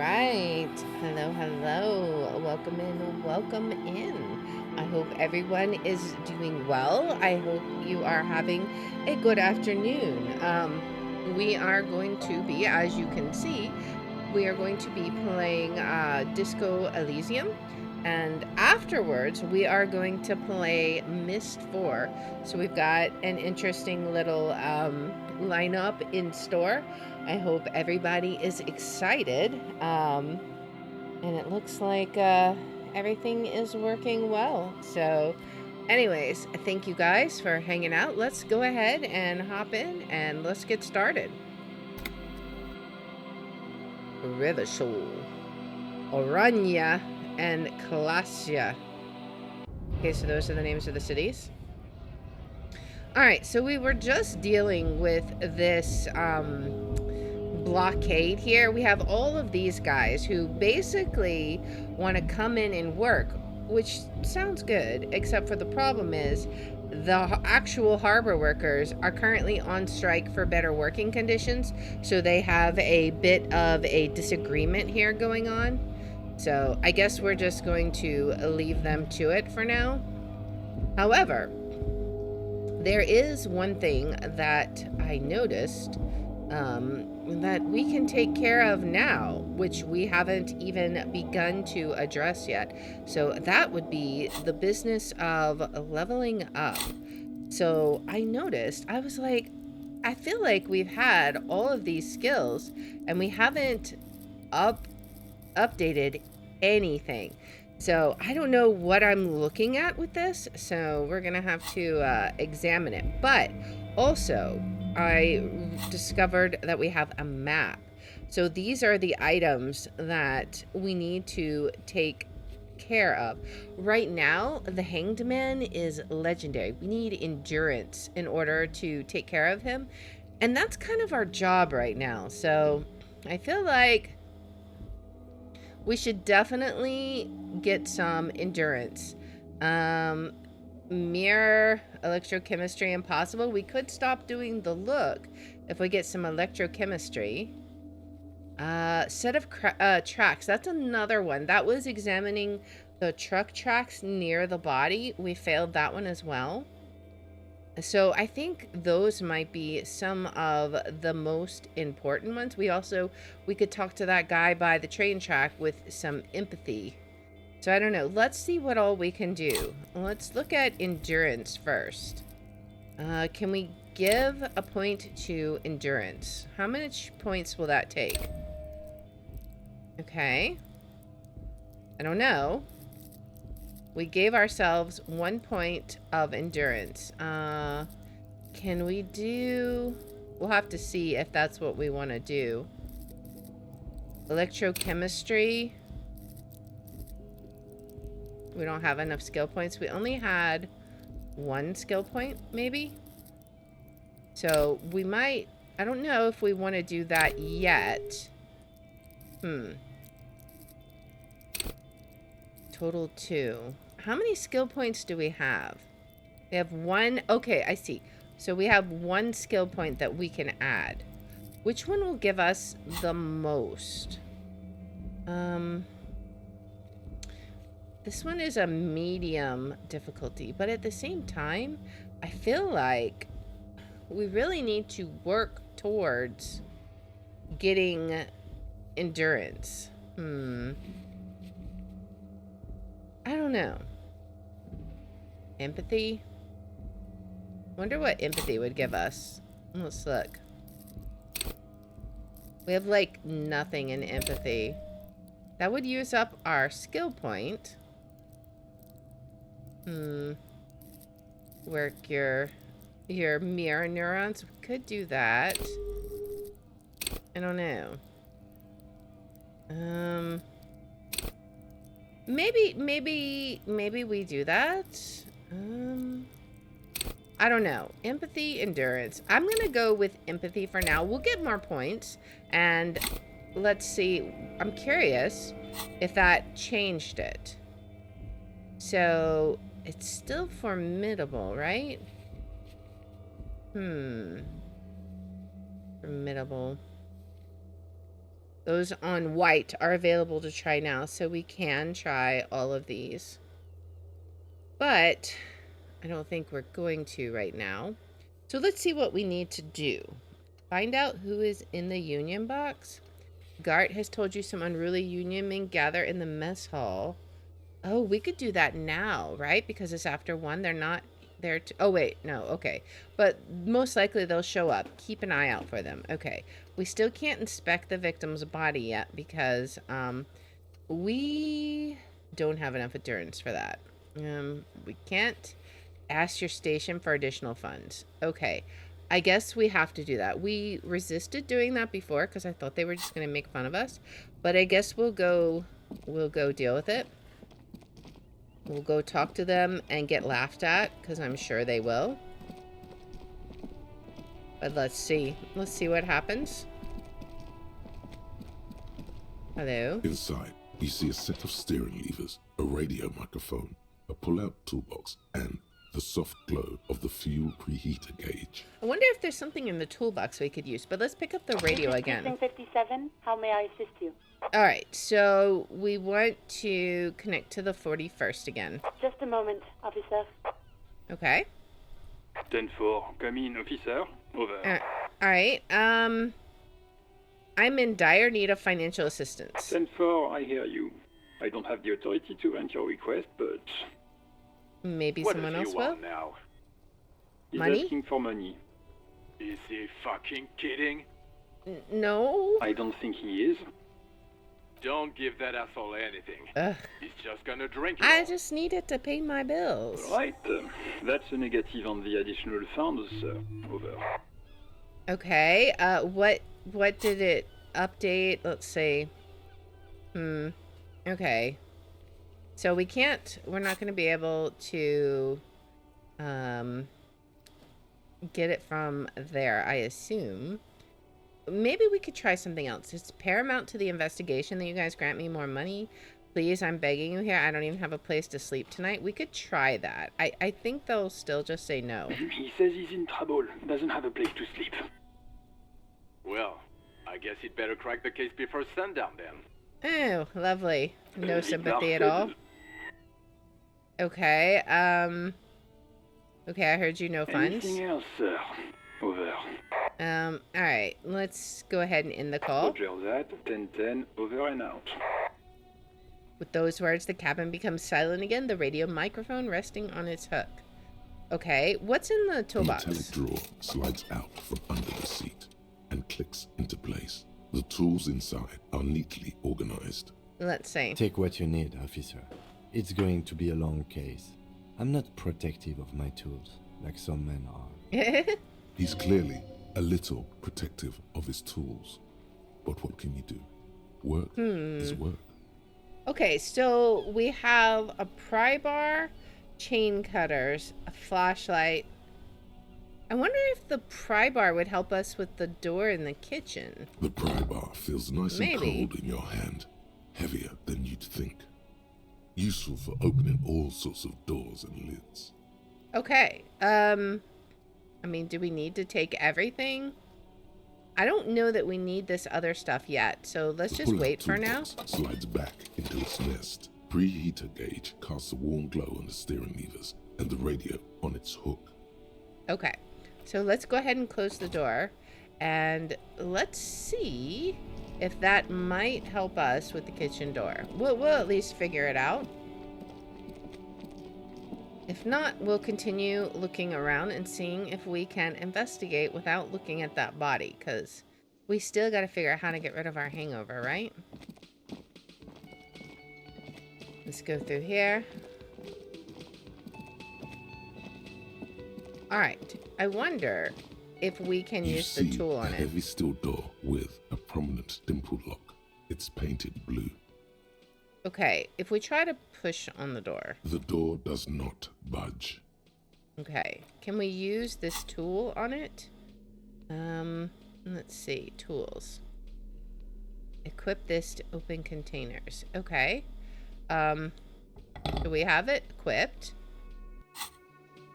right. Hello, hello. Welcome in, welcome in. I hope everyone is doing well. I hope you are having a good afternoon. We are going to be, as you can see, we are going to be playing Disco Elysium. And afterwards, we are going to play Myst IV. So we've got an interesting little lineup in store. I hope everybody is excited. And it looks like everything is working well. So, anyways, thank you guys for hanging out. Let's go ahead and hop in and let's get started. Rivashol, Orania, and Klasia. Okay, so those are the names of the cities. All right, so we were just dealing with this blockade here. We have all of these guys who basically want to come in and work, which sounds good, except for the problem is the actual harbor workers are currently on strike for better working conditions, so they have a bit of a disagreement here going on. So I guess we're just going to leave them to it for now. However, there is one thing that I noticed that we can take care of now, which we haven't even begun to address yet. So that would be the business of leveling up. So I noticed, I was like, I feel like we've had all of these skills and we haven't updated anything. So I don't know what I'm looking at with this, so we're gonna have to examine it. But also, I discovered that we have a map. So these are the items that we need to take care of. Right now, the Hanged Man is legendary. We need endurance in order to take care of him. And that's kind of our job right now. So I feel like we should definitely get some endurance. Mirror electrochemistry impossible. We could stop doing the look if we get some electrochemistry. Set of tracks. That's another one. That was examining the truck tracks near the body. We failed that one as well. So I think those might be some of the most important ones. We could talk to that guy by the train track with some empathy. So I don't know. Let's see what all we can do. Let's look at endurance first. Can we give a point to endurance? How many points will that take? Okay. I don't know. We gave ourselves 1 point of endurance. Can we do... We'll have to see if that's what we want to do. Electrochemistry. We don't have enough skill points. We only had 1 skill point, maybe? So we might... I don't know if we want to do that yet. Total 2. How many skill points do we have? We have 1. Okay, I see. So we have 1 skill point that we can add. Which one will give us the most? This one is a medium difficulty, but at the same time, I feel like we really need to work towards getting endurance. I don't know. Empathy? Wonder what empathy would give us. Let's look. We have like nothing in empathy. That would use up our skill point. Work your mirror neurons. We could do that. I don't know. Maybe we do that. I don't know. Empathy, endurance. I'm gonna go with empathy for now. We'll get more points, and let's see. I'm curious if that changed it. So it's still formidable, right? Formidable. Those on white are available to try now, so we can try all of these. But I don't think we're going to right now. So let's see what we need to do. Find out who is in the union box. Gart has told you some unruly union men gather in the mess hall. Oh, we could do that now, right? Because it's after 1. They're not there to... Oh, wait. No. Okay. But most likely they'll show up. Keep an eye out for them. Okay. We still can't inspect the victim's body yet because we don't have enough endurance for that. We can't ask your station for additional funds. Okay. I guess we have to do that. We resisted doing that before because I thought they were just going to make fun of us. But I guess we'll go deal with it. We'll go talk to them and get laughed at because I'm sure they will. But let's see. Let's see what happens. Hello. Inside, you see a set of steering levers, a radio microphone, a pull-out toolbox, and the soft glow of the fuel preheater gauge. I wonder if there's something in the toolbox we could use, but let's pick up the radio again. 57, how may I assist you? All right, so we want to connect to the 41st again. Just a moment, officer. Okay. 10-4, come in, officer. Over. All right, I'm in dire need of financial assistance. 10-4, I hear you. I don't have the authority to grant your request, but... Maybe What someone does he else will? want now? He's Money? asking for money. Is he fucking kidding? No. I don't think he is. Don't give that asshole anything. Ugh. He's just gonna drink it I all. just needed to pay my bills. Right, that's a negative on the additional funds, sir. Over. Okay, what did it update? Let's see. Okay. So we're not going to be able to get it from there, I assume. Maybe we could try something else. It's paramount to the investigation that you guys grant me more money. Please, I'm begging you here. I don't even have a place to sleep tonight. We could try that. I think they'll still just say no. He says he's in trouble, doesn't have a place to sleep. Well, I guess he'd better crack the case before sundown then. Oh, lovely. No It's sympathy at not all. good. Okay, okay, I heard you, no funds. Anything else, sir? Over. Alright, let's go ahead and end the call. Roger that. 10-10, over and out. With those words, the cabin becomes silent again, the radio microphone resting on its hook. Okay, what's in the A toolbox? metallic drawer slides out from under the seat and clicks into place. The tools inside are neatly organized. Let's see. Take what you need, officer. It's going to be a long case. I'm not protective of my tools, like some men are. He's clearly a little protective of his tools. But what can you do? Work is work. Okay, so we have a pry bar, chain cutters, a flashlight. I wonder if the pry bar would help us with the door in the kitchen. The pry bar feels nice Maybe. and cold in your hand, heavier than you'd think. Useful for opening all sorts of doors and lids. Okay, I mean, do we need to take everything? I don't know that we need this other stuff yet, so let's The just pull-out wait for now. toolbox slides back into its nest. Preheater gauge casts a warm glow on the steering levers and the radio on its hook. Okay, so let's go ahead and close the door, and let's see if that might help us with the kitchen door. We'll at least figure it out. If not, we'll continue looking around and seeing if we can investigate without looking at that body, because we still got to figure out how to get rid of our hangover, right? Let's go through here. Alright, I wonder if we can You use see the tool a on it. heavy steel door with a prominent dimpled lock. It's painted blue. Okay, if we try to push on the door. The door does not budge. Okay, can we use this tool on it? Let's see, tools. Equip this to open containers. Okay. Do we have it equipped?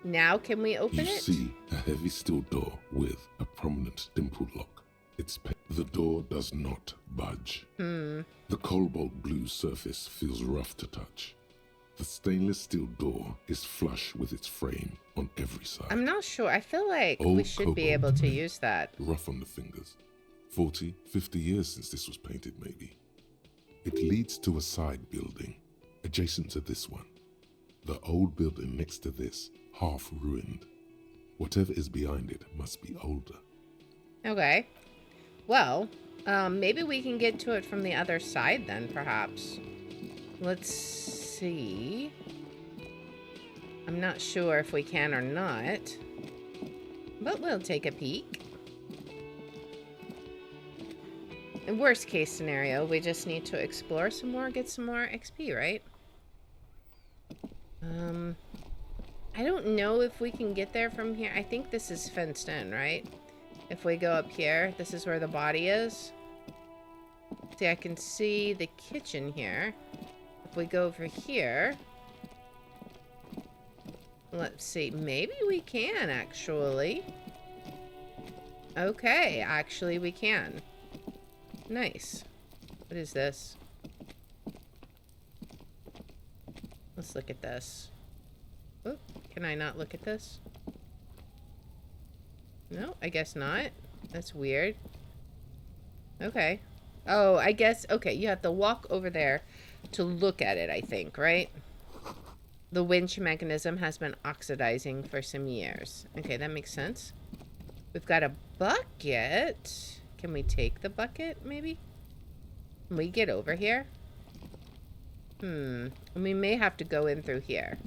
Now can we open You it? see a heavy steel door with a prominent dimpled lock. The door does not budge. The cobalt blue surface feels rough to touch. The stainless steel door is flush with its frame on every side. I'm not sure. I feel like we Old should be cobalt able to paint, use that. Rough on the fingers. 40, 50 years since this was painted, maybe. It leads to a side building, adjacent to this one. The old building next to this, half ruined. Whatever is behind it must be older. Okay. Well, maybe we can get to it from the other side then, perhaps. Let's see. I'm not sure if we can or not, but we'll take a peek. In worst case scenario, we just need to explore some more, get some more XP, right? I don't know if we can get there from here. I think this is fenced in, right? If we go up here, this is where the body is. See, I can see the kitchen here. If we go over here, let's see, maybe we can actually. Okay, actually we can. Nice. What is this? Let's look at this. Oop, can I not look at this? No, I guess not. That's weird. Okay. Oh, I guess, okay, you have to walk over there to look at it, I think, right? The winch mechanism has been oxidizing for some years. Okay, that makes sense. We've got a bucket. Can we take the bucket, maybe? Can we get over here? We may have to go in through here.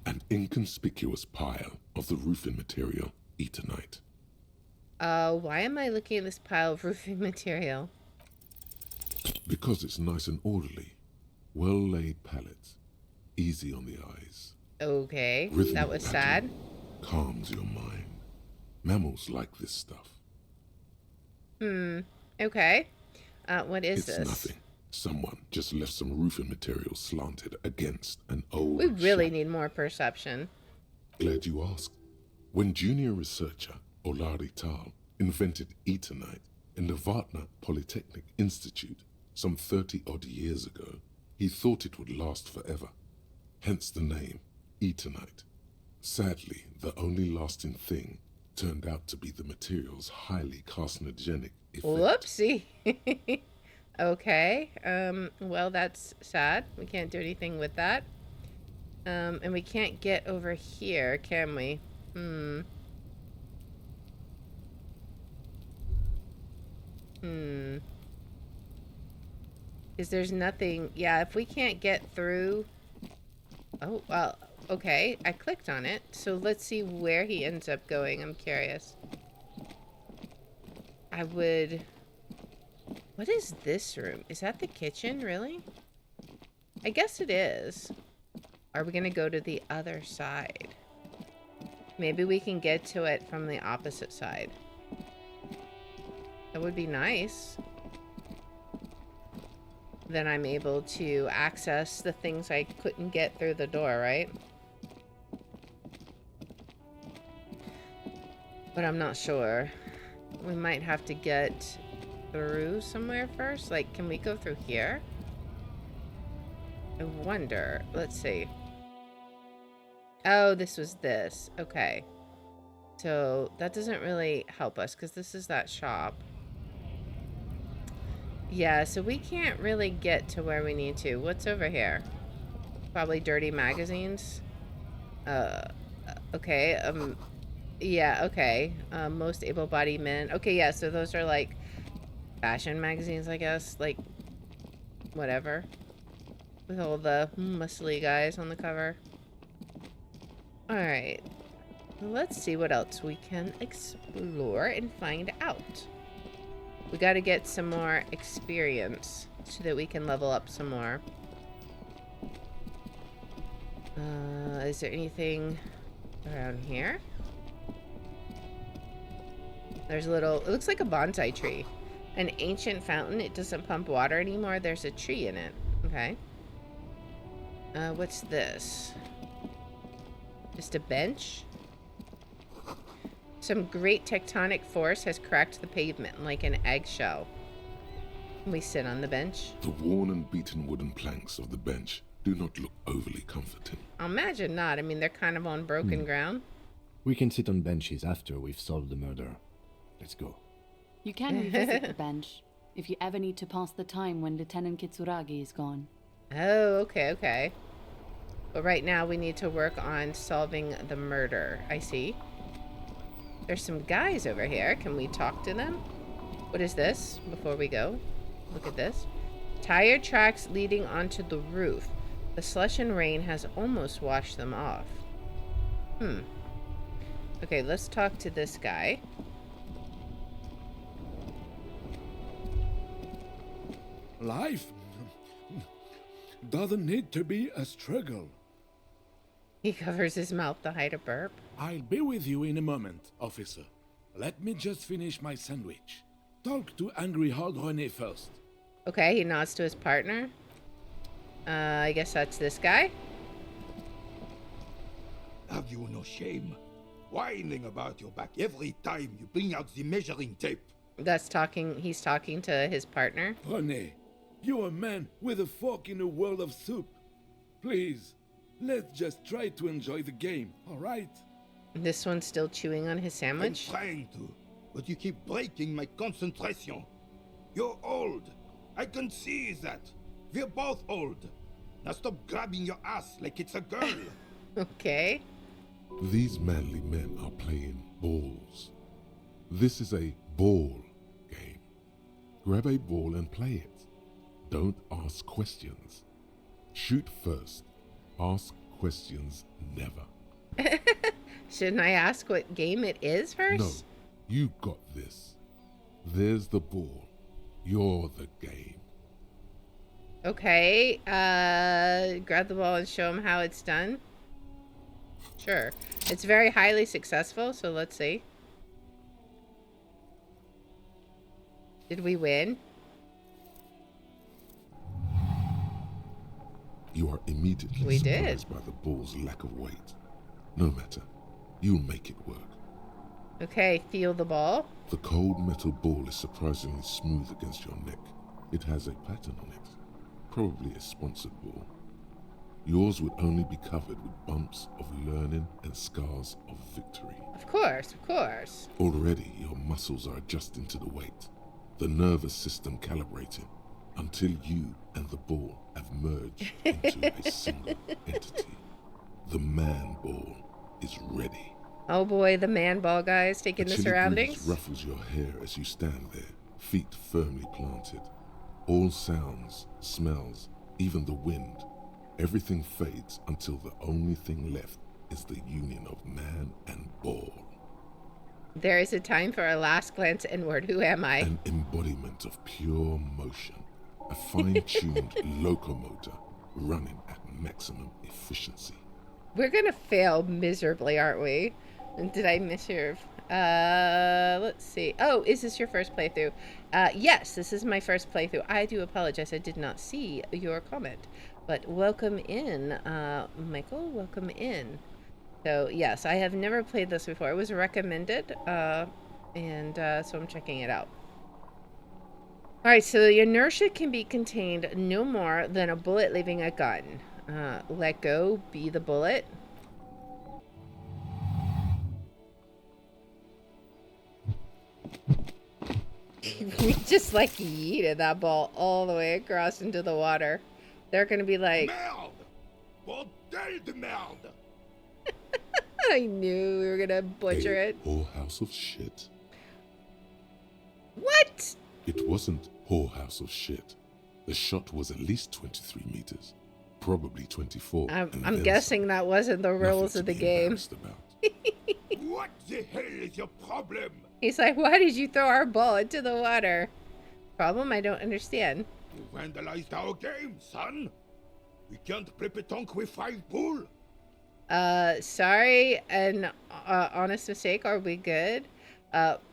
An inconspicuous pile of the roofing material, Eternite. Why am I looking at this pile of roofing material? Because it's nice and orderly. Well-laid pallets. Easy on the eyes. Okay, Rhythmic that was pattern sad. Calms your mind. Mammals like this stuff. Okay. What is It's this? nothing. Someone just left some roofing material slanted against an old We really shack. need more perception. Glad you asked. When junior researcher Olari Tal invented Eternite in the Vatna Polytechnic Institute some 30-odd years ago, he thought it would last forever. Hence the name, Eternite. Sadly, the only lasting thing turned out to be the material's highly carcinogenic effect. Whoopsie. Okay. Well, that's sad. We can't do anything with that. And we can't get over here, can we? Because there's nothing... Yeah, if we can't get through... Oh, well, okay. I clicked on it. So let's see where he ends up going. I'm curious. I would... What is this room? Is that the kitchen, really? I guess it is. Are we going to go to the other side? Maybe we can get to it from the opposite side. That would be nice. Then I'm able to access the things I couldn't get through the door, right? But I'm not sure. We might have to get through somewhere first. Like, can we go through here? I wonder. Let's see. Oh, this was this. Okay. So that doesn't really help us because this is that shop. Yeah, so we can't really get to where we need to. What's over here? Probably dirty magazines. Okay. Yeah, okay. Most able-bodied men. Okay, yeah, so those are like fashion magazines, I guess. Like, whatever. With all the muscly guys on the cover. Alright. Let's see what else we can explore and find out. We gotta get some more experience so that we can level up some more. Is there anything around here? There's a little, it looks like a bonsai tree. An ancient fountain. It doesn't pump water anymore. There's a tree in it. Okay. What's this? Just a bench? Some great tectonic force has cracked the pavement like an eggshell. We sit on the bench. The worn and beaten wooden planks of the bench do not look overly comforting. I'll imagine not. I mean, they're kind of on broken ground. We can sit on benches after we've solved the murder. Let's go. You can revisit the bench if you ever need to pass the time when Lieutenant Kitsuragi is gone. Oh, okay. But right now we need to work on solving the murder. I see. There's some guys over here. Can we talk to them? What is this before we go? Look at this. Tire tracks leading onto the roof. The slush and rain has almost washed them off. Okay, let's talk to this guy. Life doesn't need to be a struggle. He covers his mouth to hide a burp. I'll be with you in a moment, officer. Let me just finish my sandwich. Talk to Angry Hard René first. Okay, he nods to his partner. I guess that's this guy. Have you no shame? Whining about your back every time you bring out the measuring tape. He's talking to his partner. René, you're a man with a fork in a world of soup. Please, let's just try to enjoy the game, alright? This one's still chewing on his sandwich. I'm trying to, but you keep breaking my concentration. You're old. I can see that. We're both old. Now stop grabbing your ass like it's a girl. Okay. These manly men are playing balls. This is a ball game. Grab a ball and play it. Don't ask questions. Shoot first. Ask questions never. Shouldn't I ask what game it is first? No, you got this. There's the ball. You're the game. Okay. Grab the ball and show him how it's done. Sure. It's very highly successful, so let's see. Did we win? You are immediately We did. surprised by the ball's lack of weight. No matter. You'll make it work. Okay, feel the ball. The cold metal ball is surprisingly smooth against your neck. It has a pattern on it. Probably a sponsored ball. Yours would only be covered with bumps of learning and scars of victory. Of course, of course. Already your muscles are adjusting to the weight, the nervous system calibrating, until you and the ball have merged into a single entity. The man ball is ready. Oh boy, the man ball guy's taking the chilly surroundings. breeze ruffles your hair as you stand there, feet firmly planted. All sounds, smells, even the wind, everything fades until the only thing left is the union of man and ball. There is a time for a last glance inward. Who am I? An embodiment of pure motion, a fine-tuned locomotor running at maximum efficiency. We're gonna fail miserably, aren't we? Did I miss your... let's see. Oh, is this your first playthrough? Yes, this is my first playthrough. I do apologize. I did not see your comment. But welcome in, Michael. Welcome in. So, yes, I have never played this before. It was recommended, and so I'm checking it out. Alright, so the inertia can be contained no more than a bullet leaving a gun. Let go, be the bullet. We just like yeeted that ball all the way across into the water. They're gonna be like... Merde! Bordel de merde! I knew we were gonna butcher it. Whorehouse of shit. What? It wasn't whorehouse of shit. The shot was at least 23 meters, probably 24. I'm guessing that wasn't the rules of the game. What the hell is your problem? He's like, why did you throw our ball into the water? Problem? I don't understand. You vandalized our game, son. We can't play pétanque with 5 bull. Sorry, an honest mistake. Are we good?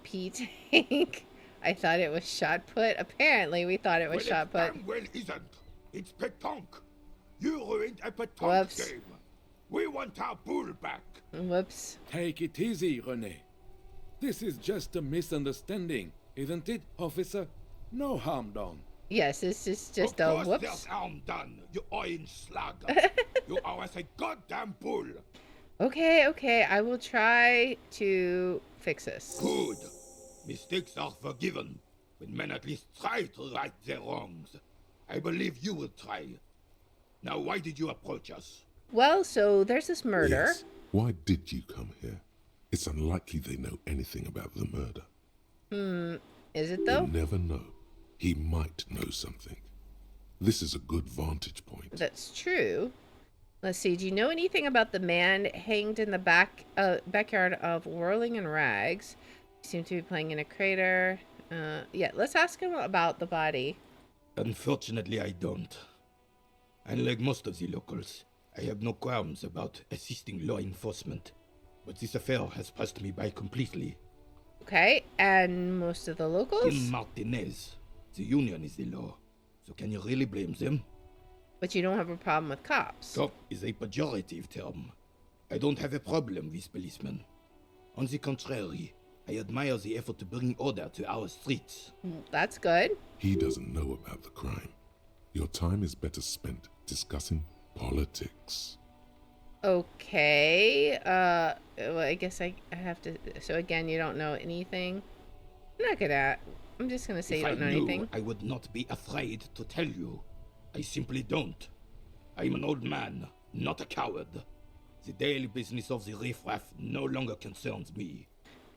P-Tank. I thought it was shot put. Apparently, we thought it was shot put. Damn well isn't. It's pétanque. You ruined a pétanque Whoops. game. We want our bull back. Whoops. Take it easy, René. This is just a misunderstanding, isn't it, officer? No harm done. Yes, this is just of a course whoops. there's harm done, you orange slug. You are as a goddamn bull. Okay, I will try to fix this. Good. Mistakes are forgiven when men at least try to right their wrongs. I believe you will try. Now, why did you approach us? Well, so there's this murder. Yes. Why did you come here? It's unlikely they know anything about the murder. Is it You though? never know. He might know something. This is a good vantage point. That's true. Let's see. Do you know anything about the man hanged in the backyard of Whirling and Rags? He seemed to be playing in a crater. Yeah, let's ask him about the body. Unfortunately, I don't. Unlike most of the locals, I have no qualms about assisting law enforcement. But this affair has passed me by completely. Okay, and most of the locals? In Martinez, the union is the law. So can you really blame them? But you don't have a problem with cops. Cop is a pejorative term. I don't have a problem with policemen. On the contrary, I admire the effort to bring order to our streets. That's good. He doesn't know about the crime. Your time is better spent discussing politics. Okay. Well, I guess I have to. So again, you don't know anything. I'm not good at. I'm just gonna say If you don't know I knew, anything. I would not be afraid to tell you. I simply don't. I'm an old man, not a coward. The daily business of the riffraff no longer concerns me.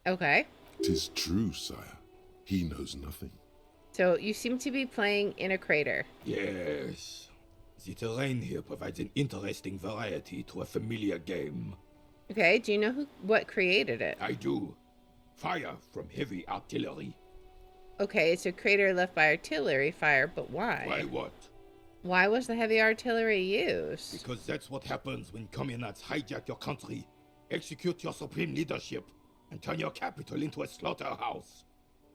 Okay. 'Tis true, sire. He knows nothing. So you seem to be playing in a crater. Yes. The terrain here provides an interesting variety to a familiar game. Okay. Do you know what created it? I do. Fire from heavy artillery. Okay, it's a crater left by artillery fire, but why? Why what? Why was the heavy artillery used? Because that's what happens when communists hijack your country, execute your supreme leadership, and turn your capital into a slaughterhouse.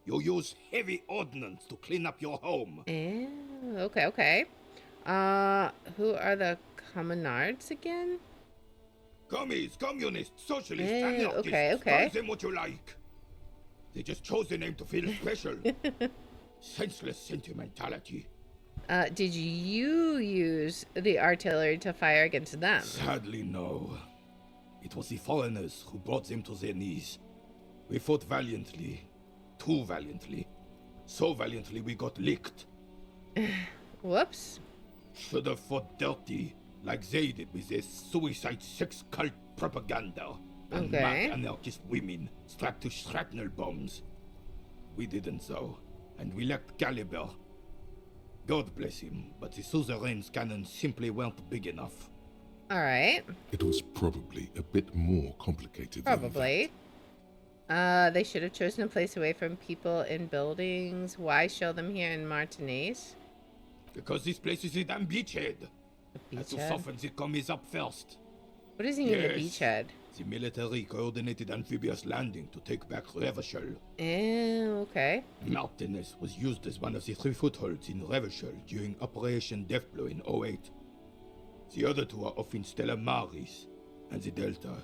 You use heavy ordnance to clean up your home. Okay. Who are the communards again? Commies, communists, socialists, anarchists. Okay. Call them what you like. They just chose the name to feel special. Senseless sentimentality. Did you use the artillery to fire against them? Sadly, no. It was the foreigners who brought them to their knees. We fought valiantly. Too valiantly. So valiantly we got licked. Whoops. Should have fought dirty, like they did with their suicide sex cult propaganda. And Okay. mad anarchist women strapped to shrapnel bombs. We didn't though, and we lacked caliber. God bless him, but the suzerain's cannons simply weren't big enough. All right. It was probably a bit more complicated than Probably. They should have chosen a place away from people and buildings. Why show them here in Martinez? Because this place is a damn beachhead. A Had to beachhead? soften the commies up first. What does he mean, a Yes. beachhead? The military coordinated amphibious landing to take back Revachol. Okay. Martinez was used as one of the 3 footholds in Revachol during Operation Deathblow in 08. The other 2 are off in Stella Maris and the Delta.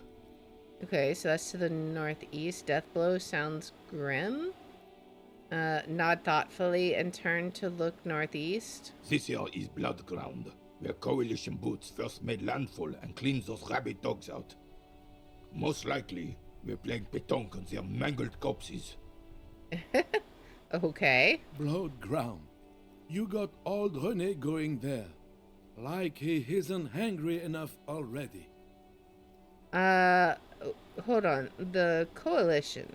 Okay, so that's to the northeast. Deathblow sounds grim. Nod thoughtfully and turn to look northeast. This here is Blood Ground, where coalition boots first made landfall and cleaned those rabid dogs out. Most likely, we're playing pétanque on their mangled corpses. Okay. Blood ground. You got old René going there. Like he isn't hungry enough already. Hold on. The coalition.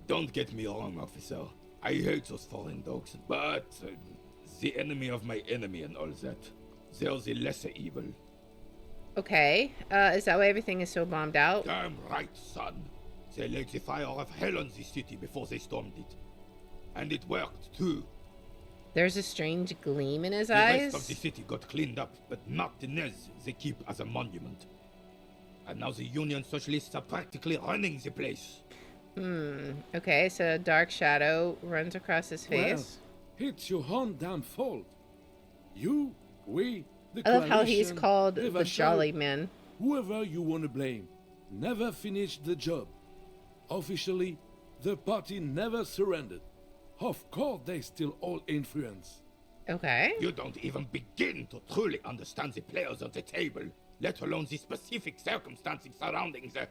Don't get me wrong, officer. I hate those foreign dogs, but the enemy of my enemy and all that. They're the lesser evil. Okay. Is that why everything is so bombed out? Damn right, son. They laid the fire of hell on the city before they stormed it. And it worked, too. There's a strange gleam in his The eyes. rest of the city got cleaned up, but Martinez they keep as a monument. And now the Union Socialists are practically running the place. Okay, so a dark shadow runs across his face. Well, it's your own damn fault. You, we, the I love how he's coalition, called the Revachol, Jolly Man. Whoever you want to blame, never finished the job. Officially, the party never surrendered. Of course, they still hold influence. Okay. You don't even begin to truly understand the players at the table, let alone the specific circumstances surrounding the...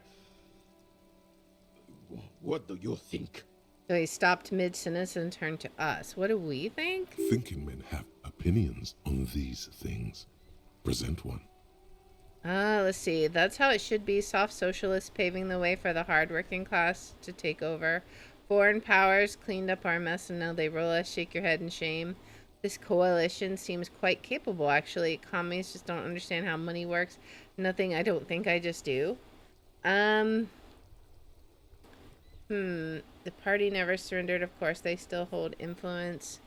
What do you think? So he stopped mid-sentence and turned to us. What do we think? Thinking men have opinions on these things. Present one. Let's see. That's how it should be. Soft socialists paving the way for the hard-working class to take over. Foreign powers cleaned up our mess and now they roll us. Shake your head in shame. This coalition seems quite capable, actually. Commies just don't understand how money works. Nothing I don't think I just do. The party never surrendered. Of course, they still hold influence.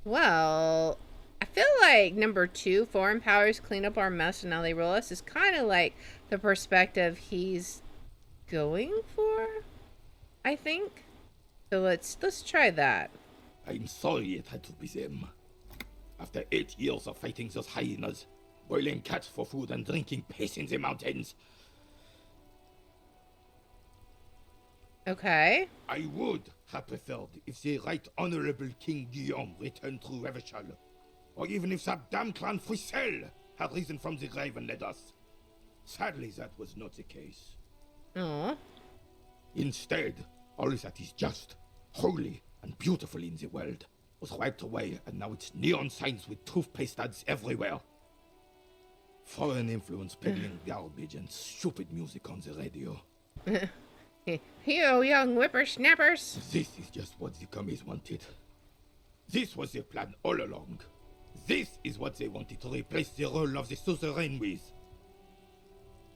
Well, I feel like number 2, foreign powers clean up our mess and now they roll us, is kind of like the perspective he's going for, I think. So let's try that. I'm sorry it had to be them. After 8 years of fighting those hyenas, boiling cats for food and drinking piss in the mountains, Okay. I would have preferred if the Right Honorable King Guillaume returned through Revachol, or even if that damn clan Frisel had risen from the grave and led us. Sadly, that was not the case. Aww. Instead, all that is just, holy, and beautiful in the world was wiped away, and now it's neon signs with toothpaste ads everywhere. Foreign influence peddling garbage and stupid music on the radio. You young whippersnappers. This is just what the commies wanted. This was their plan all along. This is what they wanted to replace the role of the suzerain with.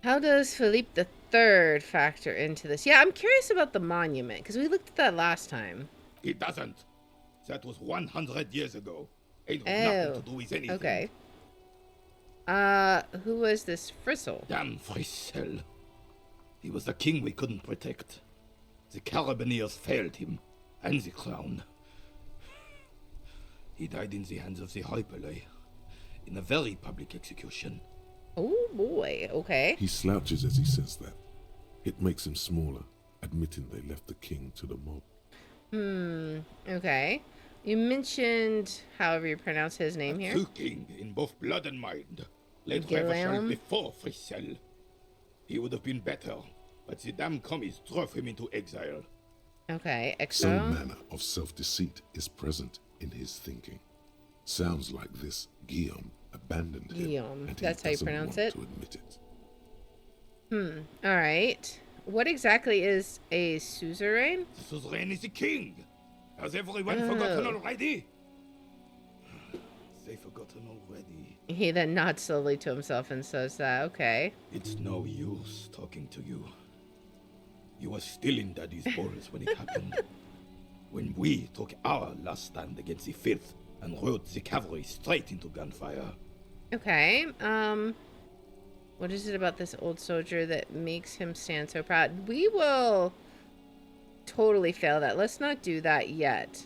How does Philippe III factor into this? Yeah, I'm curious about the monument, because we looked at that last time. It doesn't. That was 100 years ago. Ain't nothing to do with anything. Okay. Who was this Frisel? Damn Frisel. He was the king we couldn't protect. The Carabineers failed him, and the crown. He died in the hands of the Hyperlay, in a very public execution. Oh boy, okay. He slouches as he says that. It makes him smaller, admitting they left the king to the mob. Okay. You mentioned, however you pronounce his name here. True king in both blood and mind. Led Guillaume? Revachol before Frisel. He would have been better, but the damn commies drove him into exile. Okay, Some exile. manner of self-deceit is present in his thinking. Sounds like this Guillaume abandoned him. Guillaume, And that's how you pronounce it? To admit it. All right. What exactly is a suzerain? The suzerain is the king. Has everyone forgotten already? They forgotten already. He then nods slowly to himself and says that, okay. It's no use talking to you. You were still in Daddy's balls when it happened. When we took our last stand against the Fifth and rode the cavalry straight into gunfire. Okay, what is it about this old soldier that makes him stand so proud? We will totally fail that. Let's not do that yet.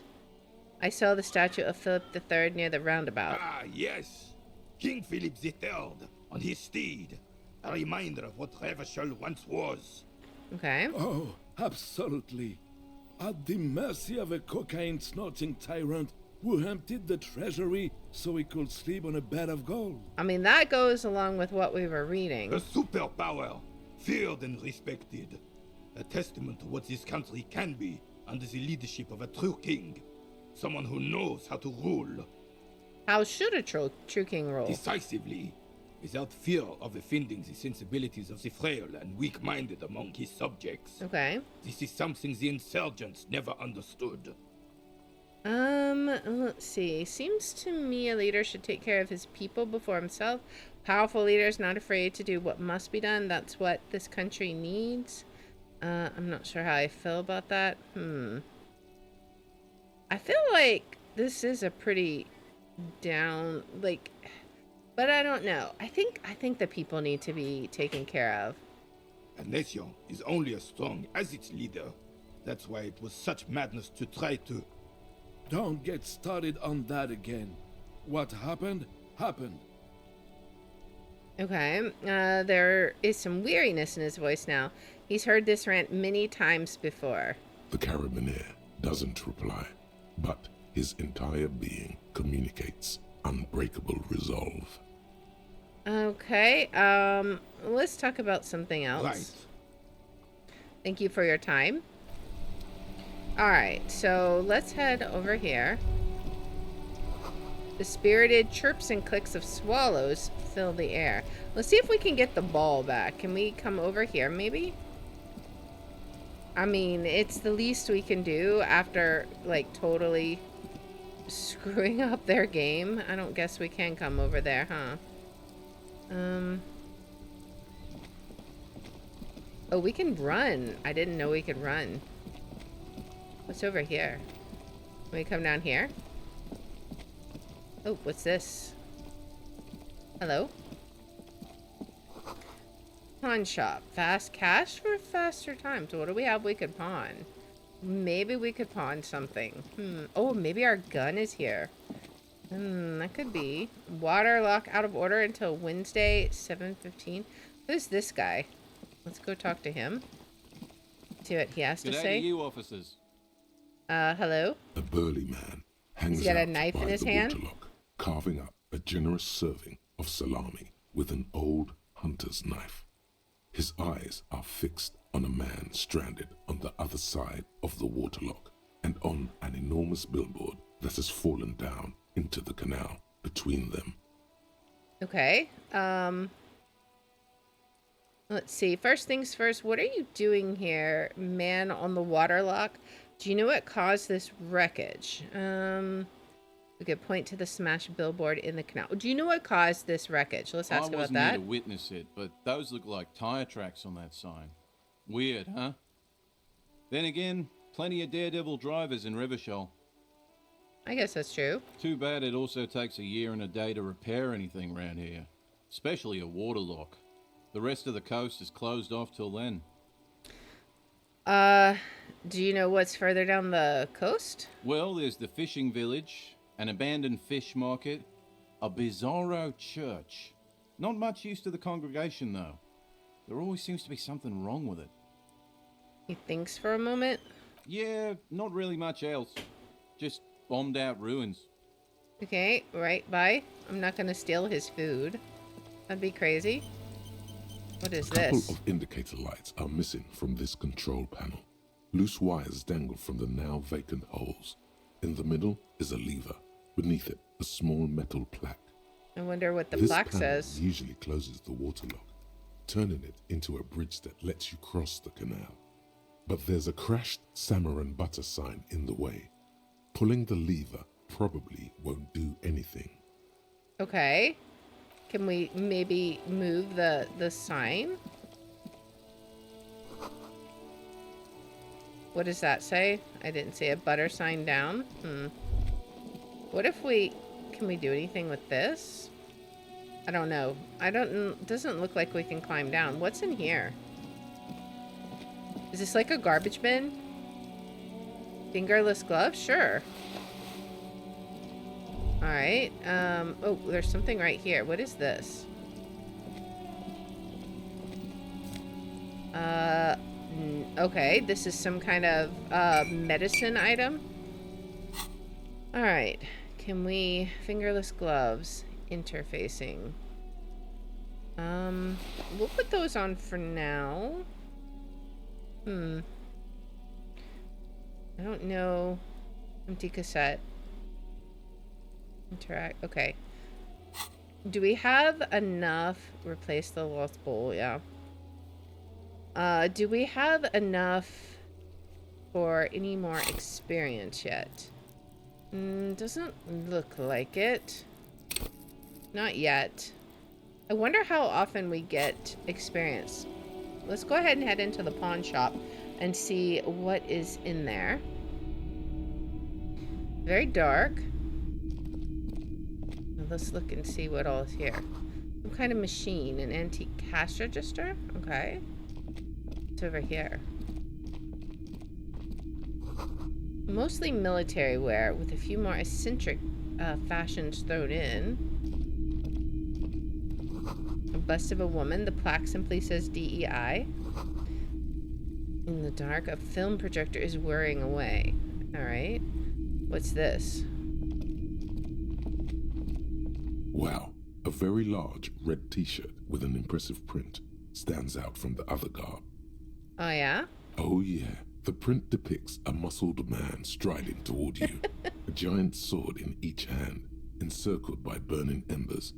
I saw the statue of Philip III near the roundabout. Ah, yes. King Philip III on his steed. A reminder of what Revachol once was. Okay. Oh, absolutely. At the mercy of a cocaine-snorting tyrant who emptied the treasury so he could sleep on a bed of gold. I mean, that goes along with what we were reading. A superpower, feared and respected. A testament to what this country can be under the leadership of a true king. Someone who knows how to rule. How should a true king rule? Decisively, without fear of offending the sensibilities of the frail and weak-minded among his subjects. Okay. This is something the insurgents never understood. Let's see. Seems to me a leader should take care of his people before himself. Powerful leaders not afraid to do what must be done. That's what this country needs. I'm not sure how I feel about that. I feel like this is a pretty down, like, but I don't know. I think the people need to be taken care of. A nation is only as strong as its leader. That's why it was such madness to try to... Don't get started on that again. What happened, happened. Okay. There is some weariness in his voice now. He's heard this rant many times before. The carabiner doesn't reply, but his entire being communicates unbreakable resolve. Okay. Let's talk about something else. Right. Thank you for your time. Alright, so let's head over here. The spirited chirps and clicks of swallows fill the air. Let's see if we can get the ball back. Can we come over here, maybe? I mean, it's the least we can do after, like, totally screwing up their game. I don't guess we can come over there, huh? Oh, we can run. I didn't know we could run. What's over here? Can we come down here? Oh, what's this? Hello? Pawn shop. Fast cash for faster times. What do we have we could pawn? Maybe we could pawn something. Oh, maybe our gun is here. That could be. Water lock out of order until Wednesday, 7:15. Who's this guy? Let's go talk to him. See what he has to Good day say. to you, officers. Hello? A burly man hangs He's got a out knife by in his the hand? waterlock, carving up a generous serving of salami with an old hunter's knife. His eyes are fixed on a man stranded on the other side of the waterlock and on an enormous billboard that has fallen down into the canal between them. Okay. Let's see. First things first, what are you doing here, man on the waterlock? Do you know what caused this wreckage? We could point to the smashed billboard in the canal. Do you know what caused this wreckage? Let's ask I about wasn't that. here to witness it, but those look like tire tracks on that sign. Weird, huh? Then again, plenty of daredevil drivers in Rivershoal. I guess that's true. Too bad it also takes a year and a day to repair anything around here. Especially a waterlock. The rest of the coast is closed off till then. Do you know what's further down the coast? Well, there's the fishing village, an abandoned fish market, a bizarro church. Not much use to the congregation, though. There always seems to be something wrong with it. He thinks for a moment. Yeah, not really much else. Just bombed out ruins. Okay, right by. I'm not gonna steal his food. That'd be crazy. What is A couple this? of indicator lights are missing from this control panel. Loose wires dangle from the now vacant holes. In the middle is a lever. Beneath it, a small metal plaque. I wonder what the This plaque panel says. usually closes the waterlock, turning it into a bridge that lets you cross the canal. But there's a crashed salmon and butter sign in the way. Pulling the lever probably won't do anything. Okay. Can we maybe move the sign? What does that say? I didn't see a butter sign down. What if we... Can we do anything with this? I don't know. Doesn't look like we can climb down. What's in here? Is this like a garbage bin? Fingerless gloves? Sure. Alright. Oh, there's something right here. What is this? Okay, this is some kind of medicine item. Alright. Can we... Fingerless gloves. Interfacing. We'll put those on for now. I don't know. Empty cassette. Interact. Okay. Do we have enough? Replace the lost bowl. Yeah. Do we have enough for any more experience yet? Doesn't look like it. Not yet. I wonder how often we get experience. Let's go ahead and head into the pawn shop and see what is in there. Very dark. Let's look and see what all is here. Some kind of machine, an antique cash register. Okay. What's over here? Mostly military wear with a few more eccentric fashions thrown in. A bust of a woman. The plaque simply says DEI. In the dark, a film projector is whirring away. Alright. What's this? Wow, a very large red t-shirt with an impressive print stands out from the other garb. Oh, yeah? Oh yeah, the print depicts a muscled man striding toward you, a giant sword in each hand, encircled by burning embers.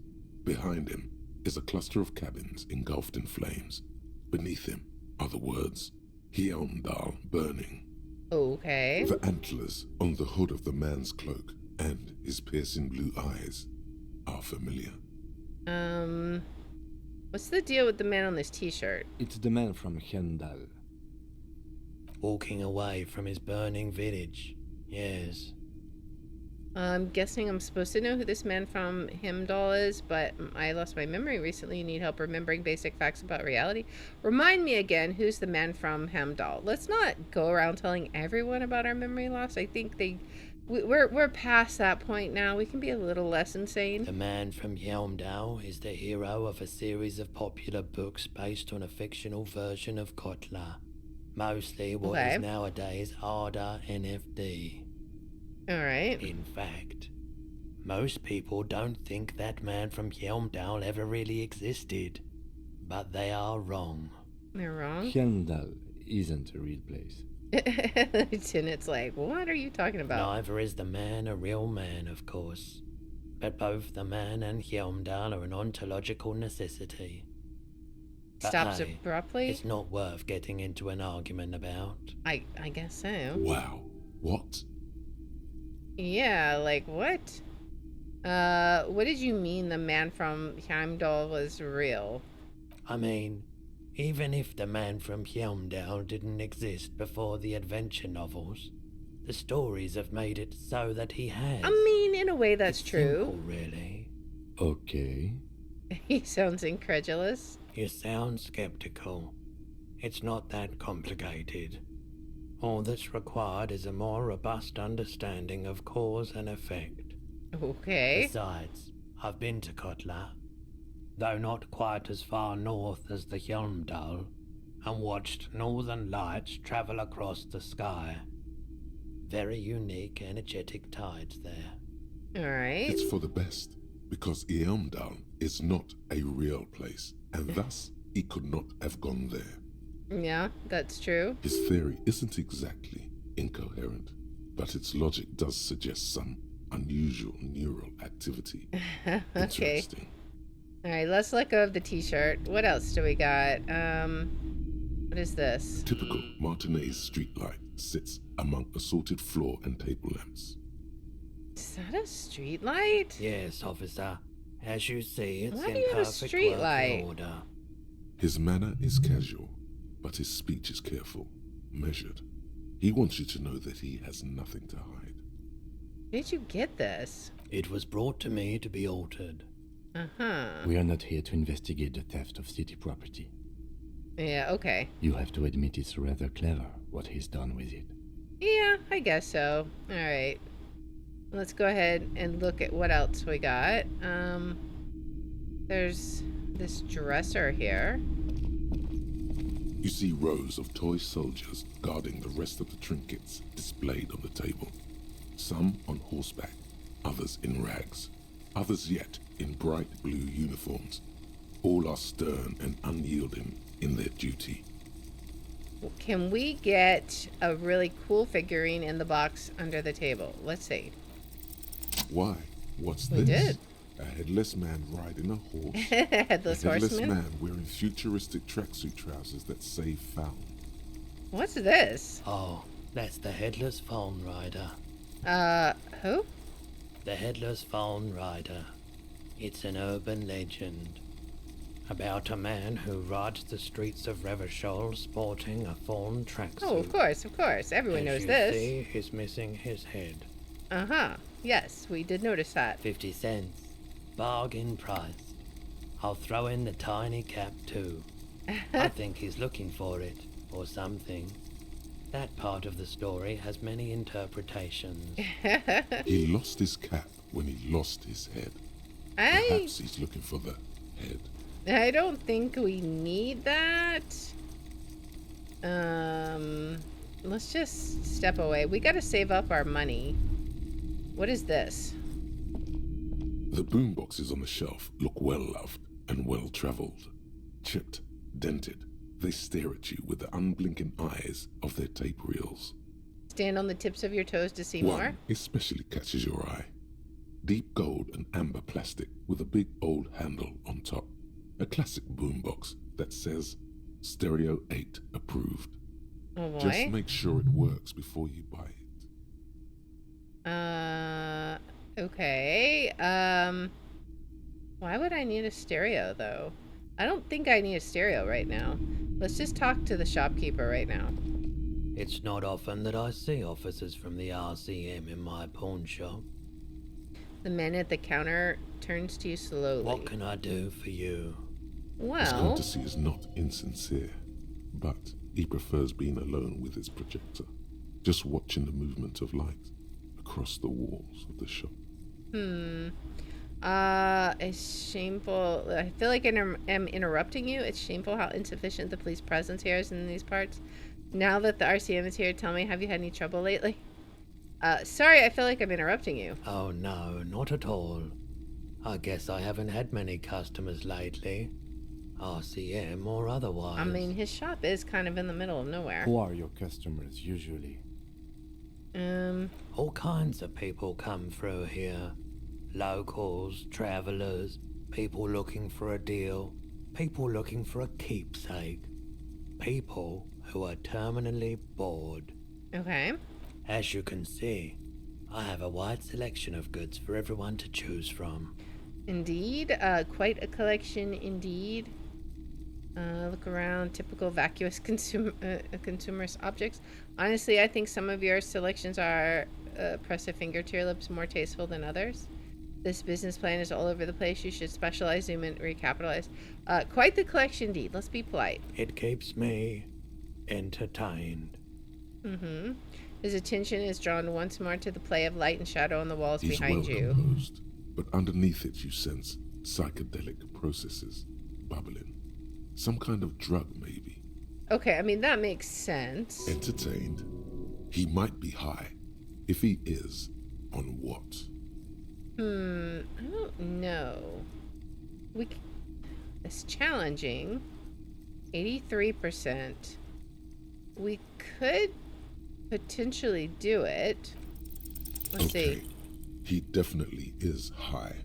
Behind him is a cluster of cabins engulfed in flames. Beneath him are the words, Hjelmdal burning. Okay. The antlers on the hood of the man's cloak and his piercing blue eyes are familiar. What's the deal with the man on this t-shirt? It's the man from Hjelmdal. Walking away from his burning village. Yes. I'm guessing I'm supposed to know who this man from Hjelmdal is, but I lost my memory recently. You need help remembering basic facts about reality. Remind me again, who's the man from Hjelmdal? Let's not go around telling everyone about our memory loss. I think we're past that point now. We can be a little less insane. The man from Hjelmdal is the hero of a series of popular books based on a fictional version of Kotla. Mostly what is nowadays Arda NFD. Alright. In fact, most people don't think that man from Hjelmdal ever really existed. But they are wrong. They're wrong? Hjelmdal isn't a real place. Lieutenant's like, what are you talking about? Neither is the man a real man, of course. But both the man and Hjelmdal are an ontological necessity. But Stops hey, abruptly? It's not worth getting into an argument about. I guess so. Wow, what? Yeah, like what? What did you mean the man from Hjelmdal was real? I mean, even if the man from Hjelmdal didn't exist before the adventure novels, the stories have made it so that he has. I mean, in a way that's it's true. Simple, really. Okay. He sounds incredulous. You sound skeptical. It's not that complicated. All that's required is a more robust understanding of cause and effect. Okay. Besides, I've been to Kotla, though not quite as far north as the Hjelmdal, and watched northern lights travel across the sky. Very unique, energetic tides there. Alright. It's for the best, because Hjelmdal is not a real place, and thus he could not have gone there. Yeah, that's true. His theory isn't exactly incoherent, but its logic does suggest some unusual neural activity. Okay. Interesting. Alright, let's let go of the t-shirt. What else do we got? What is this? A typical Martinez streetlight sits among assorted floor and table lamps. Is that a street light? Yes, officer. As you see, it's Why do in you have a perfect street working light? order. His manner is casual, but his speech is careful, measured. He wants you to know that he has nothing to hide. Where did you get this? It was brought to me to be altered. Uh-huh. We are not here to investigate the theft of city property. Yeah, okay. You have to admit it's rather clever what he's done with it. Yeah, I guess so. Alright. Let's go ahead and look at what else we got. There's this dresser here. You see rows of toy soldiers guarding the rest of the trinkets displayed on the table. Some on horseback, others in rags, others yet in bright blue uniforms. All are stern and unyielding in their duty. Can we get a really cool figurine in the box under the table? Let's see. Why? What's We this? did. A headless man riding a horse. Headless a headless horseman? man wearing futuristic tracksuit trousers that say foul. What's this? Oh, that's the Headless Phone Rider. Who? The Headless Phone Rider. It's an urban legend about a man who rides the streets of Revachol sporting a fawn tracksuit. Oh, of course. Everyone knows As this. you see, he's missing his head. Uh-huh. Yes, we did notice that. 50 cents. Bargain price. I'll throw in the tiny cap too. I think he's looking for it, or something. That part of the story has many interpretations. He lost his cap when he lost his head. Perhaps he's looking for the head. I don't think we need that. Let's just step away. We gotta save up our money. What is this? The boomboxes on the shelf look well loved and well traveled. Chipped, dented, they stare at you with the unblinking eyes of their tape reels. Stand on the tips of your toes to see One more? especially catches your eye. Deep gold and amber plastic with a big old handle on top. A classic boombox that says Stereo 8 approved. Oh boy. Just make sure it works before you buy it. Okay. Why would I need a stereo though? I don't think I need a stereo right now. Let's just talk to the shopkeeper right now. It's not often that I see officers from the RCM in my pawn shop. The man at the counter turns to you slowly. What can I do for you? His Well, courtesy is not insincere, but he prefers being alone with his projector, just watching the movement of light across the walls of the shop. It's shameful. I feel like I am interrupting you. It's shameful how insufficient the police presence here is in these parts. Now that the RCM is here, tell me, have you had any trouble lately? Sorry, I feel like I'm interrupting you. Oh no, not at all. I guess I haven't had many customers lately. RCM or otherwise. I mean, his shop is kind of in the middle of nowhere. Who are your customers usually? All kinds of people come through here. Locals, travelers, people looking for a deal, people looking for a keepsake, people who are terminally bored. Okay. As you can see, I have a wide selection of goods for everyone to choose from. Indeed. Quite a collection indeed. Look around. Typical vacuous consumerist objects. Honestly, I think some of your selections are, press a finger to your lips, more tasteful than others. This business plan is all over the place. You should specialize, zoom in, recapitalize. Quite the collection indeed. Let's be polite. It keeps me entertained. Mm-hmm. His attention is drawn once more to the play of light and shadow on the walls He's behind well you. composed, but underneath it you sense psychedelic processes bubbling. Some kind of drug, maybe. Okay, I mean, that makes sense. Entertained. He might be high. If he is, on what? I don't know. It's challenging. 83%. We could potentially do it. Let's see. He definitely is high.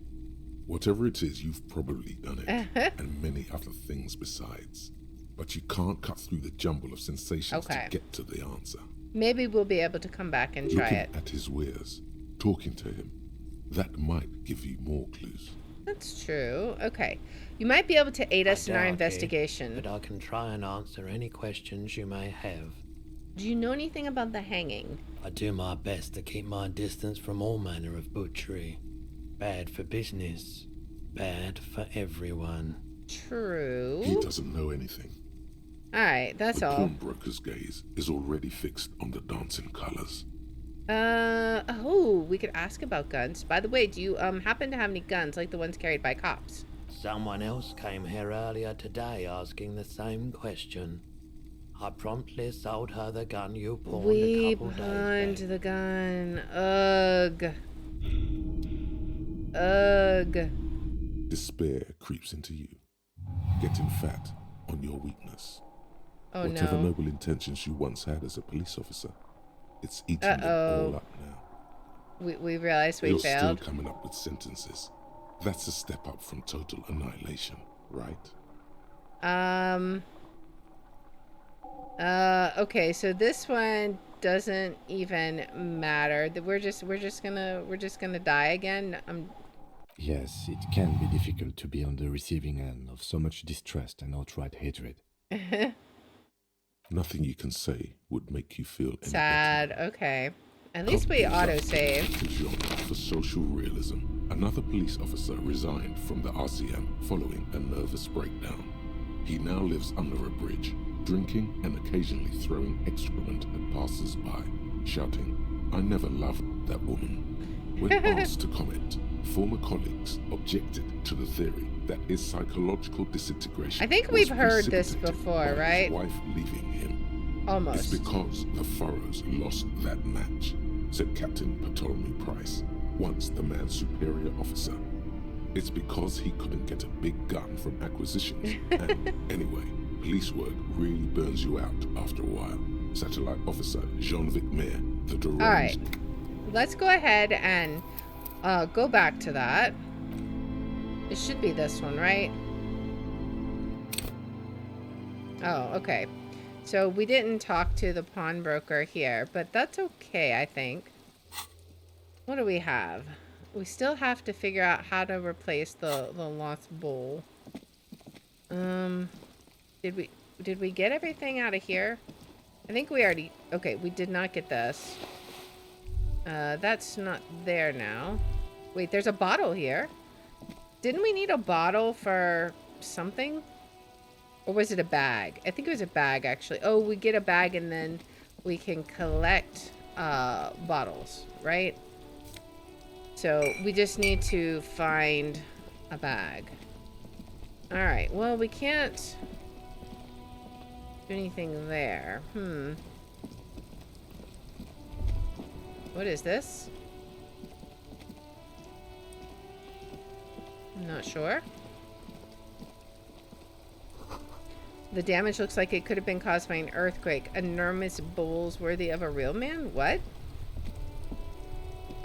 Whatever it is, you've probably done it. And many other things besides. But you can't cut through the jumble of sensations to get to the answer. Maybe we'll be able to come back and try it. Looking at his wares, talking to him, that might give you more clues. That's true. Okay. You might be able to aid us in our investigation. But I can try and answer any questions you may have. Do you know anything about the hanging? I do my best to keep my distance from all manner of butchery. Bad for business. Bad for everyone. True. He doesn't know anything. Alright, that's all. The pawnbroker's gaze is already fixed on the dancing colors. Oh, we could ask about guns. By the way, do you happen to have any guns like the ones carried by cops? Someone else came here earlier today asking the same question. I promptly sold her the gun you pawned a couple days back. We pawned the gun. Ugh. Ugh. Despair creeps into you, getting fat on your weakness. Oh, Whatever no. noble intentions you once had as a police officer, it's eating them all up now. We realized we You're failed. still coming up with sentences. That's a step up from total annihilation, right? Okay, so this one doesn't even matter. We're just gonna die again. Yes, it can be difficult to be on the receiving end of so much distrust and outright hatred. Nothing you can say would make you feel any Sad. Okay. At least we autosave. Genre for social realism. Another police officer resigned from the RCM following a nervous breakdown. He now lives under a bridge, drinking and occasionally throwing excrement at passers-by, shouting, "I never loved that woman." When asked to comment, former colleagues objected to the theory that his psychological disintegration I think was we've heard this precipitated before, by right? his wife leaving him. Almost. It's because the Furrows lost that match, said Captain Ptolemy Price, once the man's superior officer. It's because he couldn't get a big gun from acquisitions. And anyway, police work really burns you out after a while. Satellite Officer Jean-Vic Mayer, the deranged... All right. Let's go ahead and go back to that. It should be this one, right? Oh, okay. So we didn't talk to the pawnbroker here, but that's okay, I think. What do we have? We still have to figure out how to replace the lost bowl. Did we get everything out of here? I think we already... Okay, we did not get this. That's not there now. Wait, there's a bottle here. Didn't we need a bottle for something? Or was it a bag? I think it was a bag, actually. Oh, we get a bag and then we can collect bottles, right? So we just need to find a bag. Alright, well, we can't do anything there. What is this? I'm not sure. The damage looks like it could have been caused by an earthquake. Enormous bowls worthy of a real man? What?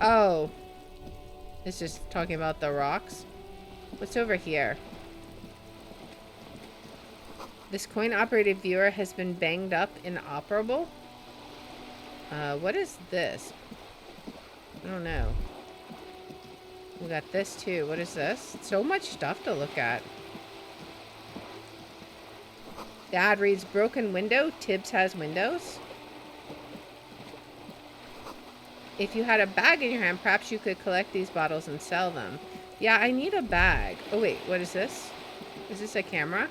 Oh. It's just talking about the rocks. What's over here? This coin-operated viewer has been banged up inoperable? What is this? I don't know. We got this too. What is this? So much stuff to look at. The ad reads, broken window. Tibbs has windows. If you had a bag in your hand, perhaps you could collect these bottles and sell them. Yeah, I need a bag. Oh, wait. What is this? Is this a camera?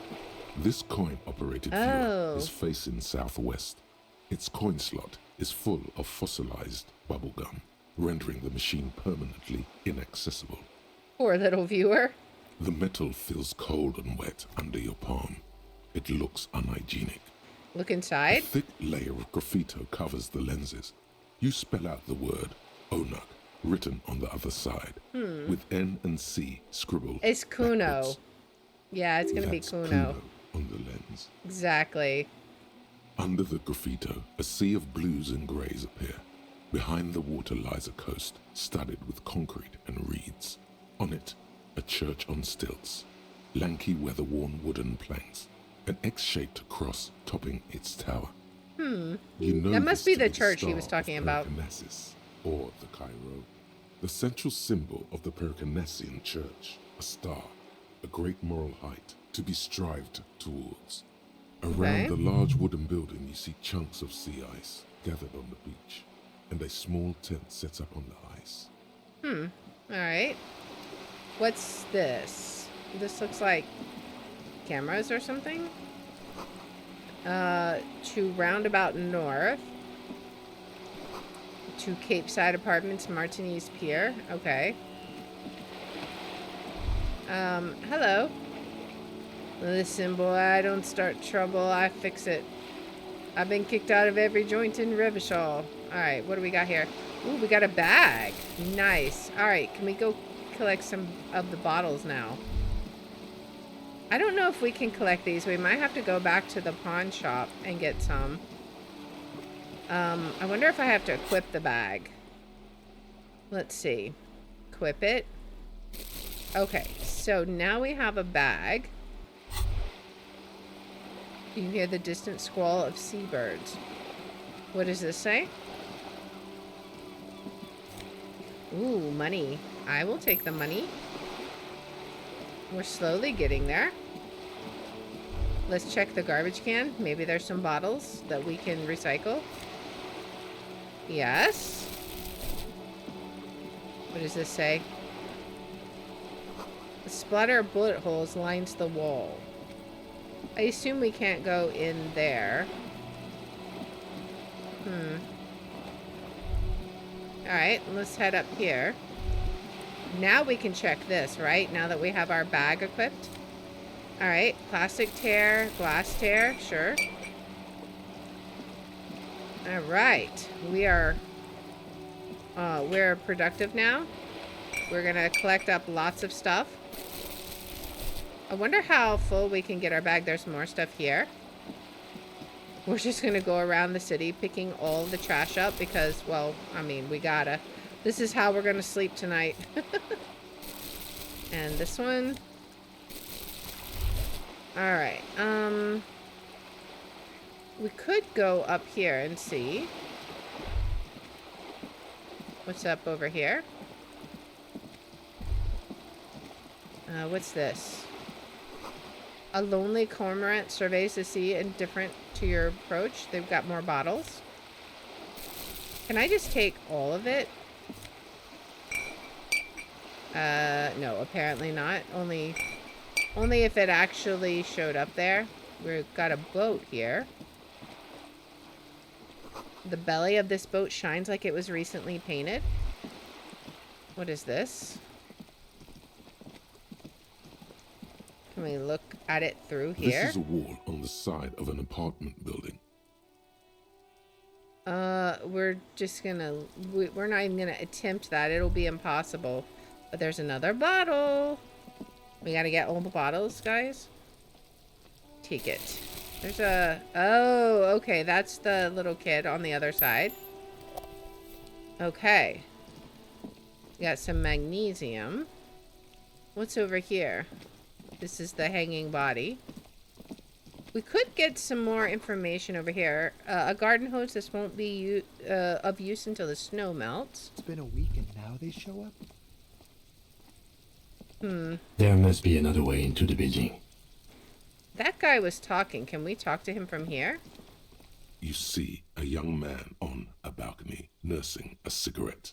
This coin-operated viewer is facing southwest. Its coin slot is full of fossilized bubblegum, rendering the machine permanently inaccessible. Poor little viewer. The metal feels cold and wet under your palm. It looks unhygienic. Look inside. A thick layer of graffito covers the lenses. You spell out the word Onuk, written on the other side, with N and C scribbled. It's Kuno. backwards. Yeah, it's going to be That's Kuno. on the lens. Exactly. Under the graffito, a sea of blues and greys appear. Behind the water lies a coast, studded with concrete and reeds. On it, a church on stilts, lanky weather-worn wooden planks, an X-shaped cross topping its tower. You know That must this be to the church he star was talking of about. Pericnesis, or the Cairo, the central symbol of the Pericnesian church, a star, a great moral height to be strived towards. Around the large wooden building, you see chunks of sea ice gathered on the beach, and a small tent set up on the ice. Alright. What's this? This looks like cameras or something? To Roundabout North. To Cape Side Apartments, Martinez Pier. Okay. Hello. Listen, boy, I don't start trouble, I fix it. I've been kicked out of every joint in Revachol. Alright, what do we got here? Ooh, we got a bag. Nice. Alright, can we go collect some of the bottles now? I don't know if we can collect these. We might have to go back to the pawn shop and get some. I wonder if I have to equip the bag. Let's see. Equip it. Okay, so now we have a bag. You can hear the distant squall of seabirds. What does this say? Ooh, money. I will take the money. We're slowly getting there. Let's check the garbage can. Maybe there's some bottles that we can recycle. Yes. What does this say? A splatter of bullet holes lines the wall. I assume we can't go in there. Alright, let's head up here. Now we can check this, right? Now that we have our bag equipped. All right, plastic tear, glass tear, sure. All right, we're productive now. We're gonna collect up lots of stuff. I wonder how full we can get our bag. There's more stuff here. We're just gonna go around the city picking all the trash up because, well, I mean, we gotta. This is how we're gonna sleep tonight. And this one. Alright, we could go up here and see what's up over here. What's this? A lonely cormorant surveys the sea indifferent to your approach. They've got more bottles. Can I just take all of it? No, apparently not. Only if it actually showed up there. We've got a boat here. The belly of this boat shines like it was recently painted. What is this? Can we look at it through here? This is a wall on the side of an apartment building. We're just gonna... We're not even gonna attempt that. It'll be impossible. But there's another bottle. We gotta get all the bottles, guys. Take it. There's a... Oh, okay. That's the little kid on the other side. Okay. We got some magnesium. What's over here? This is the hanging body. We could get some more information over here. A garden hose. This won't be of use until the snow melts. It's been a week and now they show up? There must be another way into the building. That guy was talking. Can we talk to him from here? You see a young man on a balcony nursing a cigarette.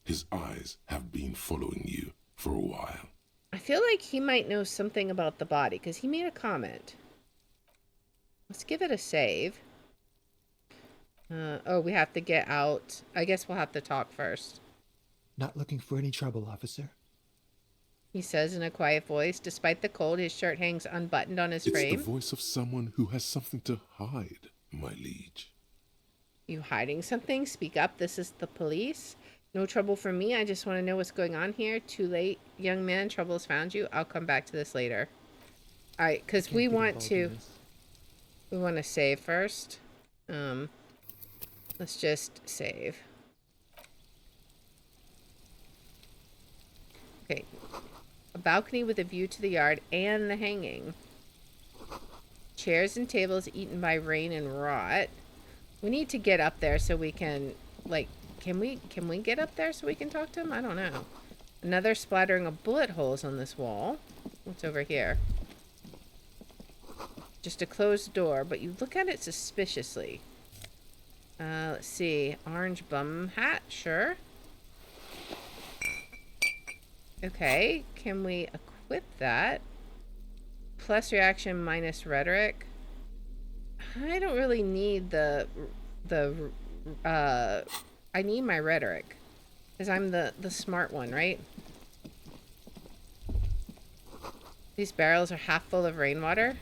His eyes have been following you for a while. I feel like he might know something about the body because he made a comment. Let's give it a save. Oh, we have to get out. I guess we'll have to talk first. Not looking for any trouble, officer. He says in a quiet voice. Despite the cold, his shirt hangs unbuttoned on his frame. It's the voice of someone who has something to hide, my liege. You hiding something? Speak up. This is the police. No trouble for me. I just want to know what's going on here. Too late, young man. Trouble has found you. I'll come back to this later. All right, because we want to... We want to save first. Let's just save. Okay. A balcony with a view to the yard and the hanging. Chairs and tables eaten by rain and rot. We need to get up there so we can, like, can we get up there so we can talk to him? I don't know. Another splattering of bullet holes on this wall. What's over here? Just a closed door, but you look at it suspiciously. Let's see. Orange bum hat, sure. Okay, can we equip that? Plus reaction minus rhetoric. I don't really need I need my rhetoric. Because I'm the smart one, right? These barrels are half full of rainwater.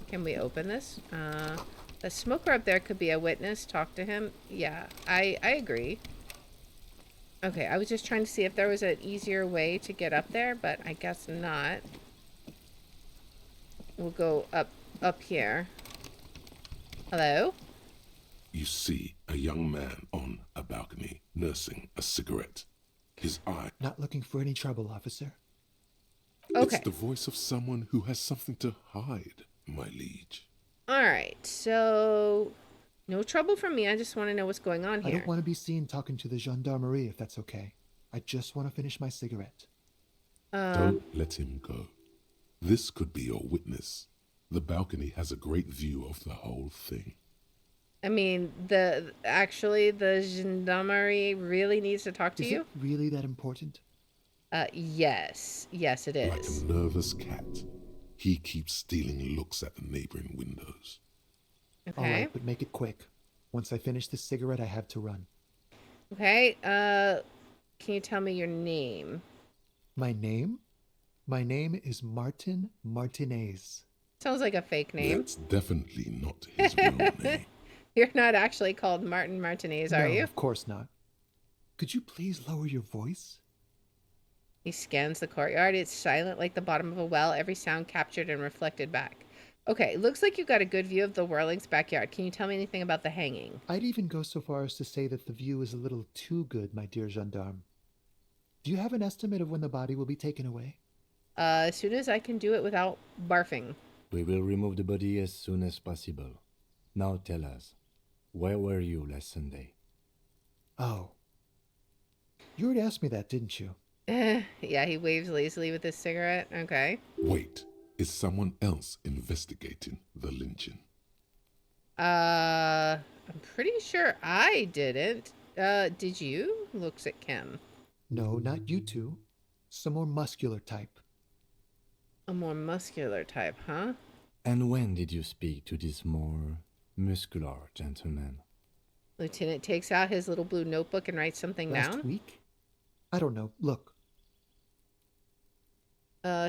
Can we open this? The smoker up there could be a witness. Talk to him. Yeah, I agree. Okay, I was just trying to see if there was an easier way to get up there, but I guess not. We'll go up here. Hello? You see a young man on a balcony nursing a cigarette. His eye... Not looking for any trouble, officer. Okay. It's the voice of someone who has something to hide, my liege. Alright, so... No trouble for me. I just want to know what's going on here. I don't want to be seen talking to the gendarmerie, if that's okay. I just want to finish my cigarette. Don't let him go. This could be your witness. The balcony has a great view of the whole thing. I mean, the gendarmerie really needs to talk to you? Is it really that important? Yes. Yes, it is. Like a nervous cat, he keeps stealing looks at the neighboring windows. Okay. All right, but make it quick. Once I finish this cigarette, I have to run. Okay, can you tell me your name? My name? My name is Martin Martinez. Sounds like a fake name. That's definitely not his real name. You're not actually called Martin Martinez, are No, you? of course not. Could you please lower your voice? He scans the courtyard. It's silent like the bottom of a well, every sound captured and reflected back. Okay, looks like you've got a good view of the Whirling's backyard. Can you tell me anything about the hanging? I'd even go so far as to say that the view is a little too good, my dear gendarme. Do you have an estimate of when the body will be taken away? As soon as I can do it without barfing. We will remove the body as soon as possible. Now tell us, where were you last Sunday? Oh. You already asked me that, didn't you? Yeah, he waves lazily with his cigarette. Okay. Wait, is someone else investigating the lynching? I'm pretty sure I didn't. Did you? Looks at Kim. No, not you two. Some more muscular type. A more muscular type, huh? And when did you speak to this more muscular gentleman? Lieutenant takes out his little blue notebook and writes something down. Last week? I don't know. Look.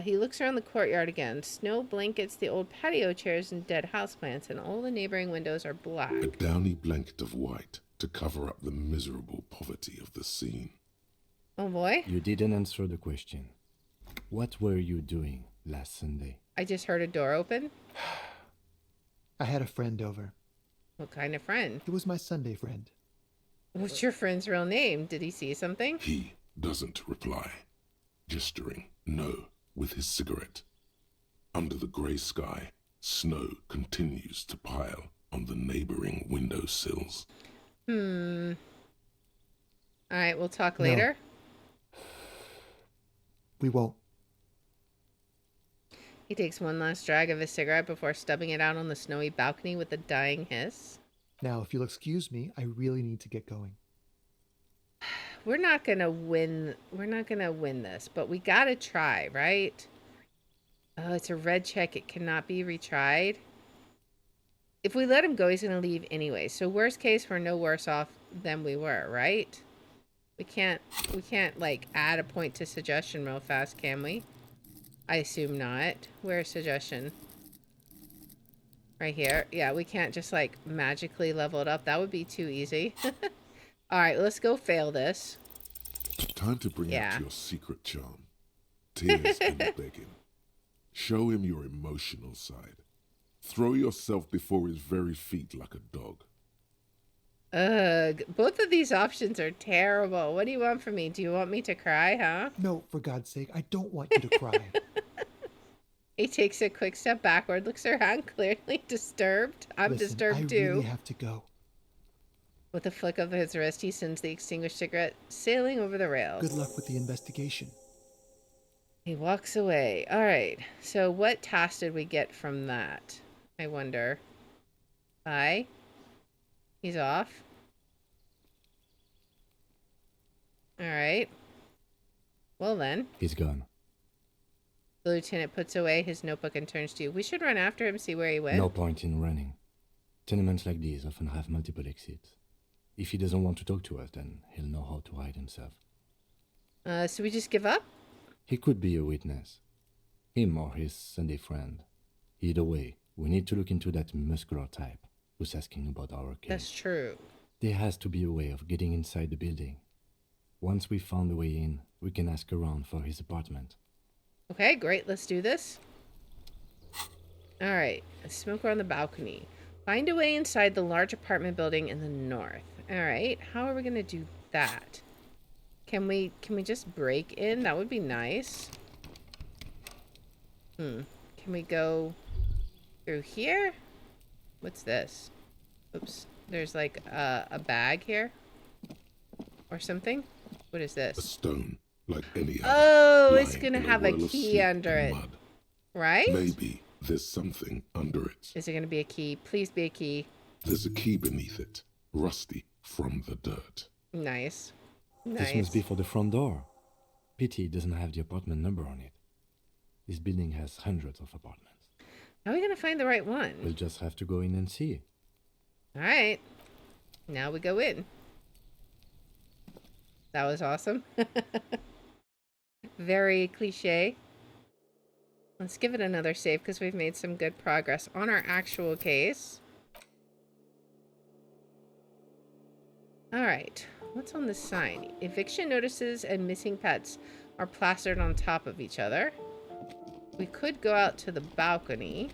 He looks around the courtyard again. Snow blankets the old patio chairs and dead houseplants, and all the neighboring windows are black. A downy blanket of white to cover up the miserable poverty of the scene. Oh boy. You didn't answer the question. What were you doing last Sunday? I just heard a door open. I had a friend over. What kind of friend? It was my Sunday friend. What's your friend's real name? Did he see something? He doesn't reply, gesturing no with his cigarette. Under the grey sky, snow continues to pile on the neighboring windowsills. Alright, we'll talk later. We won't. He takes one last drag of his cigarette before stubbing it out on the snowy balcony with a dying hiss. Now, if you'll excuse me, I really need to get going. We're not gonna win. We're not gonna win this, but we gotta try, right? Oh, it's a red check. It cannot be retried. If we let him go, he's gonna leave anyway. So worst case, we're no worse off than we were, right? We can't like add a point to suggestion real fast, can we? I assume not. Where's suggestion? Right here. Yeah, we can't just like magically level it up. That would be too easy. Alright, let's go fail this. Time to bring out your secret charm. Tears and begging. Show him your emotional side. Throw yourself before his very feet like a dog. Ugh, both of these options are terrible. What do you want from me? Do you want me to cry, huh? No, for God's sake, I don't want you to cry. He takes a quick step backward, looks around, clearly disturbed. I'm disturbed too. I really have to go. With a flick of his wrist, he sends the extinguished cigarette sailing over the rails. Good luck with the investigation. He walks away. All right. So what task did we get from that? I wonder. Bye. He's off. All right. Well then. He's gone. The lieutenant puts away his notebook and turns to you. We should run after him, see where he went. No point in running. Tenements like these often have multiple exits. If he doesn't want to talk to us, then he'll know how to hide himself. So we just give up? He could be a witness. Him or his Sunday friend. Either way, we need to look into that muscular type who's asking about our case. That's true. There has to be a way of getting inside the building. Once we found a way in, we can ask around for his apartment. Okay, great. Let's do this. All right. A smoker on the balcony. Find a way inside the large apartment building in the north. All right. How are we going to do that? Can we just break in? That would be nice. Can we go through here? What's this? Oops. There's like a bag here or something. What is this? A stone, like any other. Oh, it's lying gonna in have a whirl of key sleet under and it. mud. Right? Maybe there's something under it. Is it gonna be a key? Please be a key. There's a key beneath it, rusty from the dirt. Nice. This must be for the front door. Pity it doesn't have the apartment number on it. This building has hundreds of apartments. How are we gonna find the right one? We'll just have to go in and see. All right. Now we go in. That was awesome. Very cliche. Let's give it another save because we've made some good progress on our actual case. Alright, what's on this sign? Eviction notices and missing pets are plastered on top of each other. We could go out to the balcony.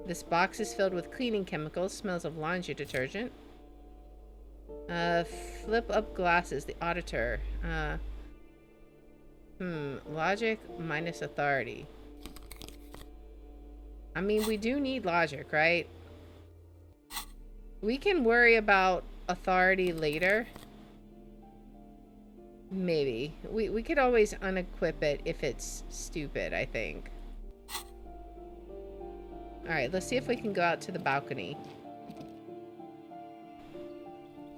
This box is filled with cleaning chemicals, smells of laundry detergent. Flip up glasses, the auditor. Logic minus authority. I mean, we do need logic, right? We can worry about authority later. Maybe. We could always unequip it if it's stupid, I think. Alright, let's see if we can go out to the balcony.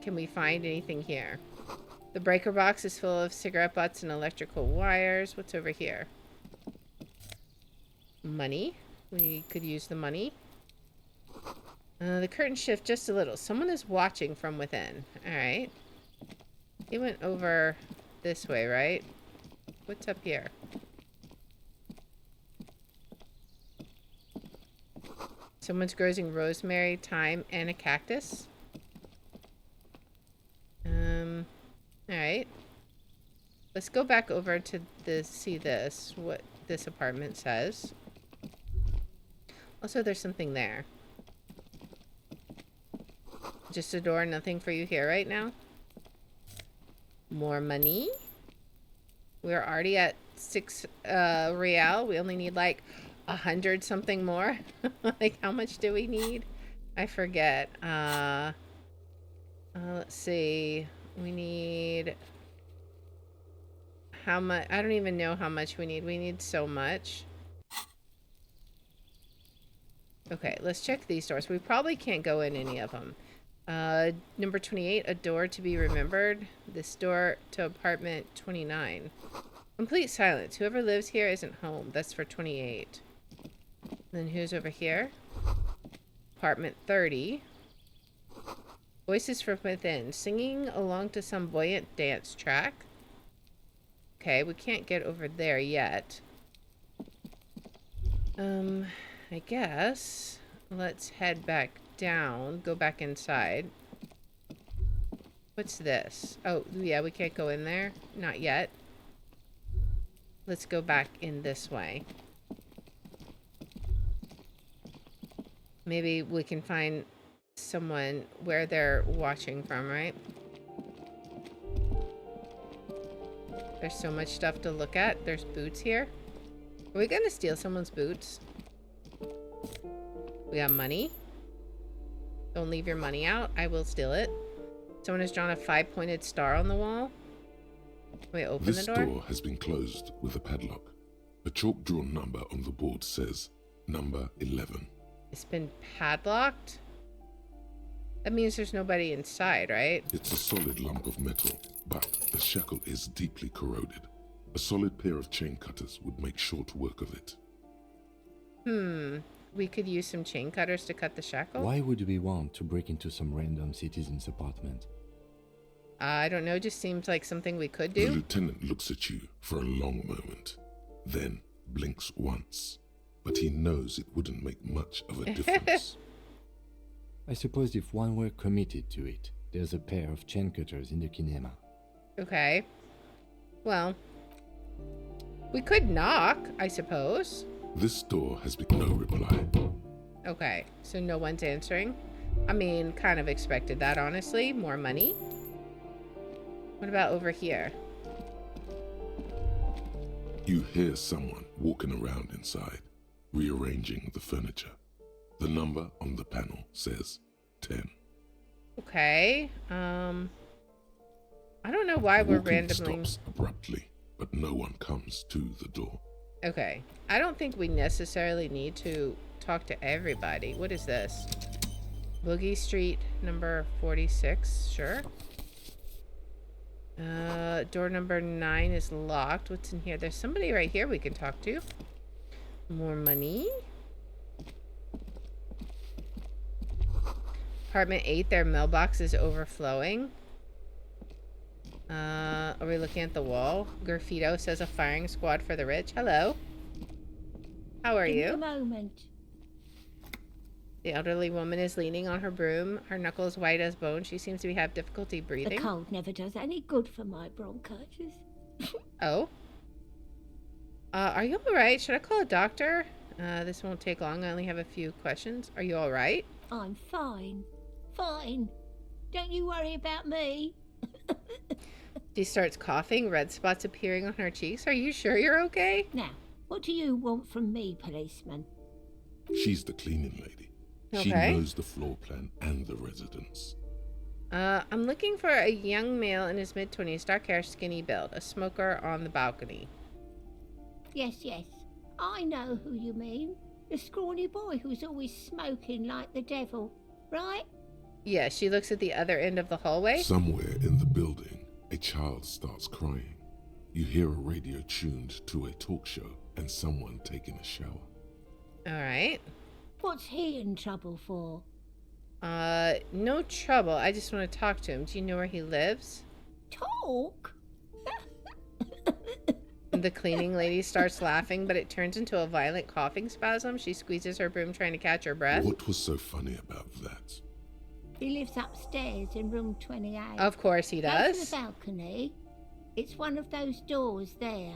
Can we find anything here? The breaker box is full of cigarette butts and electrical wires. What's over here? Money. We could use the money. The curtain shift just a little. Someone is watching from within. Alright. He went over this way, right? What's up here? Someone's growing rosemary, thyme, and a cactus. Alright. Let's go back over to see this, what this apartment says. Also, there's something there. Just a door, nothing for you here right now. More money. We're already at 6 real. We only need like 100 something more. Like, how much do we need? I forget. Let's see. We need... How much? I don't even know how much we need. We need so much. Okay, let's check these doors. We probably can't go in any of them. Number 28, a door to be remembered. This door to apartment 29. Complete silence. Whoever lives here isn't home. That's for 28. Then who's over here? Apartment 30. Voices from within. Singing along to some buoyant dance track. Okay, we can't get over there yet. I guess let's head back down. Go back inside. What's this? Oh, yeah, we can't go in there. Not yet. Let's go back in this way. Maybe we can find someone where they're watching from, right? There's so much stuff to look at. There's boots here. Are we gonna steal someone's boots? We have money. Don't leave your money out. I will steal it. Someone has drawn a 5-pointed star on the wall. Can we open the door? This door has been closed with a padlock. A chalk-drawn number on the board says number 11. It's been padlocked? That means there's nobody inside, right? It's a solid lump of metal, but the shackle is deeply corroded. A solid pair of chain cutters would make short work of it. We could use some chain cutters to cut the shackle? Why would we want to break into some random citizen's apartment? I don't know, just seems like something we could The do. lieutenant looks at you for a long moment, then blinks once. But he knows it wouldn't make much of a difference. I suppose if one were committed to it, there's a pair of chain cutters in the kinema. Okay. Well, we could knock, I suppose. This door has been no reply. Okay, so no one's answering. I mean, kind of expected that, honestly. More money. What about over here? You hear someone walking around inside, rearranging the furniture. The number on the panel says 10. Okay. I don't know why we're Walking randomly... stops abruptly, but no one comes to the door. Okay. I don't think we necessarily need to talk to everybody. What is this? Boogie Street, number 46. Sure. Door number 9 is locked. What's in here? There's somebody right here we can talk to. More money. Apartment 8, their mailbox is overflowing. Are we looking at the wall? Graffito says a firing squad for the rich. Hello. How are Give me you? a moment. The elderly woman is leaning on her broom, her knuckles white as bone. She seems to have difficulty The breathing. cold never does any good for my bronchitis. Oh? Are you alright? Should I call a doctor? This won't take long. I only have a few questions. Are you alright? I'm fine. Fine. Don't you worry about me. She starts coughing, red spots appearing on her cheeks. Are you sure you're okay? Now, what do you want from me, policeman? She's the cleaning lady. She Okay. knows the floor plan and the residence. I'm looking for a young male in his mid-20s, dark hair, skinny build, a smoker on the balcony. Yes, yes. I know who you mean. The scrawny boy who's always smoking like the devil, right? Yeah, she looks at the other end of the hallway. Somewhere in the building, a child starts crying. You hear a radio tuned to a talk show and someone taking a shower. Alright. What's he in trouble for? No trouble. I just want to talk to him. Do you know where he lives? Talk? The cleaning lady starts laughing, but it turns into a violent coughing spasm. She squeezes her broom trying to catch her breath. What was so funny about that? He lives upstairs in room 28. Of course he Go to does. the balcony. It's one of those doors there.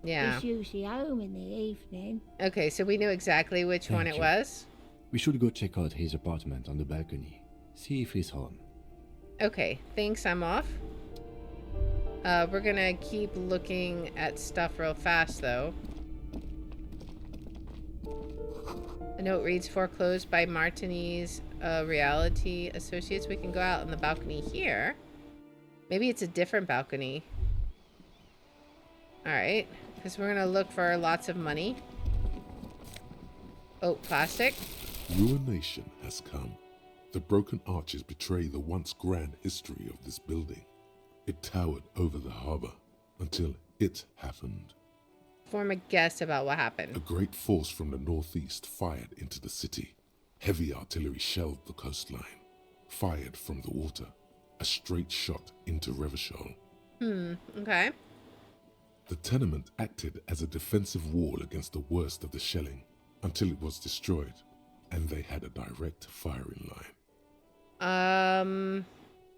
Yeah. He's usually home in the evening. Okay, so we knew exactly which one Thank it you. was. We should go check out his apartment on the balcony. See if he's home. Okay, thanks, I'm off. We're gonna keep looking at stuff real fast, though. A note reads, foreclosed by Martinez Reality Associates. We can go out on the balcony here. Maybe it's a different balcony. Alright, because we're gonna look for lots of money. Oh, plastic. Ruination has come. The broken arches betray the once grand history of this building. It towered over the harbor until it happened. Form a guess about what A happened. great force from the northeast fired into the city. Heavy artillery shelled the coastline. Fired from the water. A straight shot into Revachol. Okay. The tenement acted as a defensive wall against the worst of the shelling until it was destroyed, and they had a direct firing line.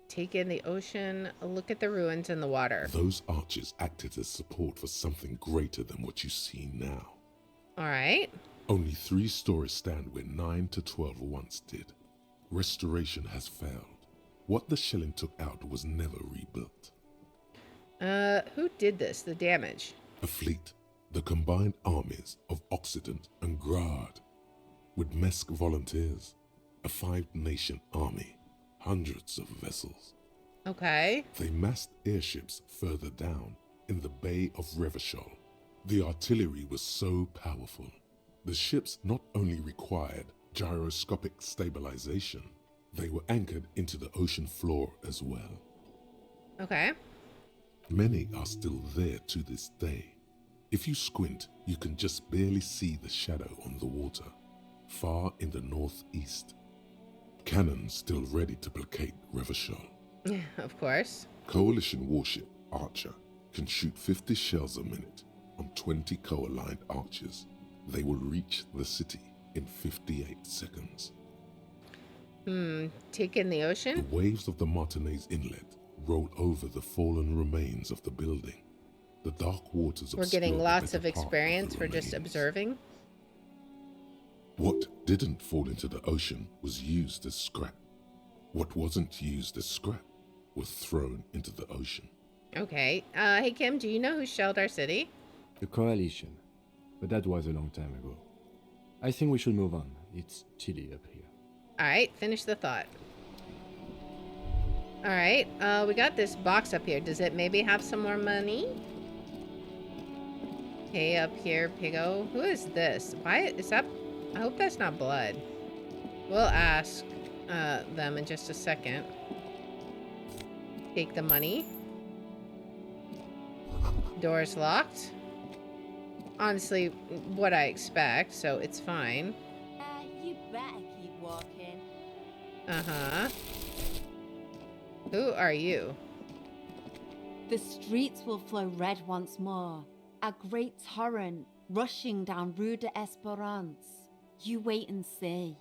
Take in the ocean, look at the ruins in the water. Those arches acted as support for something greater than what you see now. Alright. Only 3 stories stand where 9 to 12 once did. Restoration has failed. What the shelling took out was never rebuilt. Who did this? The damage? A fleet, the combined armies of Occident and Grad, with Myst volunteers, a 5-nation army, hundreds of vessels. Okay. They massed airships further down in the Bay of Revachol. The artillery was so powerful. The ships not only required gyroscopic stabilization, they were anchored into the ocean floor as well. Okay. Many are still there to this day. If you squint, you can just barely see the shadow on the water, far in the northeast. Cannons still ready to placate Revachol. Of course. Coalition warship Archer can shoot 50 shells a minute on 20 co-aligned archers. They will reach the city in 58 seconds. Take in the The ocean? waves of the Martinez Inlet roll over the fallen remains of the building. The dark waters We're obscure getting the lots better of part the experience for just remains. observing. What didn't fall into the ocean was used as scrap. What wasn't used as scrap was thrown into the ocean. Okay. Hey Kim, do you know who shelled our city? The coalition. But that was a long time ago. I think we should move on. It's chilly up here. Alright, finish the thought. Alright, we got this box up here. Does it maybe have some more money? Okay, up here, Pigo. Who is this? Why is that? I hope that's not blood. We'll ask them in just a second. Take the money. Door's locked. Honestly, what I expect, so it's fine. You better keep walking. Uh-huh. Who are you? The streets will flow red once more, a great torrent rushing down Rue de Esperance. You wait and see.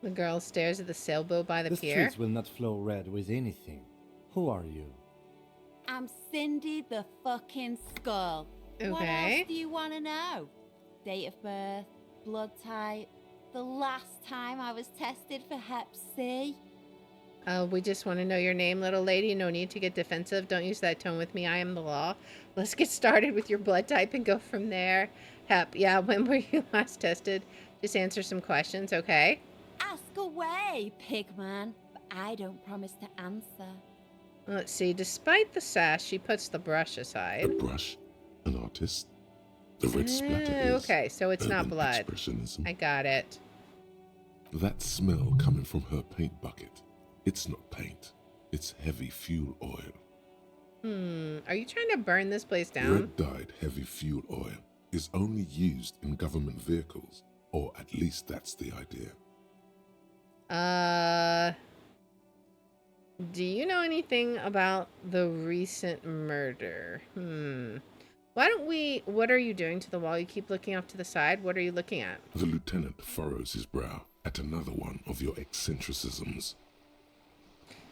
The girl stares at the sailboat by the The pier. streets will not flow red with anything. Who are you? I'm Cindy the fucking Skull. What Okay. else do you want to know? Date of birth, blood type, the last time I was tested for Hep C. We just want to know your name, little lady. No need to get defensive. Don't use that tone with me. I am the law. Let's get started with your blood type and go from there. Hep, yeah, when were you last tested? Just answer some questions, okay? Ask away, pigman, but I don't promise to answer. Let's see. Despite the sass, she puts the brush aside. The brush, an artist. The red splatter is Okay, so it's not urban blood. expressionism. I got it. That smell coming from her paint bucket. It's not paint. It's heavy fuel oil. Are you trying to burn this place down? Red-dyed heavy fuel oil is only used in government vehicles, or at least that's the idea. Do you know anything about the recent murder? Why don't we... What are you doing to the wall? You keep looking off to the side. What are you looking at? The lieutenant furrows his brow at another one of your eccentricisms.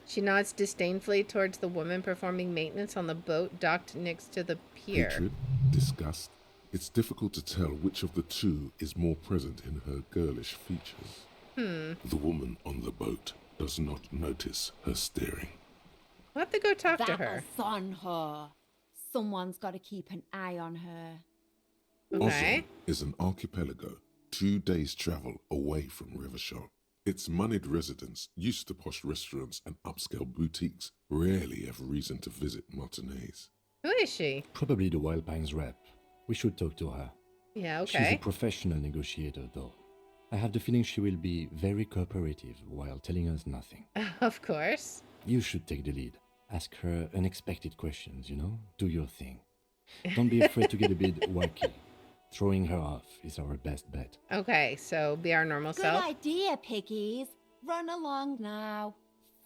She nods disdainfully towards the woman performing maintenance on the boat docked next to the pier. Hatred, disgust. It's difficult to tell which of the two is more present in her girlish features. The woman on the boat does not notice her staring. We'll have to go talk to her. That's on her. Someone's got to keep an eye on her. Okay. Oslo is an archipelago 2 days' travel away from Rivershore. Its moneyed residents, used to posh restaurants and upscale boutiques, rarely have reason to visit matinees. Who is she? Probably the Wild Pines rep. We should talk to her. Yeah, She's a okay. professional negotiator, though. I have the feeling she will be very cooperative while telling us nothing. Of course. You should take the lead. Ask her unexpected questions, you know? Do your thing. Don't be afraid to get a bit wacky. Throwing her off is our best bet. Okay, so be our normal Good self. idea, piggies. Run along now.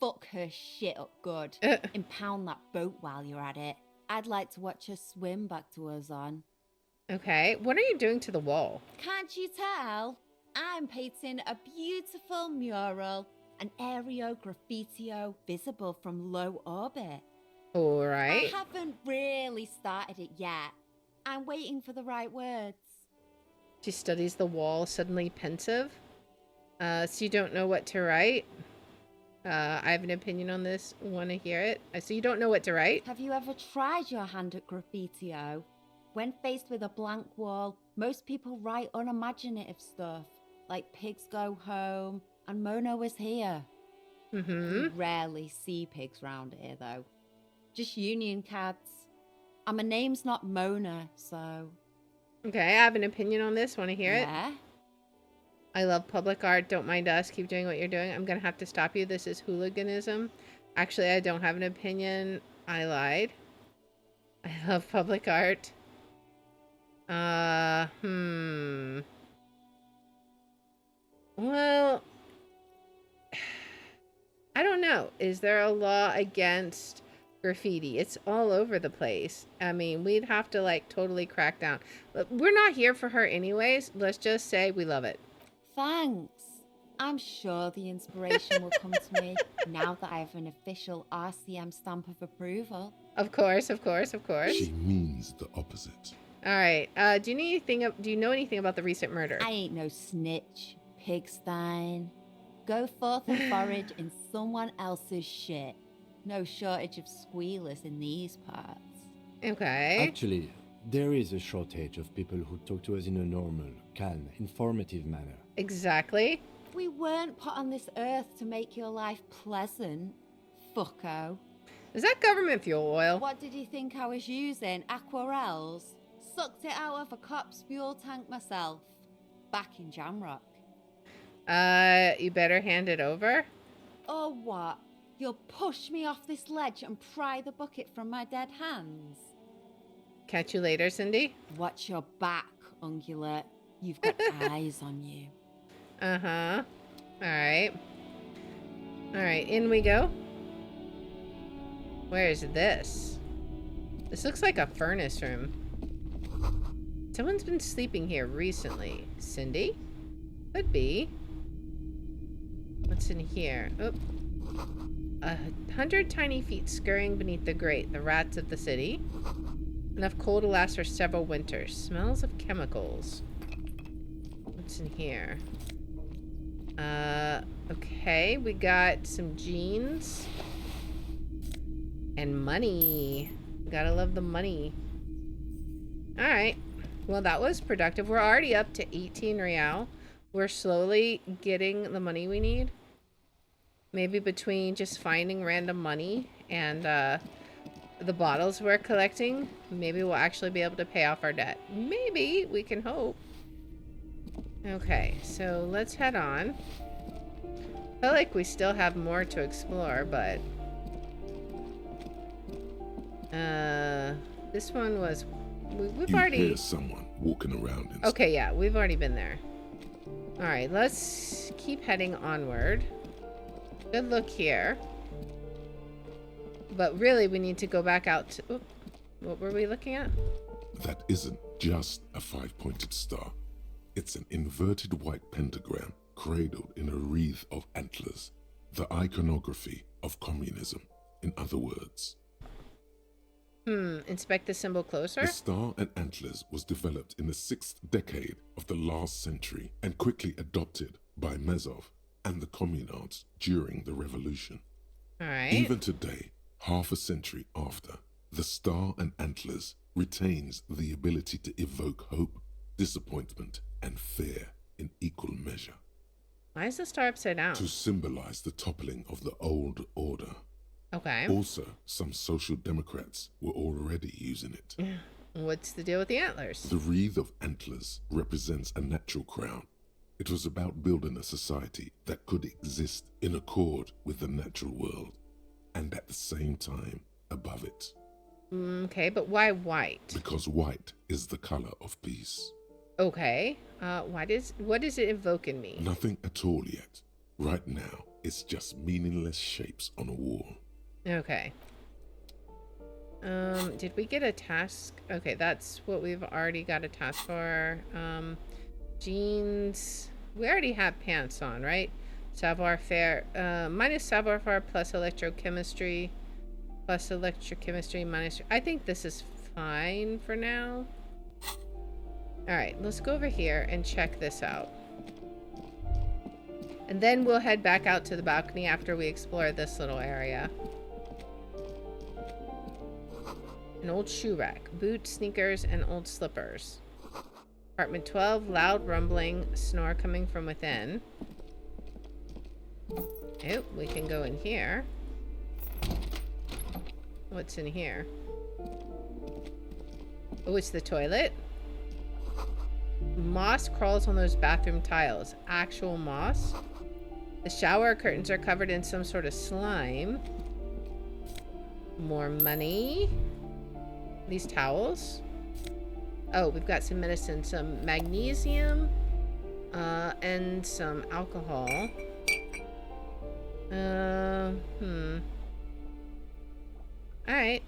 Fuck her shit up good. Impound that boat while you're at it. I'd like to watch her swim back to us on. Okay, what are you doing to the wall? Can't you tell? I'm painting a beautiful mural, an aereo graffitio visible from low orbit. All right. I haven't really started it yet. I'm waiting for the right words. She studies the wall, suddenly pensive. So you don't know what to write? I have an opinion on this. Want to hear it? So you don't know what to write? Have you ever tried your hand at graffitio? When faced with a blank wall, most people write unimaginative stuff, like pigs go home and Mona was here. You rarely see pigs round here, though. Just union cads. And my name's not Mona, so... Okay, I have an opinion on this. Want to hear it? Yeah? I love public art. Don't mind us. Keep doing what you're doing. I'm going to have to stop you. This is hooliganism. Actually, I don't have an opinion. I lied. I love public art. Well, I don't know. Is there a law against graffiti? It's all over the place. I mean, we'd have to like totally crack down. But we're not here for her anyways. Let's just say we love it. Thanks. I'm sure the inspiration will come to me now that I have an official RCM stamp of approval. Of course, of course, of course. She means the opposite. All right. Do you know anything about the recent murder? I ain't no snitch, pigstein. Go forth and forage in someone else's shit. No shortage of squealers in these parts. Okay. Actually, there is a shortage of people who talk to us in a normal, calm, informative manner. Exactly. We weren't put on this earth to make your life pleasant, fucko. Is that government fuel oil? What did you think I was using? Aquarels? Sucked it out of a cop's fuel tank myself. Back in Jamrock. You better hand it over. Or what? You'll push me off this ledge and pry the bucket from my dead hands? Catch you later, Cindy. Watch your back, ungulate. You've got eyes on you. Uh-huh. All right. All right, in we go. Where is this? This looks like a furnace room. Someone's been sleeping here recently. Cindy? Could be. What's in here? Oh. 100 tiny feet scurrying beneath the grate. The rats of the city. Enough coal to last for several winters. Smells of chemicals. What's in here? Okay. We got some jeans. And money. Gotta love the money. Alright. Well, that was productive. We're already up to 18 real. We're slowly getting the money we need. Maybe between just finding random money and the bottles we're collecting, maybe we'll actually be able to pay off our debt. Maybe. We can hope. Okay, so let's head on. I feel like we still have more to explore, but... this one was... We've you already... hear someone walking around inside. Okay, yeah, we've already been there. Alright, let's keep heading onward. Good look here. But really, we need to go back out to... Oop, what were we looking at? That isn't just a 5-pointed star. It's an inverted white pentagram cradled in a wreath of antlers. The iconography of communism, in other words. Inspect the symbol closer? The star and antlers was developed in the 6th decade of the last century and quickly adopted by Mazov and the communards during the revolution. Alright. Even today, half a century after, the star and antlers retains the ability to evoke hope, disappointment, and fear in equal measure. Why is the star upside down? To symbolize the toppling of the old order. Okay. Also, some social democrats were already using it. What's the deal with the antlers? The wreath of antlers represents a natural crown. It was about building a society that could exist in accord with the natural world, and at the same time above it. Okay, but why white? Because white is the color of peace. Okay. What does it evoke in me? Nothing at all yet. Right now, it's just meaningless shapes on a wall. Okay. Did we get a task? Okay, that's what we've already got a task for. Jeans. We already have pants on, right? Savoir-faire. Minus savoir-faire plus electrochemistry. Plus electrochemistry minus... I think this is fine for now. Alright, let's go over here and check this out. And then we'll head back out to the balcony after we explore this little area. An old shoe rack. Boots, sneakers, and old slippers. Apartment 12, loud rumbling, snore coming from within. Oh, we can go in here. What's in here? Oh, it's the toilet. Moss crawls on those bathroom tiles. Actual moss. The shower curtains are covered in some sort of slime. More money. These towels. Oh, we've got some medicine, some magnesium, and some alcohol. Alright.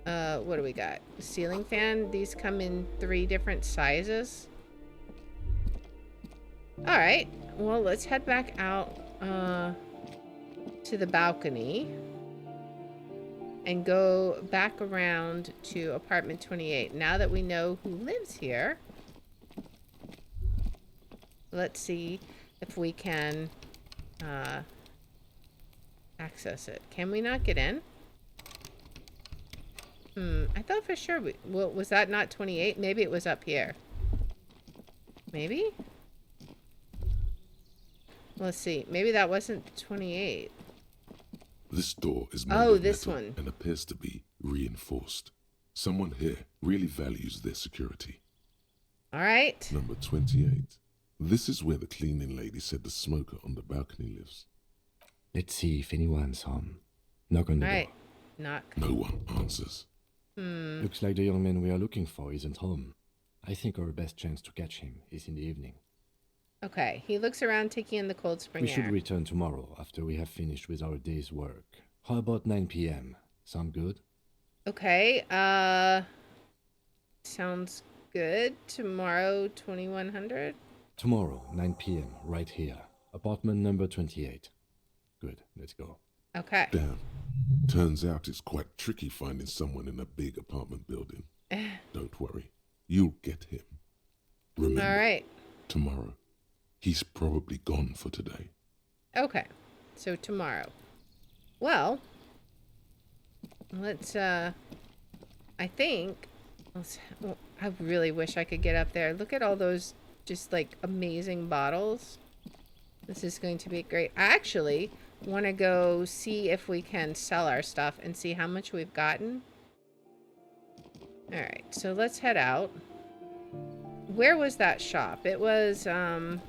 What do we got? Ceiling fan. These come in 3 different sizes. Alright. Well, let's head back out, to the balcony. And go back around to apartment 28. Now that we know who lives here, let's see if we can access it. Can we not get in? I thought for sure we... Well, was that not 28? Maybe it was up here. Maybe? Let's see. Maybe that wasn't 28. This door is made Oh, of this metal one. and appears to be reinforced. Someone here really values their security. All right. Number 28. This is where the cleaning lady said the smoker on the balcony lives. Let's see if anyone's home. Knock on the All right. door. Knock. No one answers. Looks like the young man we are looking for isn't home. I think our best chance to catch him is in the evening. Okay. He looks around, taking in the cold spring We air. should return tomorrow after we have finished with our day's work. How about 9 p.m.? Sound good? Okay, sounds good. Tomorrow, 2100? Tomorrow, 9 p.m., right here. Apartment number 28. Good, let's go. Okay. Damn. Turns out it's quite tricky finding someone in a big apartment building. Don't worry. You'll get him. Remember, All right. tomorrow. He's probably gone for today. Okay. So tomorrow. Well, let's, I think, well, I really wish I could get up there. Look at all those just like amazing bottles. This is going to be great. I actually want to go see if we can sell our stuff and see how much we've gotten. All right, so let's head out. Where was that shop? It was, I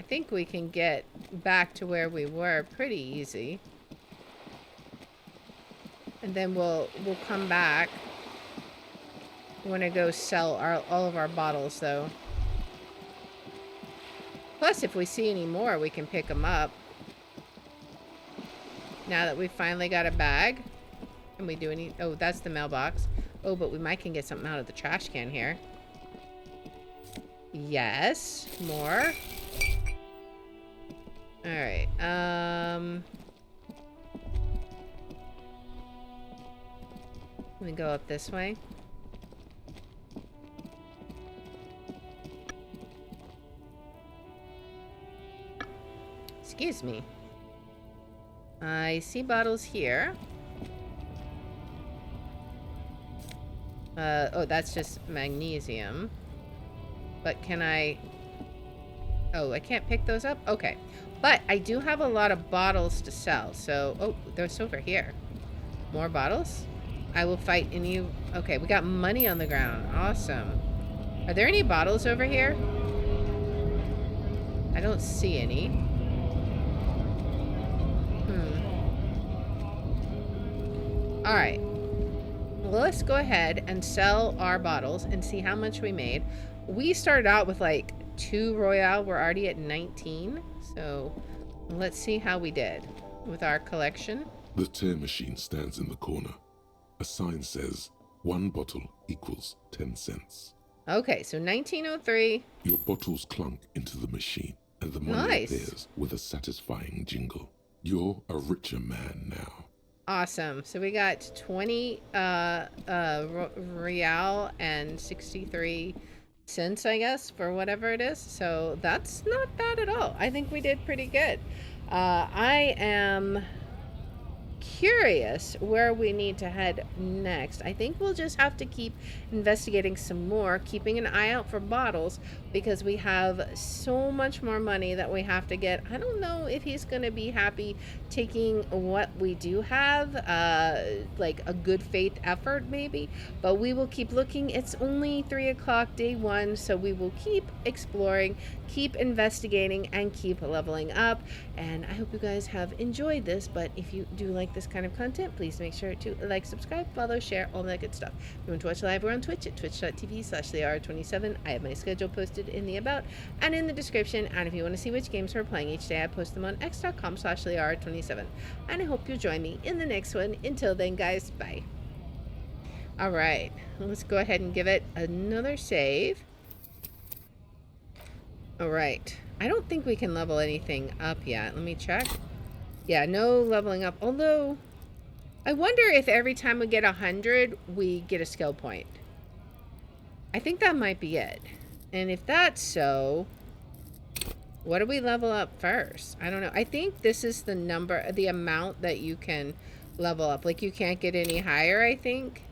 think we can get back to where we were pretty easy. And then we'll come back. I want to go sell all of our bottles, though. Plus, if we see any more, we can pick them up. Now that we finally got a bag. Can we do any... Oh, that's the mailbox. Oh, but we might can get something out of the trash can here. Yes. More. Alright. Let me go up this way. Excuse me. I see bottles here. Oh, that's just magnesium. But can I... Oh, I can't pick those up? Okay. But I do have a lot of bottles to sell, so... Oh, there's over here. More bottles? I will fight any... Okay, we got money on the ground. Awesome. Are there any bottles over here? I don't see any. Alright. Well, let's go ahead and sell our bottles and see how much we made. We started out with like 2 Royale. We're already at 19. So let's see how we did with our collection. The tear machine stands in the corner. A sign says 1 bottle equals 10 cents. Okay, so 1903. Your bottles clunk into the machine and the money appears with a satisfying jingle. You're a richer man now. Awesome. So we got 20 real and 63 cents, I guess, for whatever it is. So that's not bad at all. I think we did pretty good. I am curious where we need to head next. I think we'll just have to keep investigating some more, keeping an eye out for bottles, because we have so much more money that we have to get. I don't know if he's going to be happy taking what we do have, like a good faith effort maybe, but we will keep looking. It's only 3 o'clock day 1, so we will keep exploring, keep investigating, and keep leveling up. And I hope you guys have enjoyed this, but if you do like this kind of content, please make sure to like, subscribe, follow, share, all that good stuff. If you want to watch live, we're on Twitch at twitch.tv/thehour27. I have my schedule posted in the about and in the description, and if you want to see which games we're playing each day, I post them on x.com/thehour27. And I hope you'll join me in the next one. Until then, guys, bye. Alright, let's go ahead and give it another save. Alright, I don't think we can level anything up yet. Let me check. Yeah, no leveling up. Although, I wonder if every time we get 100, we get a skill point. I think that might be it. And if that's so, what do we level up first? I don't know. I think this is the number, the amount that you can level up. Like, you can't get any higher, I think,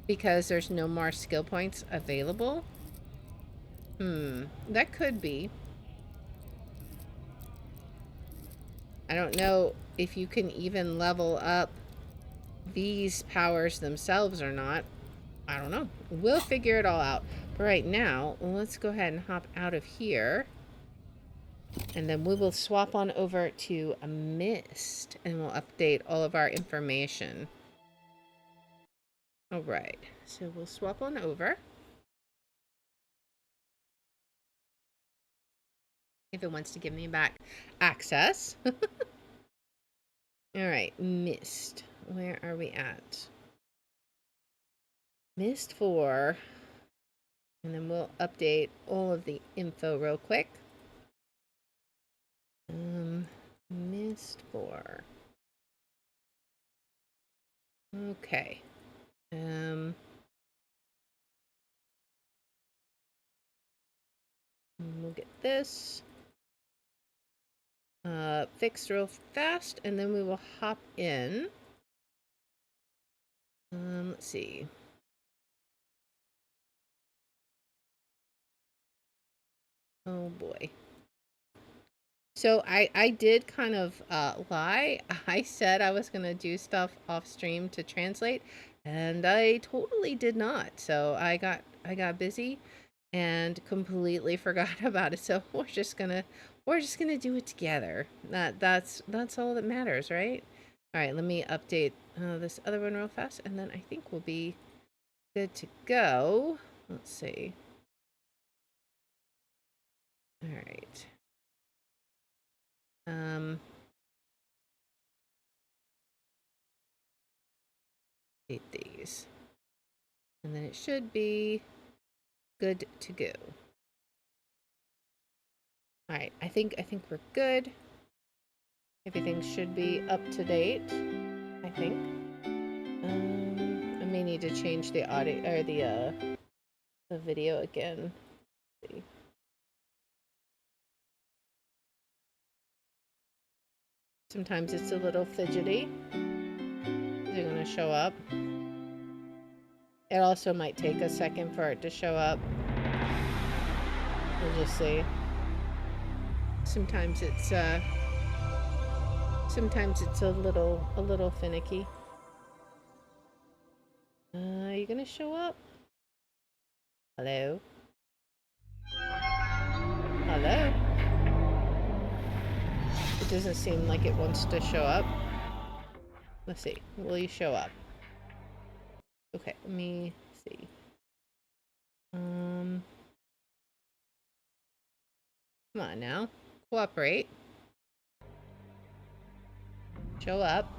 because there's no more skill points available. That could be. I don't know if you can even level up these powers themselves or not. I don't know. We'll figure it all out. But right now, let's go ahead and hop out of here. And then we will swap on over to a Myst, and we'll update all of our information. All right. So we'll swap on over. If it wants to give me back access. Alright, Myst. Where are we at? Myst IV. And then we'll update all of the info real quick. Myst IV. Okay. We'll get this fixed real fast, and then we will hop in. Let's see. Oh boy. So I did kind of lie. I said I was gonna do stuff off stream to translate, and I totally did not. So I got busy and completely forgot about it. So we're just gonna do it together. That's all that matters, right? All right, let me update this other one real fast, and then I think we'll be good to go. Let's see. All right. Update these, and then it should be good to go. All right, I think we're good. Everything should be up to date, I think. I may need to change the audio or the video again. Let's see. Sometimes it's a little fidgety. They're gonna show up. It also might take a second for it to show up. We'll just see. Sometimes it's a little finicky. Are you gonna show up? Hello? Hello? It doesn't seem like it wants to show up. Let's see. Will you show up? Okay, let me see. Come on now. Cooperate. Show up.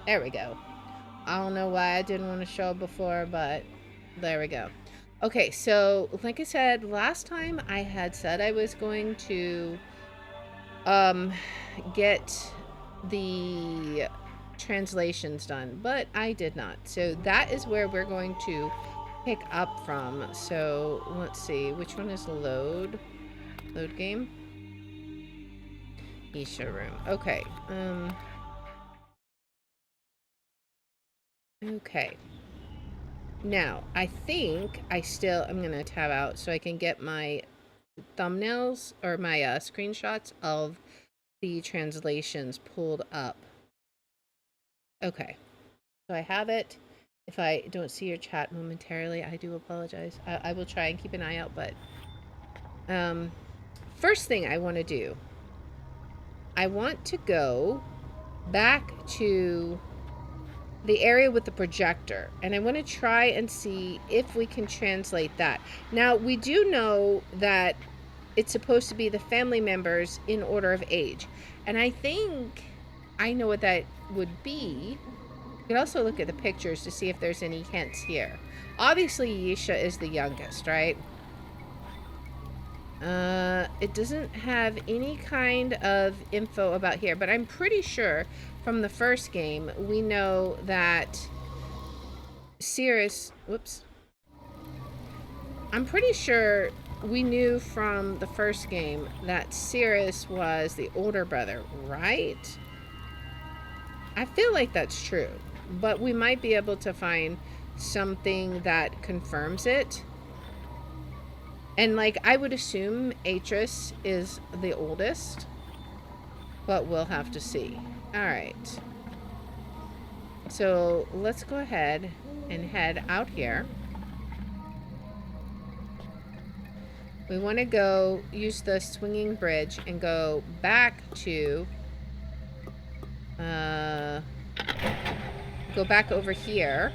There we go. I don't know why I didn't want to show up before, but there we go. Okay, so like I said, last time I had said I was going to get the translations done, but I did not. So that is where we're going to pick up from. So let's see, which one is load game? Isha room. Okay. Okay. Now, I think I'm going to tab out so I can get my thumbnails or my screenshots of the translations pulled up. Okay. So I have it. If I don't see your chat momentarily, I do apologize. I will try and keep an eye out, but first thing I want to do, I want to go back to the area with the projector, and I want to try and see if we can translate that. Now, we do know that it's supposed to be the family members in order of age, and I think I know what that would be. You can also look at the pictures to see if there's any hints here. Obviously, Yisha is the youngest, right? It doesn't have any kind of info about here, but I'm pretty sure from the first game, we know that Cirrus, whoops. I'm pretty sure we knew from the first game that Cirrus was the older brother, right? I feel like that's true, but we might be able to find something that confirms it. And like, I would assume Atris is the oldest, but we'll have to see. All right. So let's go ahead and head out here. We want to go use the swinging bridge and go back to, go back over here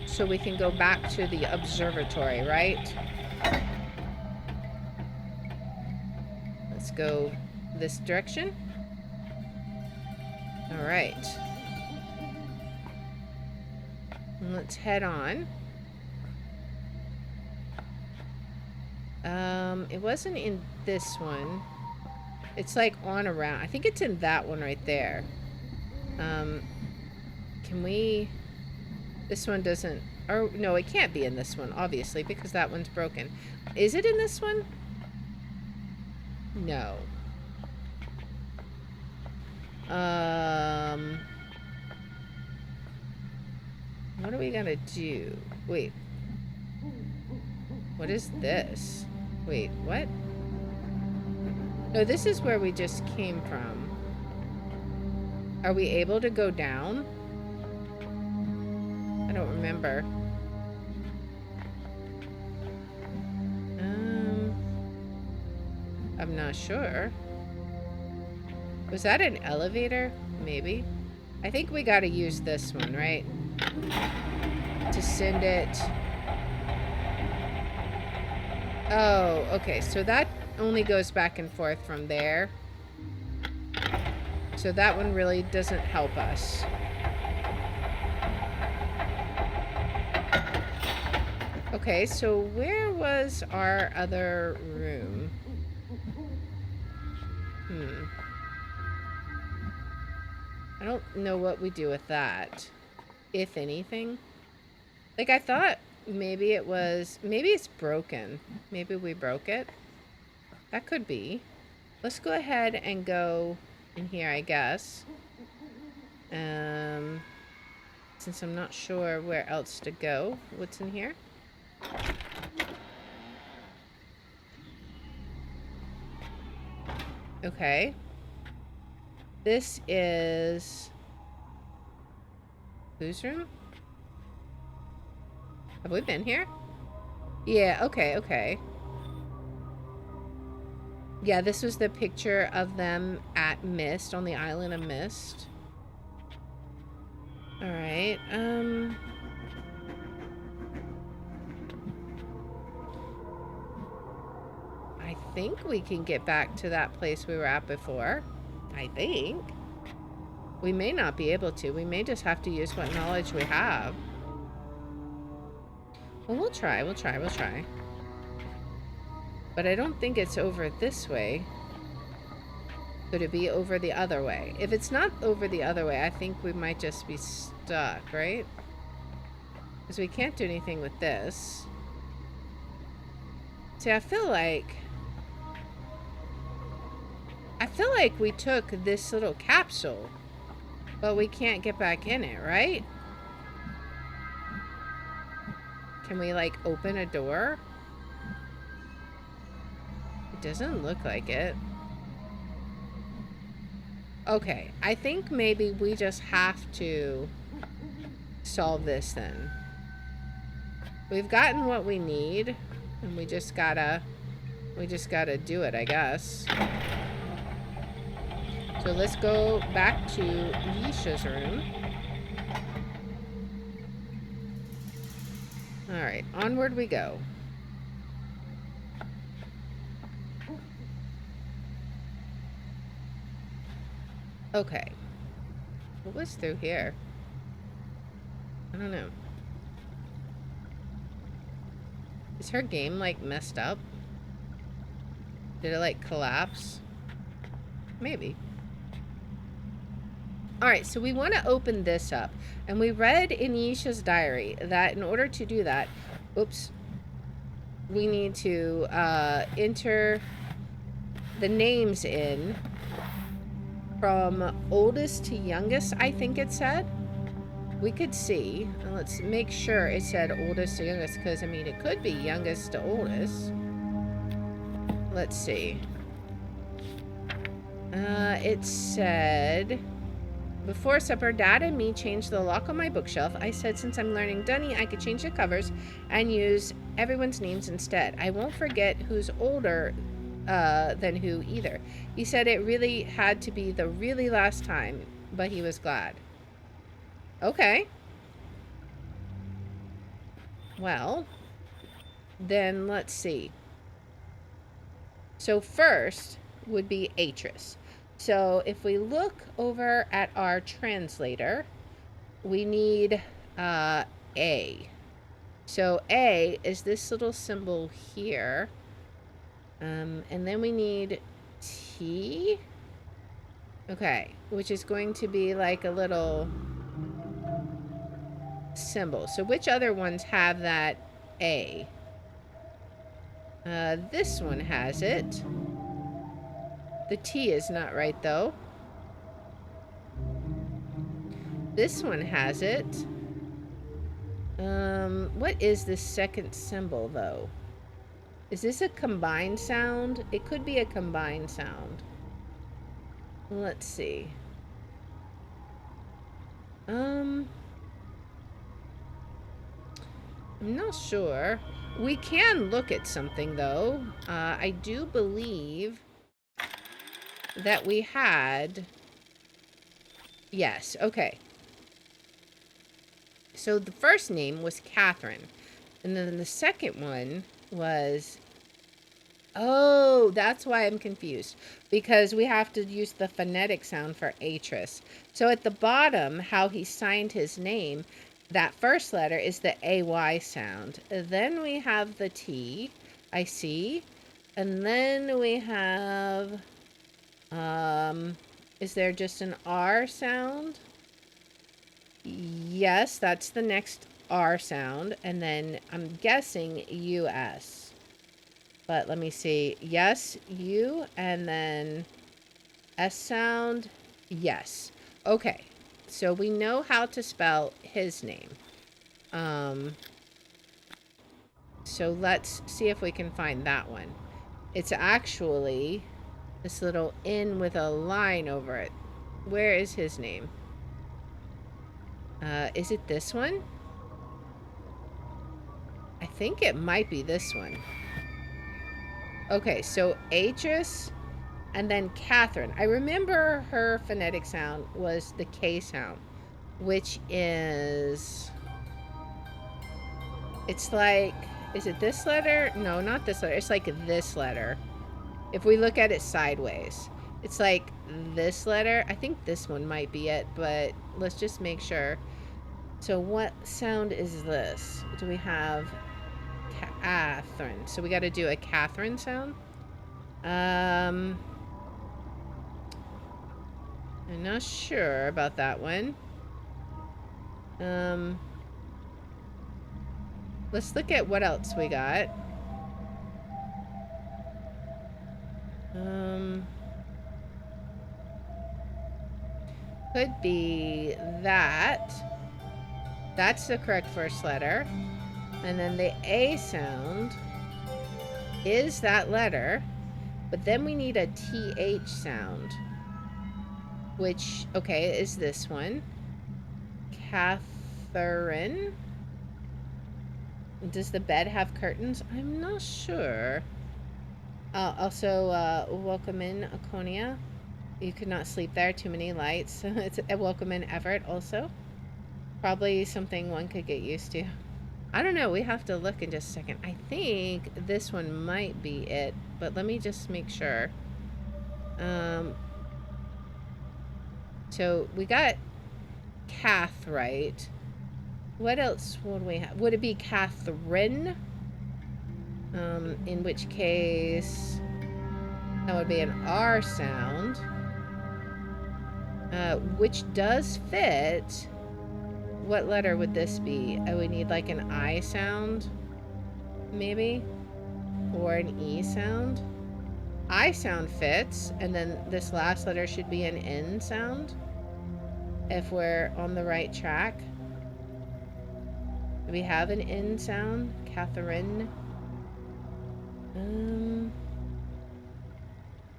so we can go back to the observatory, right? Let's go this direction. All right. Let's head on. It wasn't in this one. It's like on around. I think it's in that one right there. Can we... This one doesn't... Or, no, it can't be in this one, obviously, because that one's broken. Is it in this one? No. What are we gonna do? Wait. What is this? Wait, what? No, this is where we just came from. Are we able to go down? I don't remember. I'm not sure. Was that an elevator? Maybe. I think we gotta use this one, right? To send it. Oh, okay. So that only goes back and forth from there. So that one really doesn't help us. Okay, so where was our other room? I don't know what we do with that, if anything. Like, I thought maybe it was... Maybe it's broken. Maybe we broke it. That could be. Let's go ahead and go in here, I guess. Since I'm not sure where else to go. What's in here? Okay. This is... Whose room? Have we been here? Yeah, okay, okay. Yeah, this was the picture of them at Myst, on the island of Myst. Alright, I think we can get back to that place we were at before. I think. We may not be able to. We may just have to use what knowledge we have. Well, we'll try. We'll try. We'll try. But I don't think it's over this way. Could it be over the other way? If it's not over the other way, I think we might just be stuck, right? Because we can't do anything with this. See, I feel like we took this little capsule, but we can't get back in it, right? Can we, like, open a door? It doesn't look like it. Okay, I think maybe we just have to solve this then. We've gotten what we need, and we just gotta do it, I guess. So let's go back to Yisha's room. Alright, onward we go. Okay. What was through here? I don't know. Is her game, like, messed up? Did it, like, collapse? Maybe. Alright, so we want to open this up. And we read in Yisha's diary that in order to do that, oops, we need to enter the names in from oldest to youngest, I think it said. We could see. Let's make sure it said oldest to youngest, because, I mean, it could be youngest to oldest. Let's see. It said... Before supper, Dad and me changed the lock on my bookshelf. I said since I'm learning Dunny, I could change the covers and use everyone's names instead. I won't forget who's older than who either. He said it really had to be the really last time, but he was glad. Okay. Well, then let's see. So first would be Atris. So if we look over at our translator, we need A. So A is this little symbol here. And then we need T. Okay, which is going to be like a little symbol. So which other ones have that A? This one has it. The T is not right though. This one has it. What is this second symbol though? Is this a combined sound? It could be a combined sound. Let's see. I'm not sure. We can look at something though. I do believe that we had... Yes, okay. So the first name was Catherine. And then the second one was... Oh, that's why I'm confused. Because we have to use the phonetic sound for Atris. So at the bottom, how he signed his name, that first letter is the AY sound. Then we have the T, I see. And then we have... is there just an R sound? Yes, that's the next R sound. And then I'm guessing US. But let me see. Yes, U, and then S sound. Yes. Okay. So we know how to spell his name. So let's see if we can find that one. It's actually this little N with a line over it. Where is his name? Is it this one? I think it might be this one. Okay, so Atris and then Catherine. I remember her phonetic sound was the K sound, which is... It's like... Is it this letter? No, not this letter. It's like this letter. If we look at it sideways. It's like this letter. I think this one might be it, but let's just make sure. So what sound is this? Do we have... Catherine. So we got to do a Catherine sound. I'm not sure about that one. Let's look at what else we got. Could be that. That's the correct first letter. And then the A sound is that letter, but then we need a TH sound, which, okay, is this one. Catherine. Does the bed have curtains? I'm not sure. Also, welcome in, Aconia. You could not sleep there, too many lights. It's a welcome in, Everett, also. Probably something one could get used to. I don't know. We have to look in just a second. I think this one might be it, but let me just make sure. So we got Cath right. What else would we have? Would it be Catherine? In which case that would be an R sound, which does fit. What letter would this be? Oh, we need like an I sound, maybe? Or an E sound? I sound fits, and then this last letter should be an N sound, if we're on the right track. Do we have an N sound? Catherine?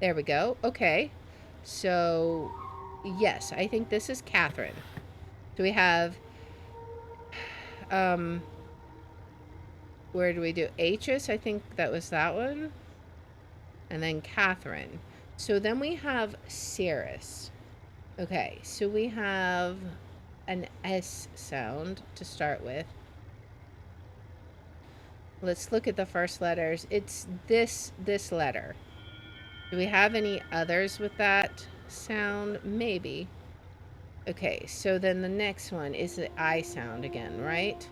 There we go. Okay. So, yes, I think this is Catherine. Do we have... where do we do? Atris, I think that was that one. And then Catherine. So then we have Cirrus. Okay, so we have an S sound to start with. Let's look at the first letters. It's this letter. Do we have any others with that sound, maybe. Okay, so then the next one is the I sound again, right?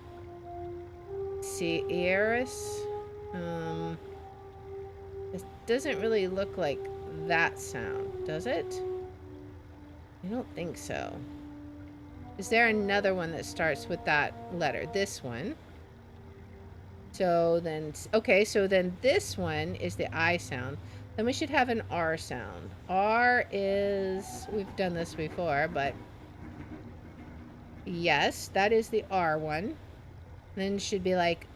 Sierras. It doesn't really look like that sound, does it? I don't think so. Is there another one that starts with that letter? This one. So then, okay, so then this one is the I sound. Then we should have an R sound. R is, we've done this before, but yes, that is the R one. Then it should be like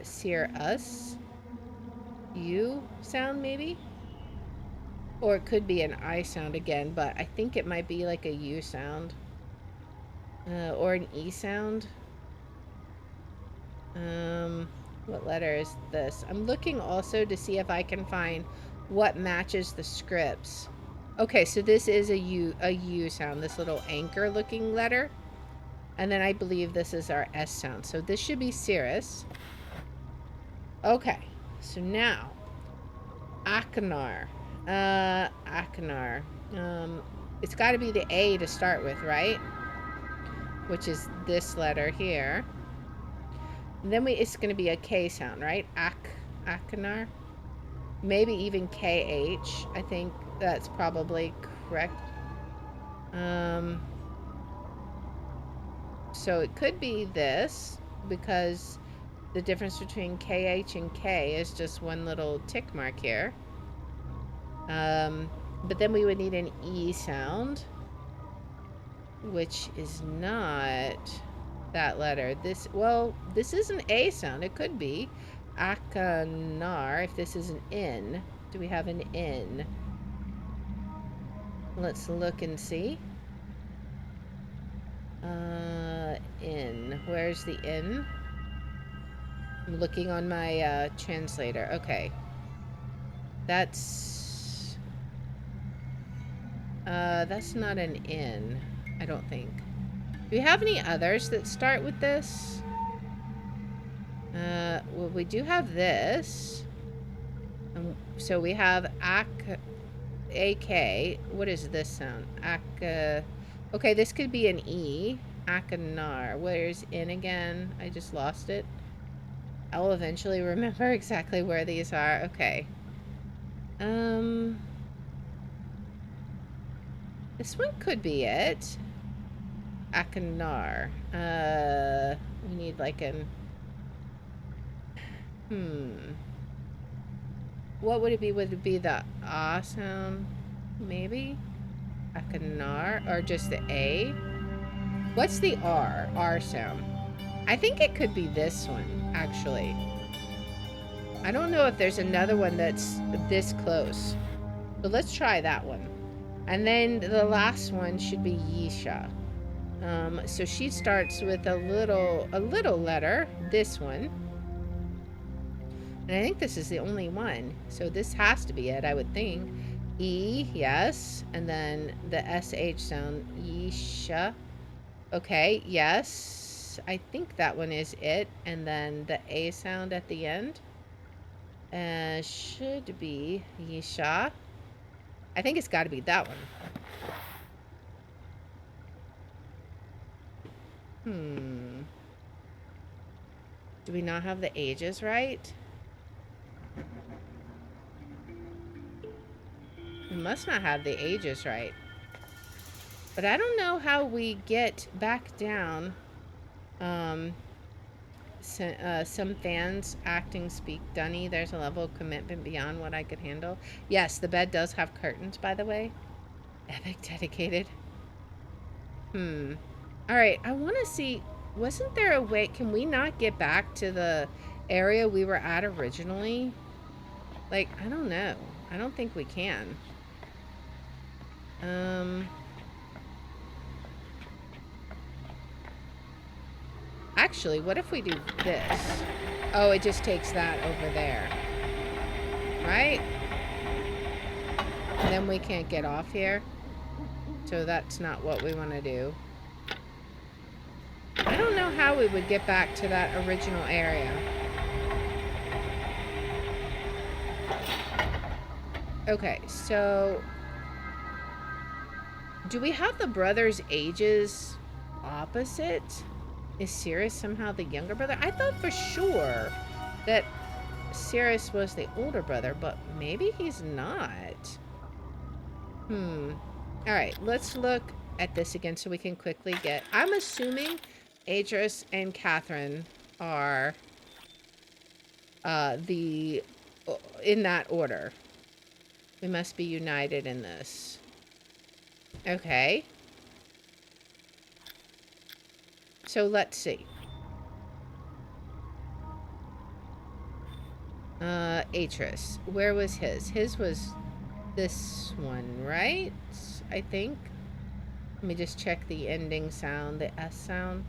sear us. U sound maybe? Or it could be an I sound again, but I think it might be like a U sound. Or an E sound. What letter is this? I'm looking also to see if I can find what matches the scripts. Okay, so this is a U sound, this little anchor looking letter. And then I believe this is our S sound. So this should be Cirrus. Okay, so now Akinar. Akinar. It's got to be the A to start with, right? Which is this letter here. And then it's going to be a K sound, right? Akinar. Maybe even KH. I think that's probably correct. So it could be this, because the difference between KH and K is just one little tick mark here. But then we would need an E sound, which is not that letter. This is an A sound. It could be Akanar if this is an N. Do we have an N? Let's look and see. N. Where's the N? I'm looking on my translator. Okay. That's not an N, I don't think. Do we have any others that start with this? Well, we do have this. So we have AK. What is this sound? Okay, this could be an E. Akanar. Where's N again? I just lost it. I'll eventually remember exactly where these are. Okay. This one could be it. Akanar. We need like an... What would it be? Would it be the ah sound? Maybe? Akanar? Or just the A? What's the R? R sound. I think it could be this one, actually. I don't know if there's another one that's this close. But let's try that one. And then the last one should be Yisha. So she starts with a little letter, this one. And I think this is the only one. So this has to be it, I would think. E, yes. And then the SH sound, Yisha. Okay, yes. I think that one is it. And then the A sound at the end. Should be Yisha. I think it's got to be that one. Do we not have the ages right? We must not have the ages right. But I don't know how we get back down. Some fans acting speak dunny. There's a level of commitment beyond what I could handle. Yes, the bed does have curtains, by the way. Epic dedicated. Alright, I want to see... Wasn't there a way... Can we not get back to the area we were at originally? Like, I don't know. I don't think we can. Actually, what if we do this? Oh, it just takes that over there. Right? And then we can't get off here. So that's not what we want to do. I don't know how we would get back to that original area. Okay, so Do we have the brothers' ages opposite? Is Sirius somehow the younger brother? I thought for sure that Sirius was the older brother, but maybe he's not. Alright, let's look at this again so we can quickly get... I'm assuming Adris and Catherine are in that order. We must be united in this. Okay. So let's see. Atris. Where was his? His was this one, right? I think. Let me just check the ending sound, the S sound.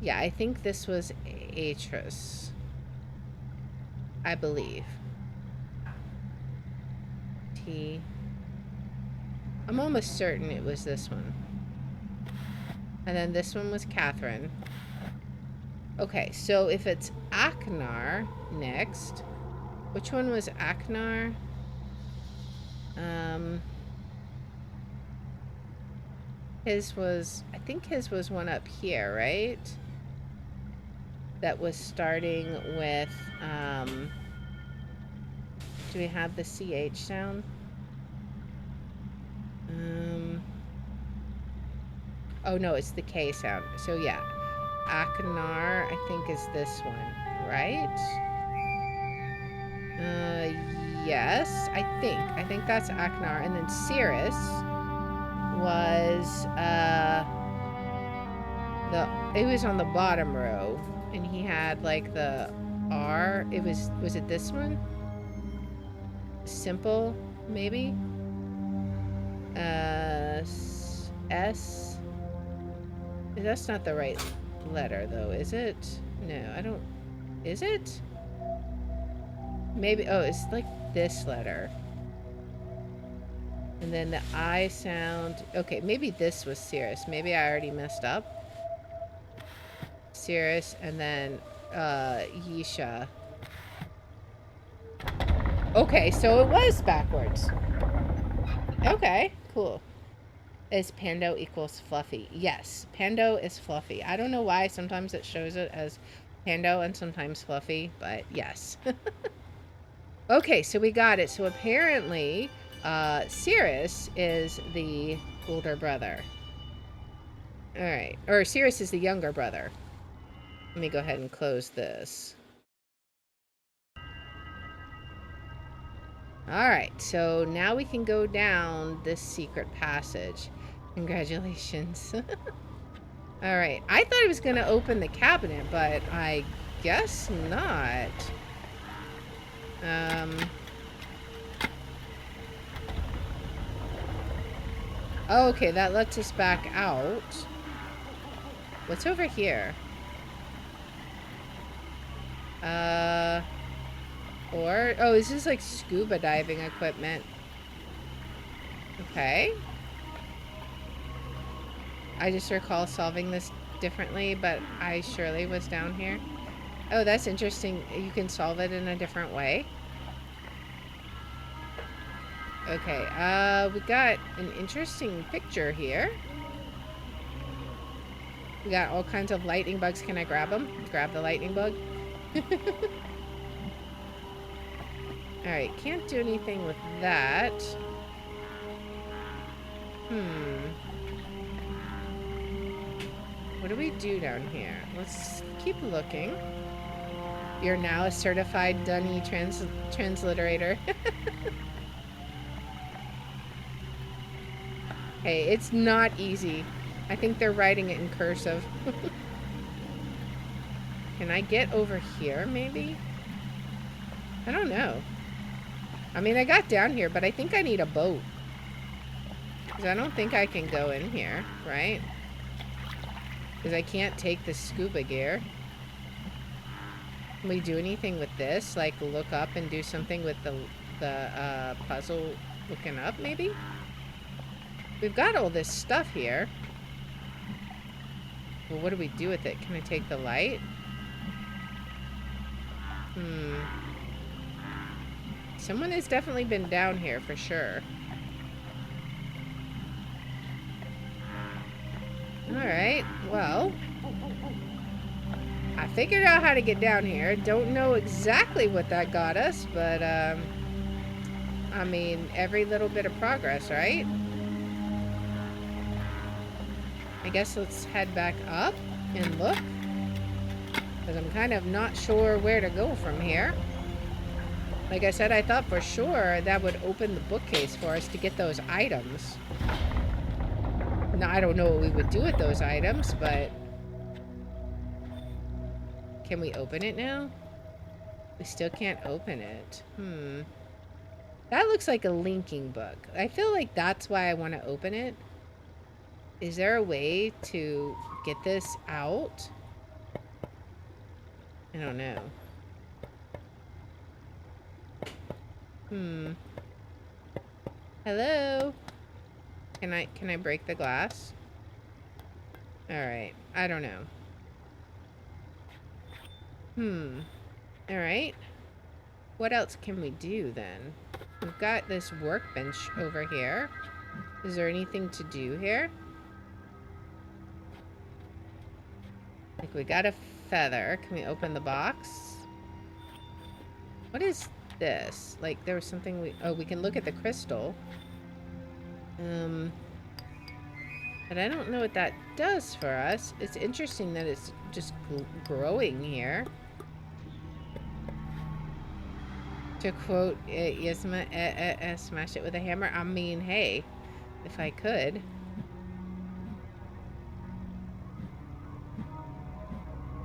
Yeah, I think this was Atris. I believe. T. I'm almost certain it was this one. And then this one was Catherine. Okay, so if it's Aknar next, which one was Aknar? His was, I think his was one up here, right? That was starting with, do we have the CH sound? Oh no, it's the K sound. So yeah, Aknar, I think is this one, right? Yes, I think that's Aknar. And then Cirrus was, it was on the bottom row, and he had like the R. Was it this one? Simple, maybe? S. That's not the right letter, though, is it? No, I don't... Is it? Maybe... Oh, it's like this letter. And then the I sound... Okay, maybe this was Cirrus. Maybe I already messed up. Cirrus, and then, Yisha. Okay, so it was backwards. Okay, cool. Is Pando equals Fluffy? Yes, Pando is Fluffy. I don't know why sometimes it shows it as Pando and sometimes Fluffy, but yes. Okay, so we got it. So apparently, Cirrus is the older brother. Alright, or Cirrus is the younger brother. Let me go ahead and close this. Alright, so now we can go down this secret passage. Congratulations. Alright, I thought I was going to open the cabinet, but I guess not. Okay, that lets us back out. What's over here? Oh, this is like scuba diving equipment. Okay. I just recall solving this differently, but I surely was down here. Oh, that's interesting. You can solve it in a different way. Okay, we got an interesting picture here. We got all kinds of lightning bugs. Can I grab them? Grab the lightning bug? Alright, can't do anything with that. What do we do down here? Let's keep looking. You're now a certified Dunny transliterator. Hey, it's not easy. I think they're writing it in cursive. Can I get over here, maybe? I don't know. I mean, I got down here, but I think I need a boat. Because I don't think I can go in here, right? Because I can't take the scuba gear. Can we do anything with this? Like, look up and do something with the puzzle looking up, maybe? We've got all this stuff here. Well, what do we do with it? Can I take the light? Someone has definitely been down here for sure. Alright, well. I figured out how to get down here. Don't know exactly what that got us, but, I mean, every little bit of progress, right? I guess let's head back up and look. Because I'm kind of not sure where to go from here. Like I said, I thought for sure that would open the bookcase for us to get those items. Now, I don't know what we would do with those items, but... Can we open it now? We still can't open it. That looks like a linking book. I feel like that's why I want to open it. Is there a way to get this out? I don't know. Hello? Can I break the glass? Alright. I don't know. Alright. What else can we do then? We've got this workbench over here. Is there anything to do here? Like, we got a feather. Can we open the box? What is this? Like, there was something we... Oh, we can look at the crystal. But I don't know what that does for us. It's interesting that it's just growing here. To quote, Yasma, smash it with a hammer. I mean, hey, if I could.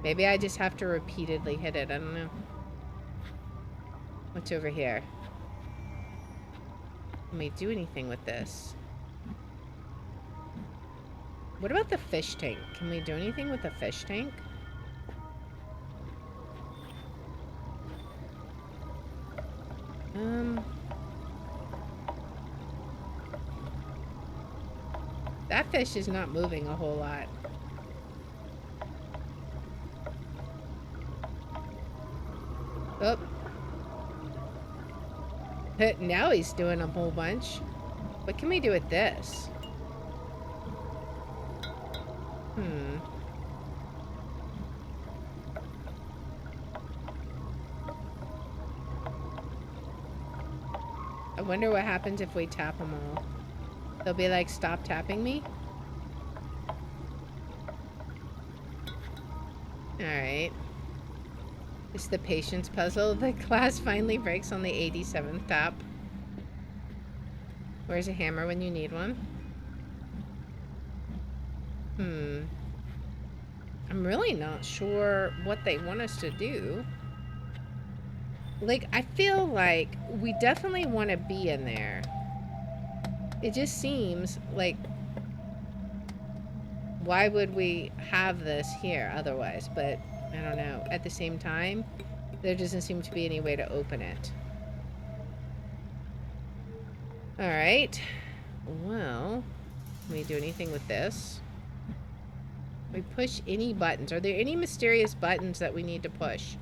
Maybe I just have to repeatedly hit it. I don't know. What's over here? Can we do anything with this? What about the fish tank? Can we do anything with the fish tank? That fish is not moving a whole lot. Oh. Now he's doing a whole bunch. What can we do with this? I wonder what happens if we tap them all. They'll be like, stop tapping me? Alright. It's the patience puzzle. The glass finally breaks on the 87th tap. Where's a hammer when you need one? I'm really not sure what they want us to do. Like, I feel like we definitely want to be in there. It just seems like... Why would we have this here otherwise? But, I don't know. At the same time, there doesn't seem to be any way to open it. Alright. Well, can we do anything with this? We push any buttons. Are there any mysterious buttons that we need to push?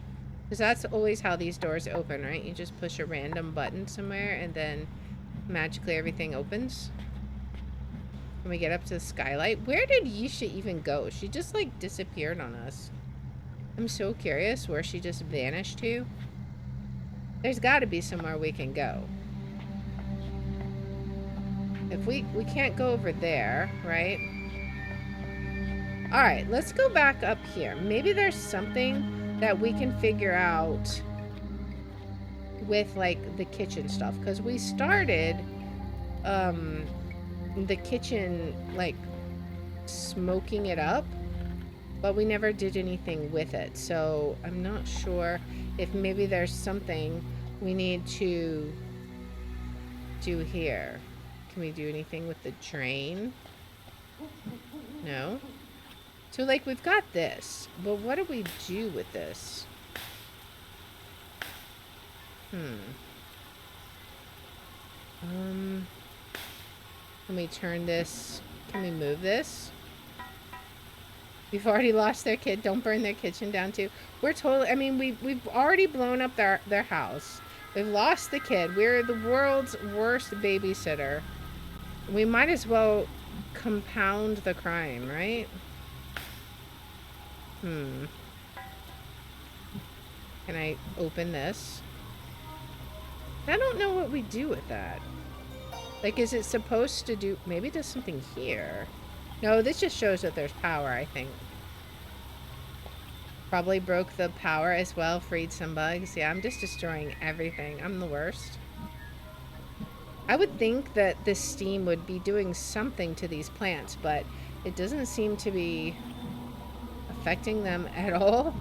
Because that's always how these doors open, right? You just push a random button somewhere and then magically everything opens. Can we get up to the skylight? Where did Yisha even go? She just like disappeared on us. I'm so curious where she just vanished to. There's got to be somewhere we can go. If we can't go over there, right? Alright, let's go back up here. Maybe there's something that we can figure out with, like, the kitchen stuff. Because we started, the kitchen, like, smoking it up. But we never did anything with it. So, I'm not sure if maybe there's something we need to do here. Can we do anything with the drain? No? So, like, we've got this, but what do we do with this? Can we turn this? Can we move this? We've already lost their kid. Don't burn their kitchen down, too. We're totally... I mean, we've already blown up their house. We've lost the kid. We're the world's worst babysitter. We might as well compound the crime, right? Can I open this? I don't know what we do with that. Like, is it supposed to do... Maybe there's something here. No, this just shows that there's power, I think. Probably broke the power as well, freed some bugs. Yeah, I'm just destroying everything. I'm the worst. I would think that this steam would be doing something to these plants, but it doesn't seem to be affecting them at all.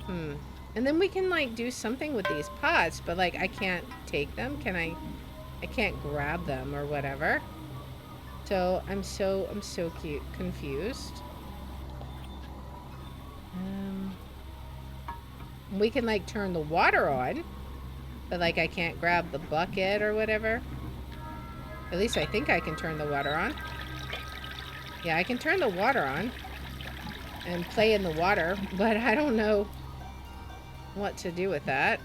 And then we can, like, do something with these pots, but, like, I can't take them. Can I can't grab them or whatever. So I'm so confused. We can, like, turn the water on, but, like, I can't grab the bucket or whatever. At least I think I can turn the water on. Yeah, I can turn the water on and play in the water, but I don't know what to do with that.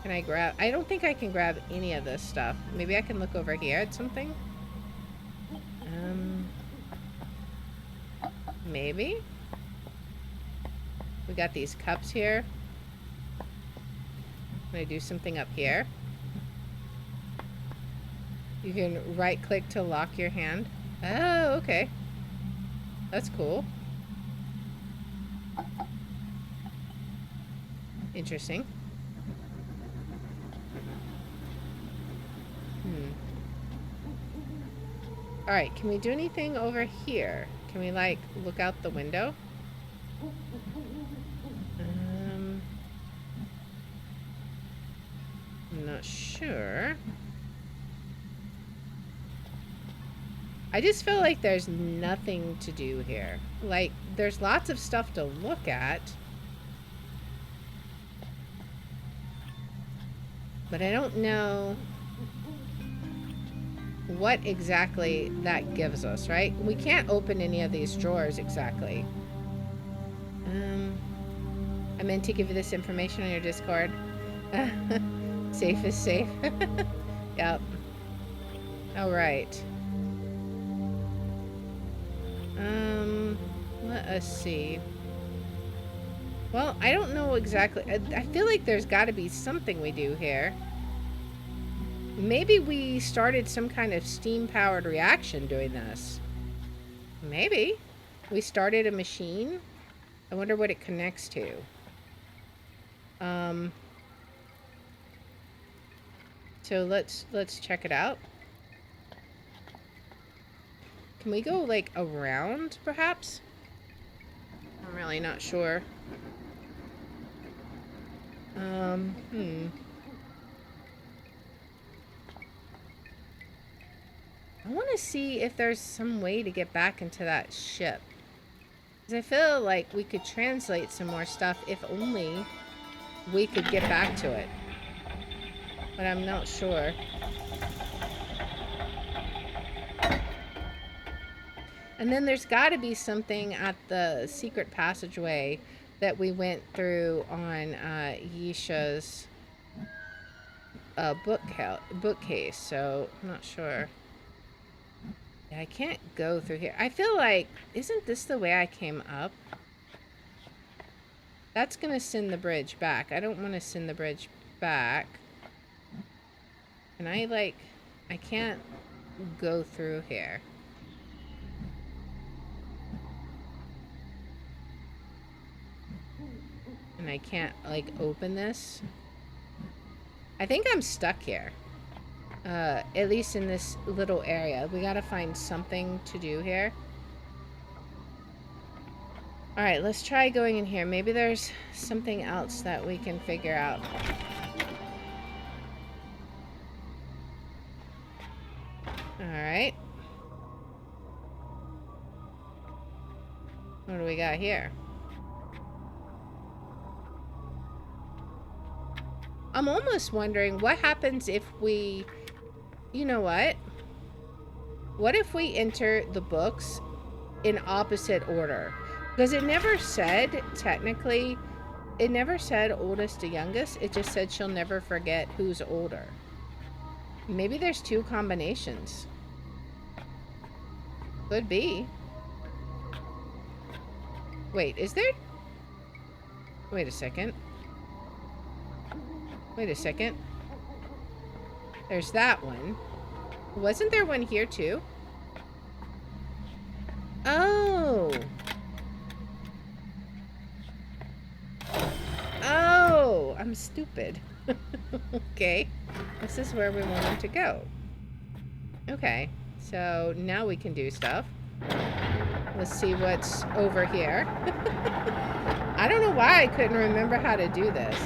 Can I grab... I don't think I can grab any of this stuff. Maybe I can look over here at something. Maybe? We got these cups here. Can I do something up here? You can right click to lock your hand. Oh, okay. That's cool. Interesting. Alright, can we do anything over here? Can we, like, look out the window? I'm not sure. I just feel like there's nothing to do here. Like, there's lots of stuff to look at. But I don't know what exactly that gives us, right? We can't open any of these drawers exactly. I meant to give you this information on your Discord. Safe is safe. Yep. Alright. Let us see. Well, I don't know exactly. I feel like there's got to be something we do here. Maybe we started some kind of steam-powered reaction doing this. Maybe. We started a machine. I wonder what it connects to. So let's check it out. Can we go, like, around, perhaps? I'm really not sure. I want to see if there's some way to get back into that ship. Because I feel like we could translate some more stuff if only we could get back to it. But I'm not sure. And then there's got to be something at the secret passageway that we went through on Yisha's bookcase, so I'm not sure. Yeah, I can't go through here. I feel like, isn't this the way I came up? That's gonna send the bridge back. I don't want to send the bridge back. Can I, like, I can't go through here. And I can't, like, open this. I think I'm stuck here. At least in this little area. We gotta find something to do here. Alright, let's try going in here. Maybe there's something else that we can figure out. Alright. What do we got here? I'm almost wondering what happens if we... You know what? What if we enter the books in opposite order? Because it never said, technically, it never said oldest to youngest. It just said she'll never forget who's older. Maybe there's 2 combinations. Could be. Wait, is there? Wait a second. Wait a second. There's that one. Wasn't there one here too? Oh. Oh, I'm stupid. Okay. This is where we wanted to go. Okay. So now we can do stuff. Let's see what's over here. I don't know why I couldn't remember how to do this.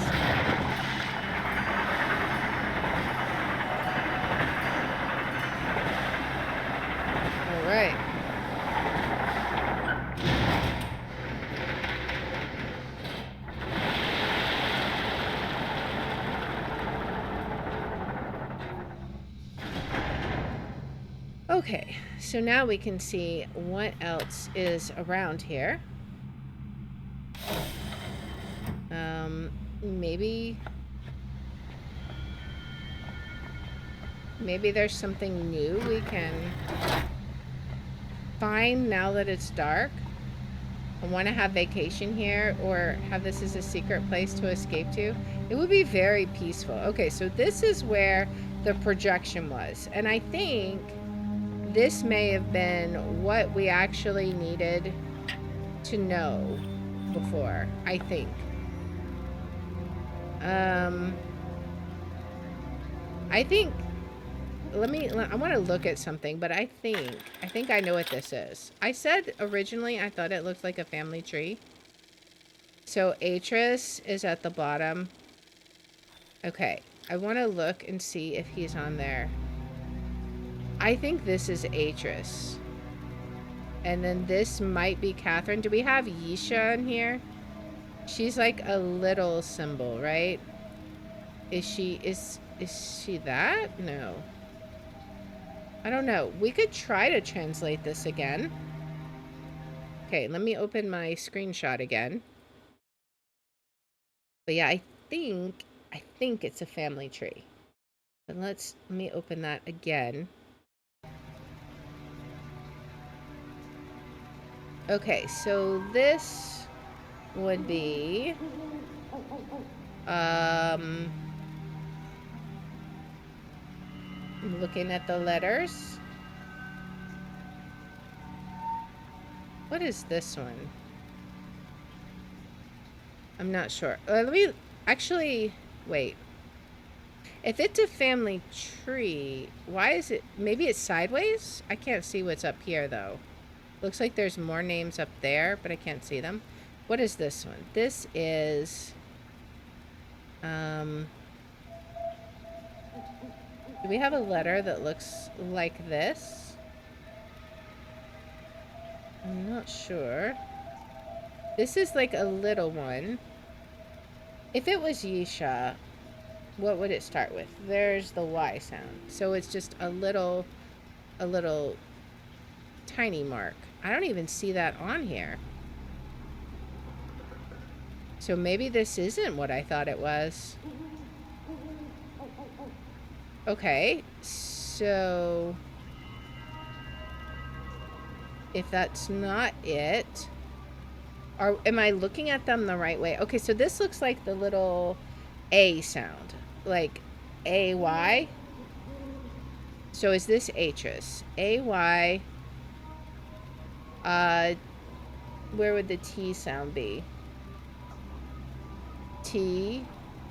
All right. Okay, so now we can see what else is around here. Maybe there's something new we can find now that it's dark. I want to have vacation here or have this as a secret place to escape to. It would be very peaceful. Okay, so this is where the projection was. And I think this may have been what we actually needed to know before, I think. I think, I want to look at something, but I think I know what this is. I said originally I thought it looked like a family tree. So Atris is at the bottom. Okay, I want to look and see if he's on there. I think this is Atris. And then this might be Catherine. Do we have Yisha in here? She's like a little symbol, right? Is she that? No. I don't know. We could try to translate this again. Okay, let me open my screenshot again. But yeah, I think it's a family tree. But let me open that again. Okay, so this would be I'm looking at the letters. What is this one? I'm not sure. Let me actually wait. If it's a family tree, why is it? Maybe it's sideways? I can't see what's up here though. Looks like there's more names up there, but I can't see them. What is this one? This is do we have a letter that looks like this? I'm not sure. This is like a little one. If it was Yisha, what would it start with? There's the Y sound. So it's just a little tiny mark. I don't even see that on here. So maybe this isn't what I thought it was. Okay, so if that's not it, am I looking at them the right way? Okay, so this looks like the little A sound, like A-Y. So is this Atris? A-Y. Where would the T sound be? T,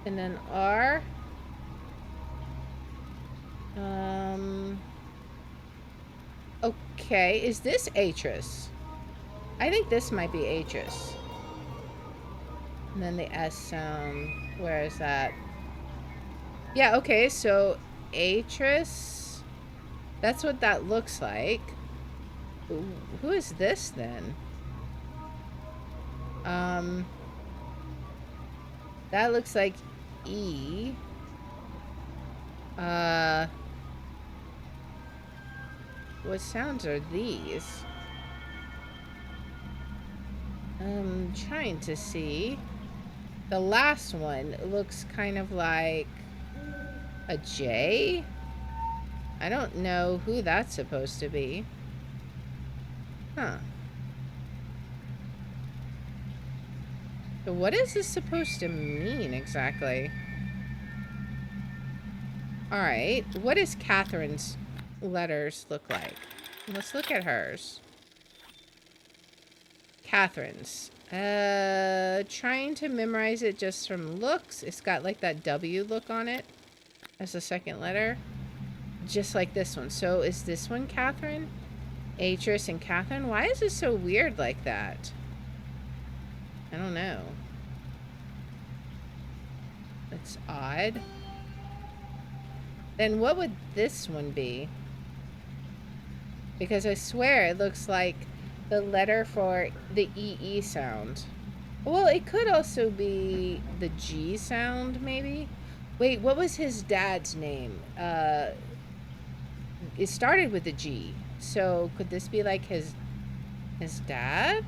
and then R. Okay, is this Atris? I think this might be Atris. And then the S sound, where is that? Yeah, okay, so Atris, that's what that looks like. Ooh, who is this then? That looks like E. What sounds are these? I'm trying to see. The last one looks kind of like a J. I don't know who that's supposed to be. Huh. So what is this supposed to mean exactly? Alright, what does Catherine's letters look like? Let's look at hers. Catherine's. Trying to memorize it just from looks. It's got like that W look on it as the second letter. Just like this one. So is this one Catherine? Atris and Catherine? Why is it so weird like that? I don't know. That's odd. Then what would this one be? Because I swear it looks like the letter for the EE sound. Well, it could also be the G sound, maybe? Wait, what was his dad's name? It started with a G. So could this be like his dad?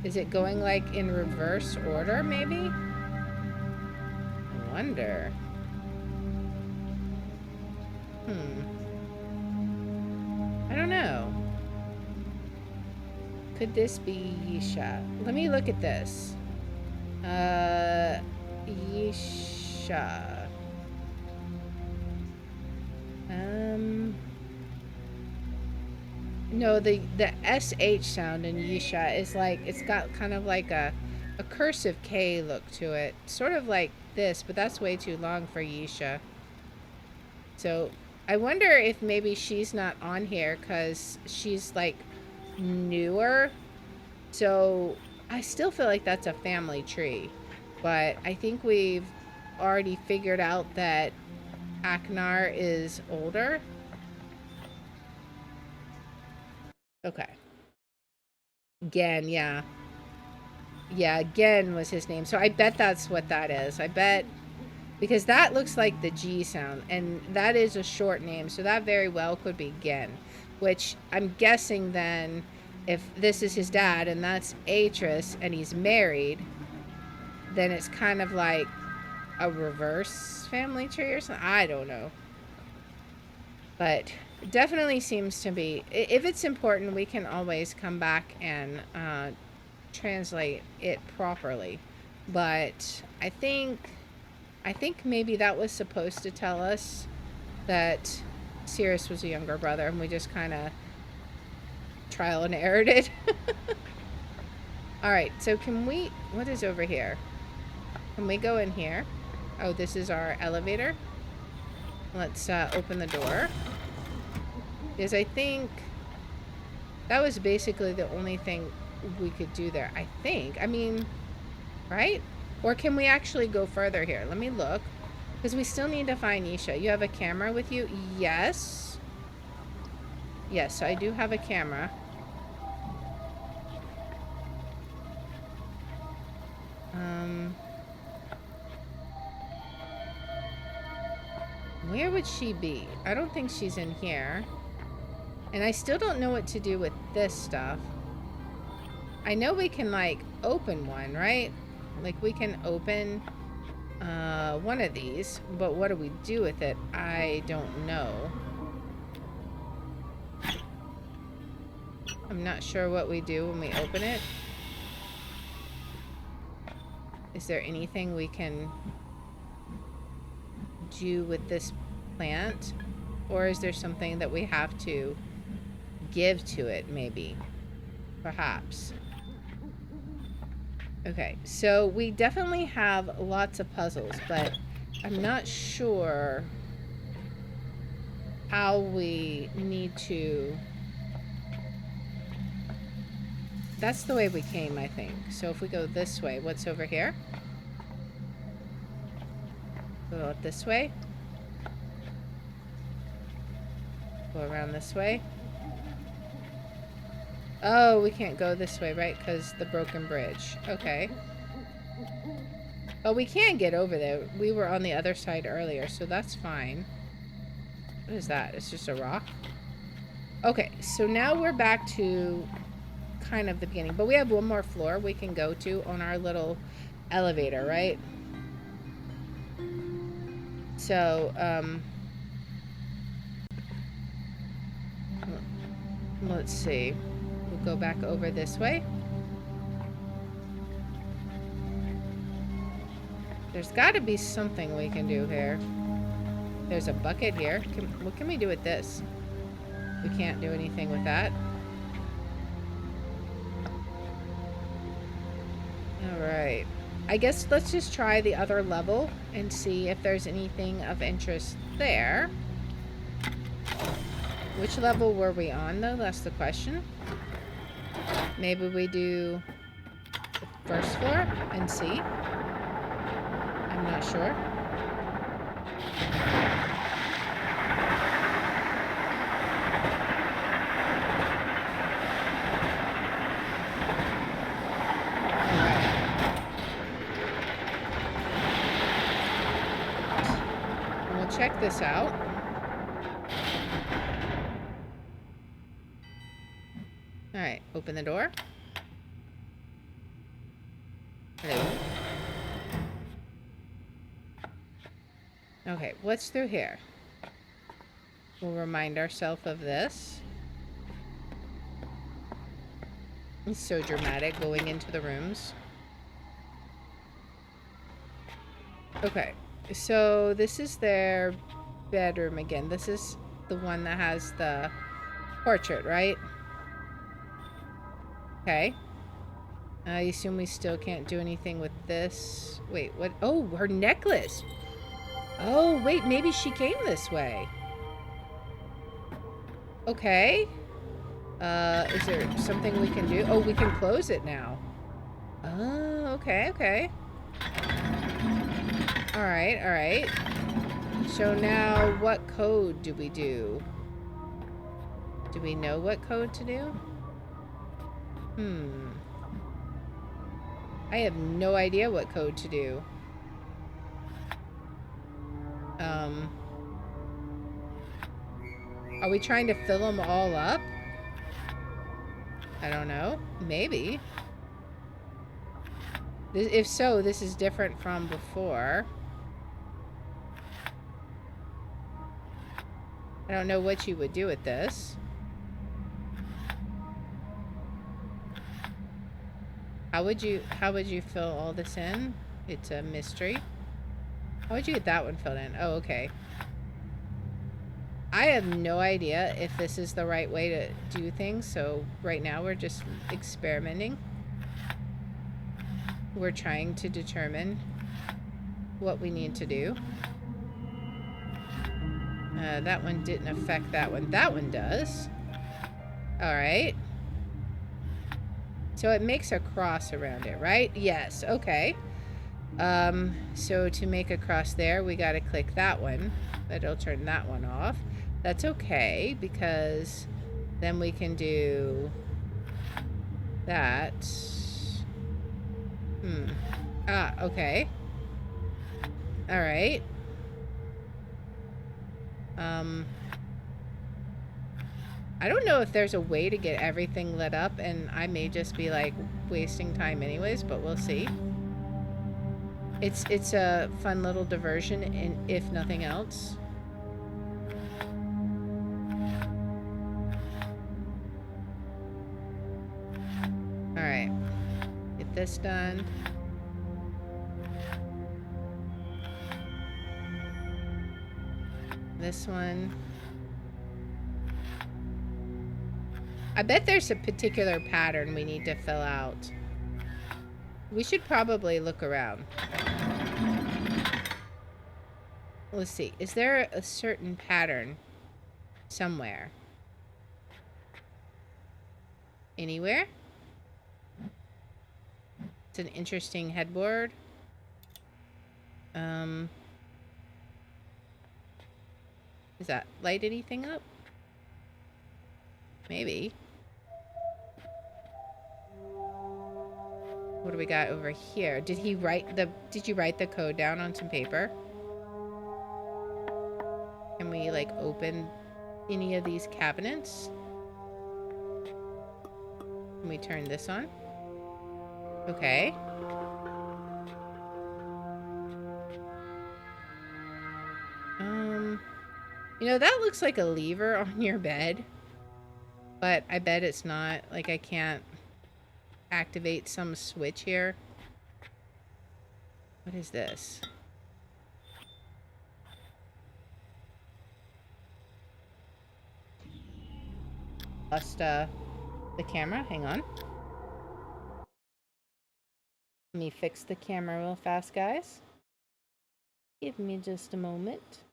Is it going like in reverse order, maybe? I wonder. I don't know. Could this be Yisha? Let me look at this. Yisha. No, the SH sound in Yisha is like, it's got kind of like a cursive K look to it. Sort of like this, but that's way too long for Yisha. So I wonder if maybe she's not on here because she's like newer. So I still feel like that's a family tree. But I think we've already figured out that Aknar is older. Okay. Gen, yeah. Yeah, Gen was his name. So I bet that's what that is. I bet, because that looks like the G sound, and that is a short name, so that very well could be Gen, which I'm guessing then, if this is his dad and that's Atris and he's married, then it's kind of like a reverse family tree or something. I don't know. But definitely seems to be, if it's important, we can always come back and translate it properly. But I think maybe that was supposed to tell us that Sirius was a younger brother, and we just kind of trial and errored it. Alright, so can we, what is over here? Can we go in here? Oh, this is our elevator. Let's open the door. Because I think that was basically the only thing we could do there. I think. I mean, right? Or can we actually go further here? Let me look. Because we still need to find Yisha. You have a camera with you? Yes. Yes, I do have a camera. Where would she be? I don't think she's in here. And I still don't know what to do with this stuff. I know we can, like, open one, right? Like, we can open one of these. But what do we do with it? I don't know. I'm not sure what we do when we open it. Is there anything we can do with this plant? Or is there something that we have to give to it, maybe? Perhaps. Okay, so we definitely have lots of puzzles, but I'm not sure how we need to... That's the way we came, I think. So if we go this way, what's over here? Go out this way. Go around this way. Oh, we can't go this way, right? Because the broken bridge. Okay. Oh, we can get over there. We were on the other side earlier, so that's fine. What is that? It's just a rock? Okay, so now we're back to kind of the beginning. But we have one more floor we can go to on our little elevator, right? So, Let's see. We'll go back over this way. There's got to be something we can do here. There's a bucket here. What can we do with this? We can't do anything with that. Alright. I guess let's just try the other level and see if there's anything of interest there. Which level were we on, though? That's the question. Maybe we do the first floor and see. I'm not sure. Check this out. Alright, open the door. Hello. Okay, what's through here? We'll remind ourselves of this. It's so dramatic going into the rooms. Okay. So this is their bedroom again. This is the one that has the portrait, right? Okay. I assume we still can't do anything with this. Wait, what? Oh, her necklace. Oh, wait, maybe she came this way. Okay. Is there something we can do? Oh, we can close it now. Oh, okay, okay. Alright, alright. So now, what code do we do? Do we know what code to do? I have no idea what code to do. Are we trying to fill them all up? I don't know. Maybe. If so, this is different from before. I don't know what you would do with this. How would you fill all this in? It's a mystery. How would you get that one filled in? Oh, okay. I have no idea if this is the right way to do things, so right now we're just experimenting. We're trying to determine what we need to do. That one didn't affect that one. That one does. Alright. So it makes a cross around it, right? Yes, okay. So to make a cross there, we gotta click that one. That'll turn that one off. That's okay, because then we can do that. Ah, okay. Alright. I don't know if there's a way to get everything lit up, and I may just be like wasting time anyways, but we'll see. It's a fun little diversion, if nothing else. Alright. Get this done. This one. I bet there's a particular pattern we need to fill out. We should probably look around. Let's see. Is there a certain pattern somewhere? Anywhere? It's an interesting headboard. Does that light anything up? Maybe. What do we got over here? Did you write the code down on some paper? Can we like open any of these cabinets? Can we turn this on? Okay. You know, that looks like a lever on your bed. But I bet it's not. Like, I can't activate some switch here. What is this? Bust the camera. Hang on. Let me fix the camera real fast, guys. Give me just a moment.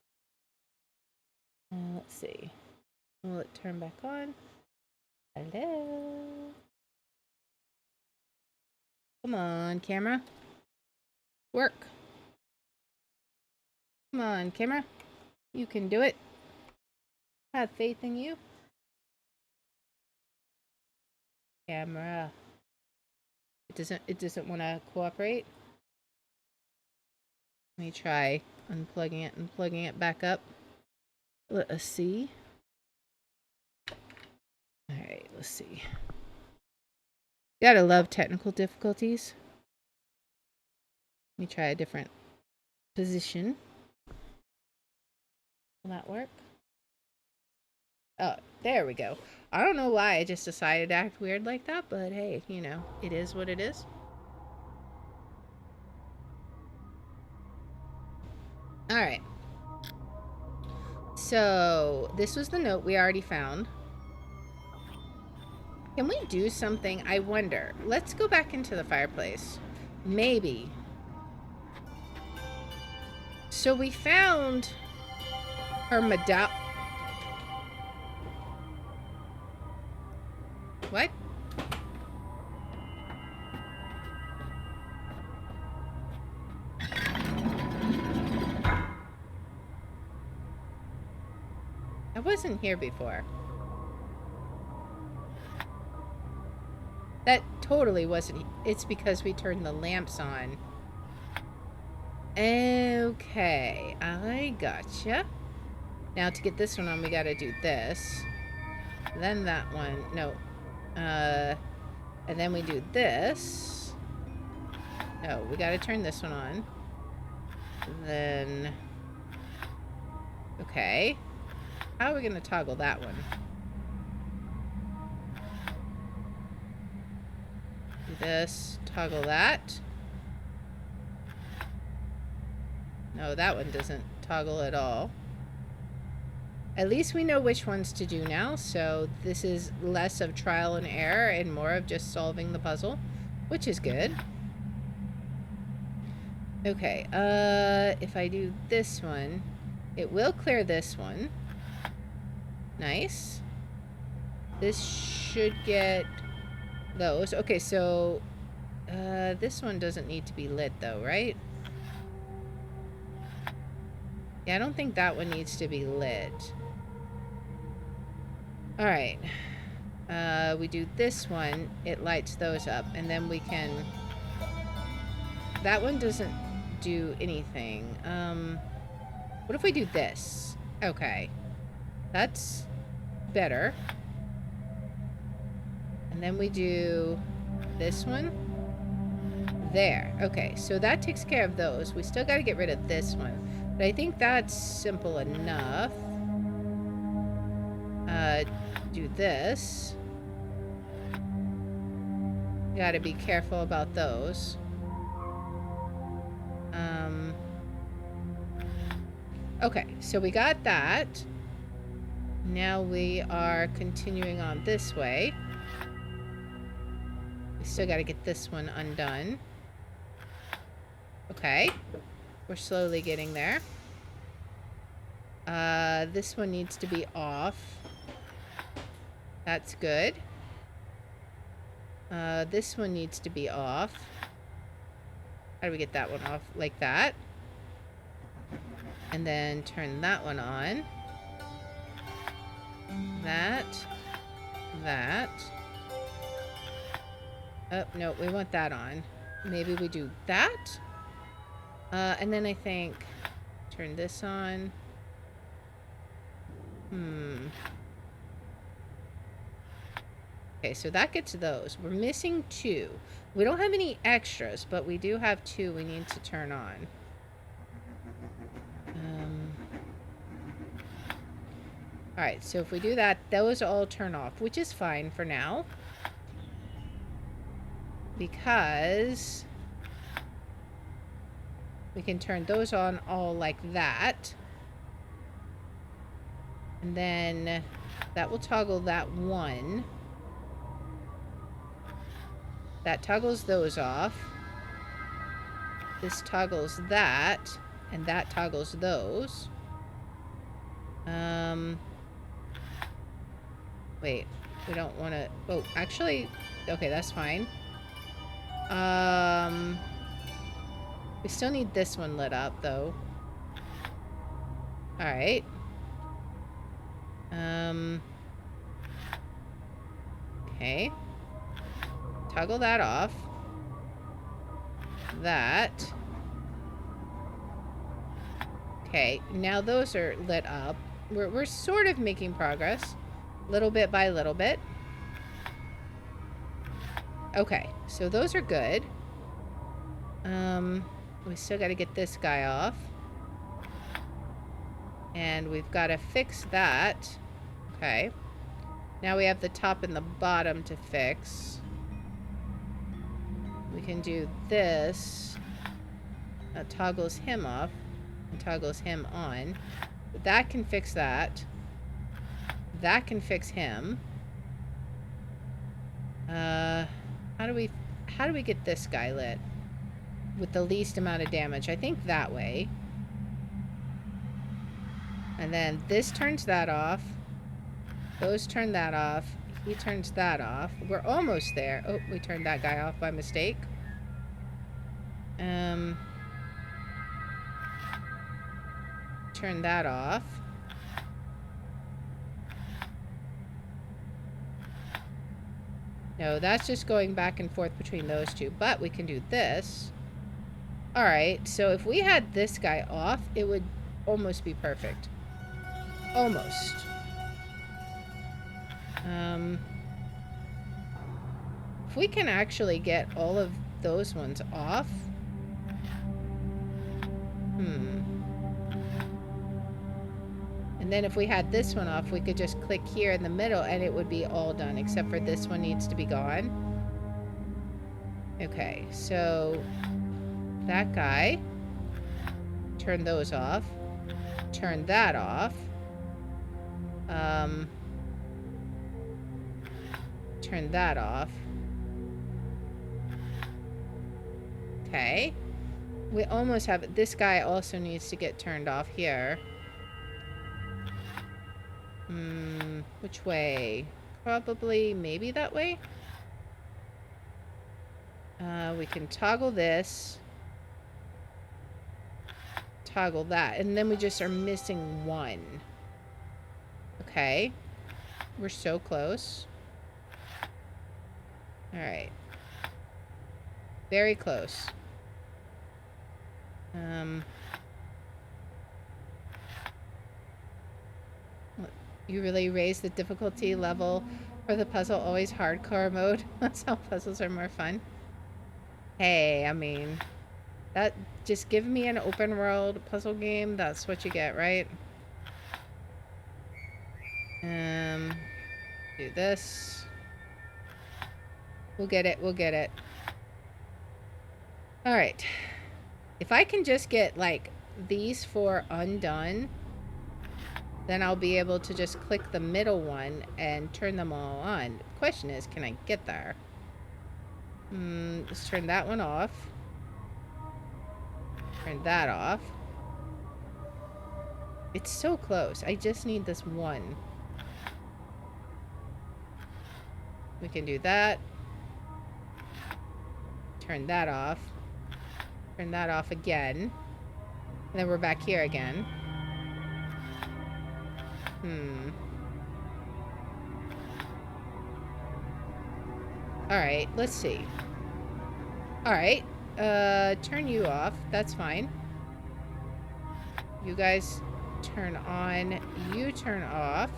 Let's see. Will it turn back on? Hello? Come on, camera. Work. Come on, camera. You can do it. Have faith in you. Camera. It doesn't want to cooperate. Let me try unplugging it and plugging it back up. Let us see. Alright, let's see. Gotta love technical difficulties. Let me try a different position. Will that work? Oh, there we go. I don't know why I just decided to act weird like that, but hey, you know, it is what it is. Alright. So, this was the note we already found. Can we do something? I wonder. Let's go back into the fireplace. Maybe. So we found her medallion. What? I wasn't here before. That totally wasn't. It's because we turned the lamps on. Okay, I gotcha. Now to get this one on, we gotta do this. Then that one. No. And then we do this. No, we gotta turn this one on. Then... Okay. How are we gonna toggle that one? Do this, toggle that. No, that one doesn't toggle at all. At least we know which ones to do now, so this is less of trial and error and more of just solving the puzzle, which is good. Okay, if I do this one, it will clear this one. Nice. This should get those. Okay, so this one doesn't need to be lit though, right? Yeah, I don't think that one needs to be lit. Alright. We do this one, it lights those up, and then we can... That one doesn't do anything. What if we do this? Okay. That's better. And then we do this one. There. Okay, so that takes care of those. We still got to get rid of this one. But I think that's simple enough. Do this. Got to be careful about those. Okay, so we got that. Now we are continuing on this way. We still got to get this one undone. Okay. We're slowly getting there. This one needs to be off. That's good. This one needs to be off. How do we get that one off? Like that. And then turn that one on. That. That. Oh, no, we want that on. Maybe we do that. And then I think turn this on. Okay, so that gets those. We're missing 2. We don't have any extras, but we do have 2 we need to turn on. Alright, so if we do that, those all turn off, which is fine for now. Because we can turn those on all like that. And then that will toggle that one. That toggles those off. This toggles that. And that toggles those. Wait. We don't want to... Oh, actually... Okay, that's fine. We still need this one lit up, though. Alright. Okay. Toggle that off. That. Okay, now those are lit up. We're sort of making progress. Little bit by little bit. Okay, so those are good. We still got to get this guy off. And we've got to fix that. Okay. Now we have the top and the bottom to fix. We can do this. That toggles him off. And toggles him on. That can fix that. That can fix him. How do we get this guy lit with the least amount of damage? I think that way. And then this turns that off. Those turn that off. He turns that off. We're almost there. Oh, we turned that guy off by mistake. Turn that off. No, that's just going back and forth between those two. But we can do this. Alright, so if we had this guy off, it would almost be perfect. Almost. If we can actually get all of those ones off. And then if we had this one off, we could just click here in the middle and it would be all done, except for this one needs to be gone. Okay, so that guy. Turn those off. Turn that off. Turn that off. Okay. We almost have it. This guy also needs to get turned off here. Which way? Probably maybe that way? We can toggle this. Toggle that. And then we just are missing one. Okay. We're so close. Alright. Very close. You really raise the difficulty level for the puzzle, always hardcore mode. That's how puzzles are more fun. Hey, I mean, that just give me an open world puzzle game. That's what you get, right? Do this. We'll get it. We'll get it. All right. If I can just get like these four undone, then I'll be able to just click the middle one and turn them all on. The question is, can I get there? Let's turn that one off. Turn that off. It's so close. I just need this one. We can do that. Turn that off. Turn that off again. And then we're back here again. Alright, let's see. Alright. Turn you off. That's fine. You guys turn on. You turn off.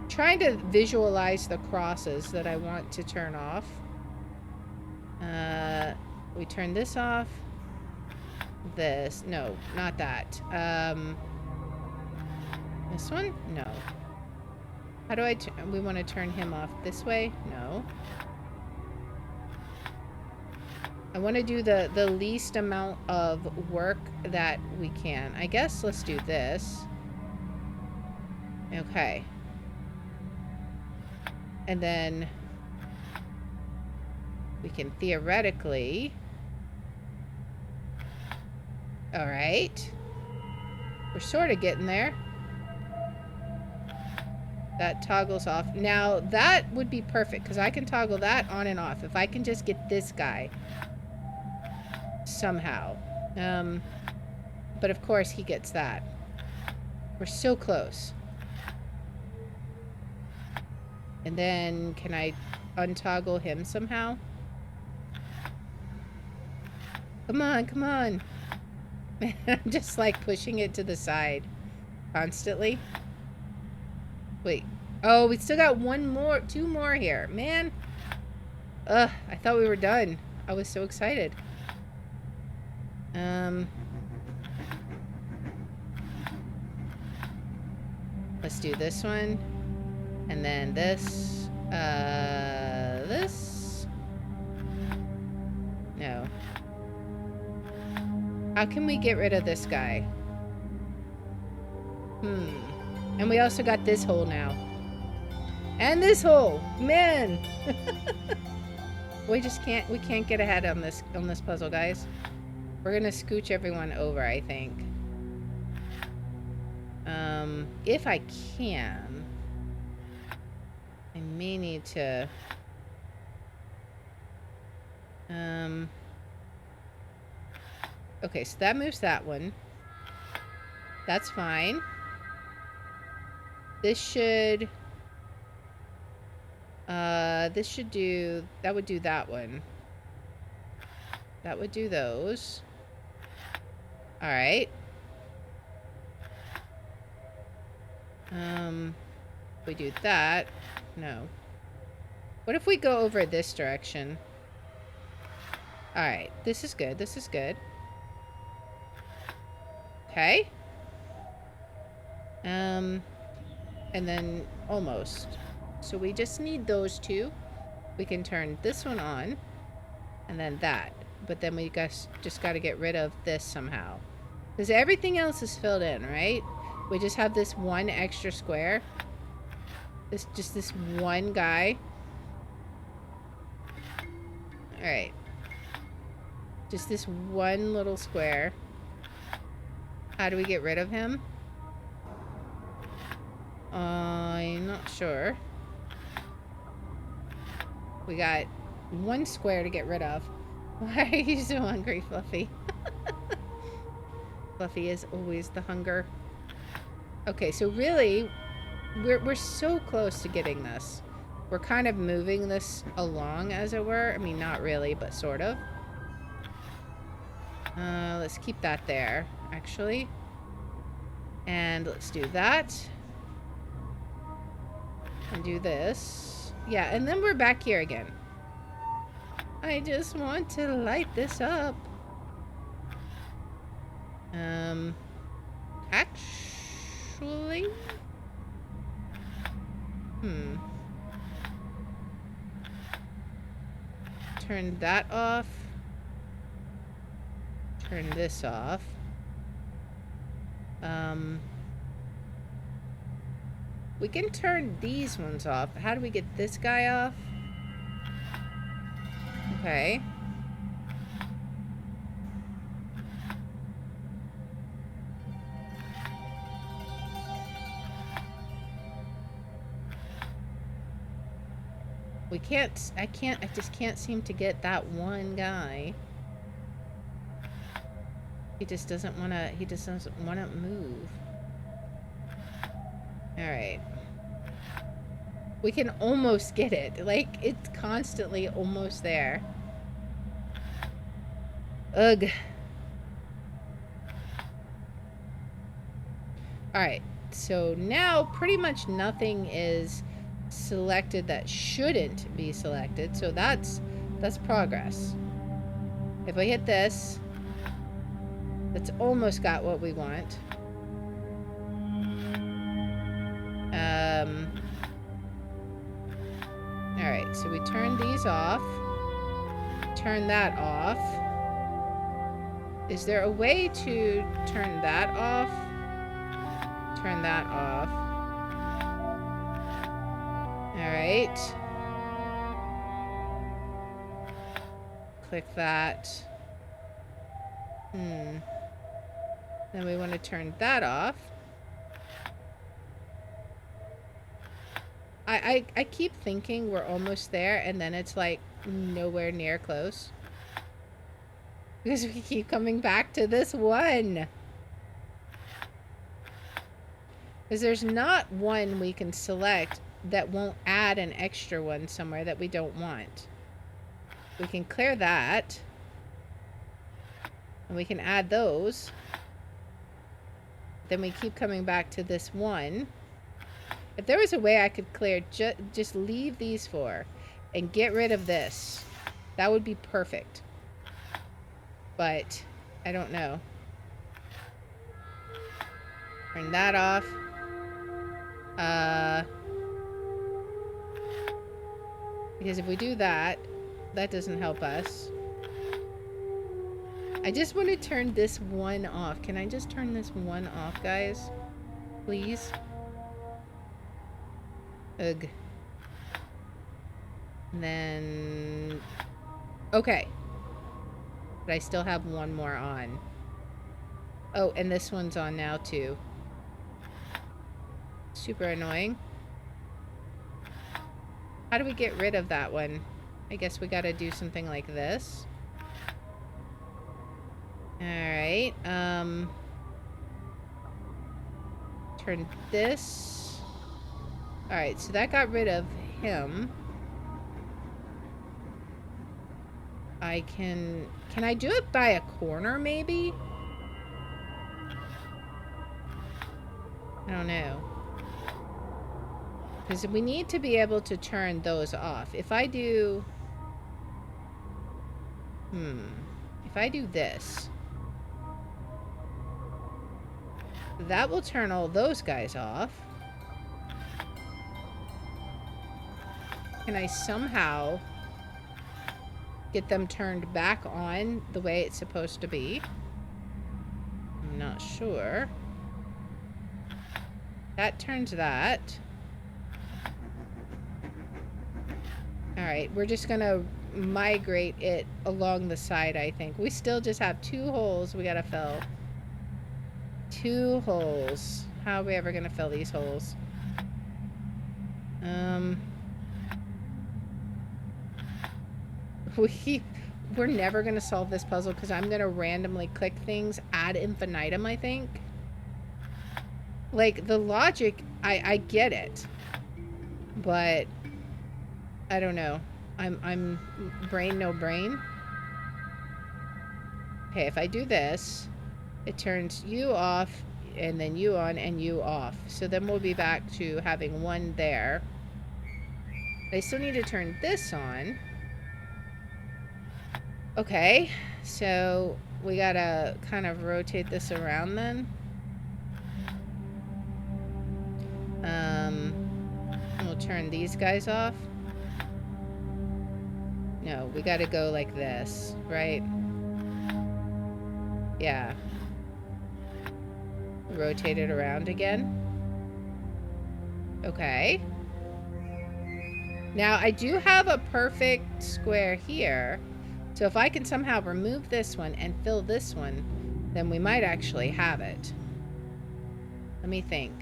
Trying to visualize the crosses that I want to turn off. We turn this off. This. No, not that. This one? No. How do I we want to turn him off this way? No. I want to do the least amount of work that we can. I guess let's do this. Okay. And then we can theoretically... Alright. We're sort of getting there. That toggles off. Now, that would be perfect, because I can toggle that on and off. If I can just get this guy somehow. But of course, he gets that. We're so close. And then, can I untoggle him somehow? Come on, come on. I'm just like pushing it to the side constantly. Wait. Oh, we still got two more here. Man. Ugh, I thought we were done. I was so excited. Let's do this one. And then this. This. No. How can we get rid of this guy? And we also got this hole now. And this hole! Man! we can't get ahead on this puzzle, guys. We're gonna scooch everyone over, I think. If I can. I may need to... Okay, so that moves that one. That's fine. This should do, that would do that one. That would do those. Alright. We do that. No. What if we go over this direction? Alright, this is good, this is good. Okay. And then almost. So we just need those two. We can turn this one on. And then that. But then we just got to get rid of this somehow. Because everything else is filled in, right? We just have this one extra square. Just this one guy. Alright. Just this one little square. How do we get rid of him? I'm not sure. We got one square to get rid of. Why are you so hungry, Fluffy? Fluffy is always the hunger. Okay, so really, we're so close to getting this. We're kind of moving this along, as it were. I mean, not really, but sort of. Let's keep that there, actually. And let's do that. And do this. Yeah, and then we're back here again. I just want to light this up. Actually... Turn that off. Turn this off. We can turn these ones off. How do we get this guy off? Okay. We can't, I just can't seem to get that one guy. He just doesn't want to move. Alright. We can almost get it. Like, it's constantly almost there. Ugh. Alright. So now pretty much nothing is selected that shouldn't be selected. So that's progress. If we hit this, that's almost got what we want. Alright, so we turn these off. Turn that off. Is there a way to turn that off? Turn that off. Alright. Click that. Then we want to turn that off. I keep thinking we're almost there, and then it's like nowhere near close. Because we keep coming back to this one. Because there's not one we can select that won't add an extra one somewhere that we don't want. We can clear that. And we can add those. Then we keep coming back to this one. If there was a way I could clear, just leave these four and get rid of this, that would be perfect. But I don't know. Turn that off. Because if we do that, that doesn't help us. I just want to turn this one off. Can I just turn this one off, guys? Please? Ugh. And then... Okay. But I still have one more on. Oh, and this one's on now, too. Super annoying. How do we get rid of that one? I guess we gotta do something like this. Alright, turn this. Alright, so that got rid of him. Can I do it by a corner, maybe? I don't know. Because we need to be able to turn those off. If I do... If I do this... That will turn all those guys off. Can I somehow get them turned back on the way it's supposed to be? I'm not sure. That turns that. Alright, we're just gonna migrate it along the side, I think. We still just have 2 holes we gotta fill. 2 holes. How are we ever gonna fill these holes? We're never gonna solve this puzzle because I'm gonna randomly click things ad infinitum, I think. Like, the logic, I get it. But I don't know. I'm brain no brain. Okay, if I do this, it turns you off, and then you on, and you off. So then we'll be back to having one there. I still need to turn this on. Okay, so we gotta kind of rotate this around then. And we'll turn these guys off. No, we gotta go like this, right? Yeah. Rotate it around again. Okay. Now, I do have a perfect square here. So if I can somehow remove this one and fill this one, then we might actually have it. Let me think.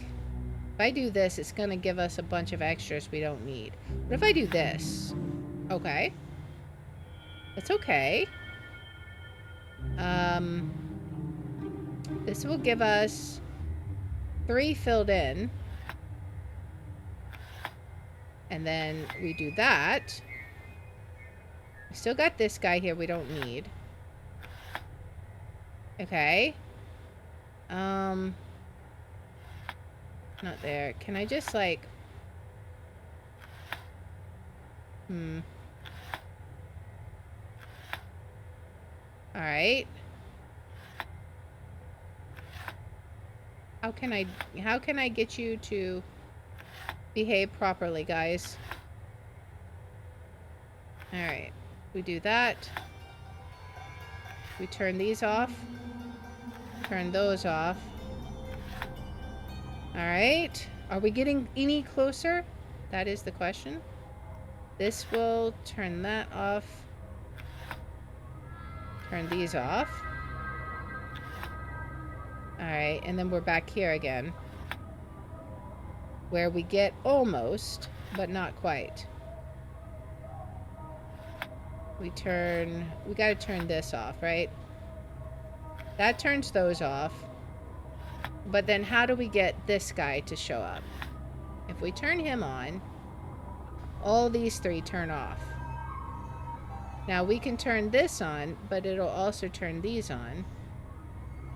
If I do this, it's going to give us a bunch of extras we don't need. But if I do this... Okay. It's okay. This will give us 3 filled in. And then we do that. We still got this guy here we don't need. Okay. Not there. Can I just, like... Alright. How can I get you to... Behave properly, guys. Alright. We do that. We turn these off. Turn those off. Alright. Are we getting any closer? That is the question. This will turn that off. Turn these off. Alright, and then we're back here again. Where we get almost, but not quite. We gotta turn this off, right? That turns those off. But then how do we get this guy to show up? If we turn him on, all these three turn off. Now we can turn this on, but it'll also turn these on.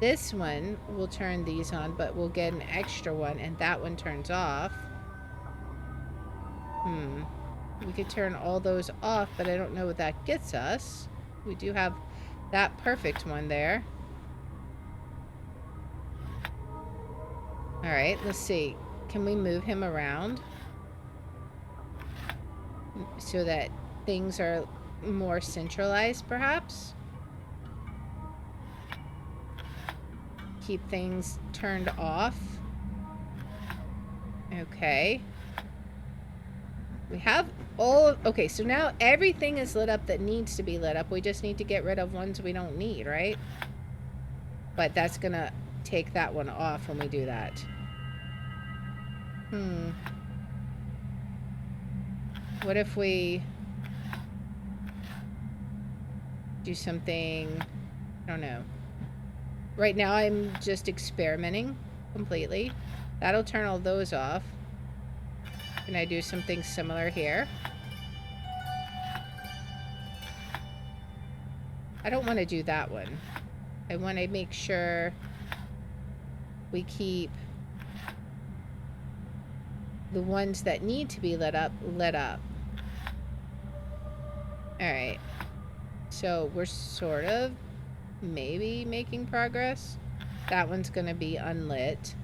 This one will turn these on, but we'll get an extra one, and that one turns off. We could turn all those off, but I don't know what that gets us. We do have that perfect one there. Alright, let's see. Can we move him around? So that things are more centralized, perhaps? Keep things turned off. Okay. We have all... Okay, so now everything is lit up that needs to be lit up. We just need to get rid of ones we don't need, right? But that's gonna take that one off when we do that. What if we do something... I don't know. Right now I'm just experimenting completely. That'll turn all those off. Can I do something similar here? I don't want to do that one. I want to make sure we keep the ones that need to be lit up, lit up. Alright. So we're sort of maybe making progress. That one's gonna be unlit.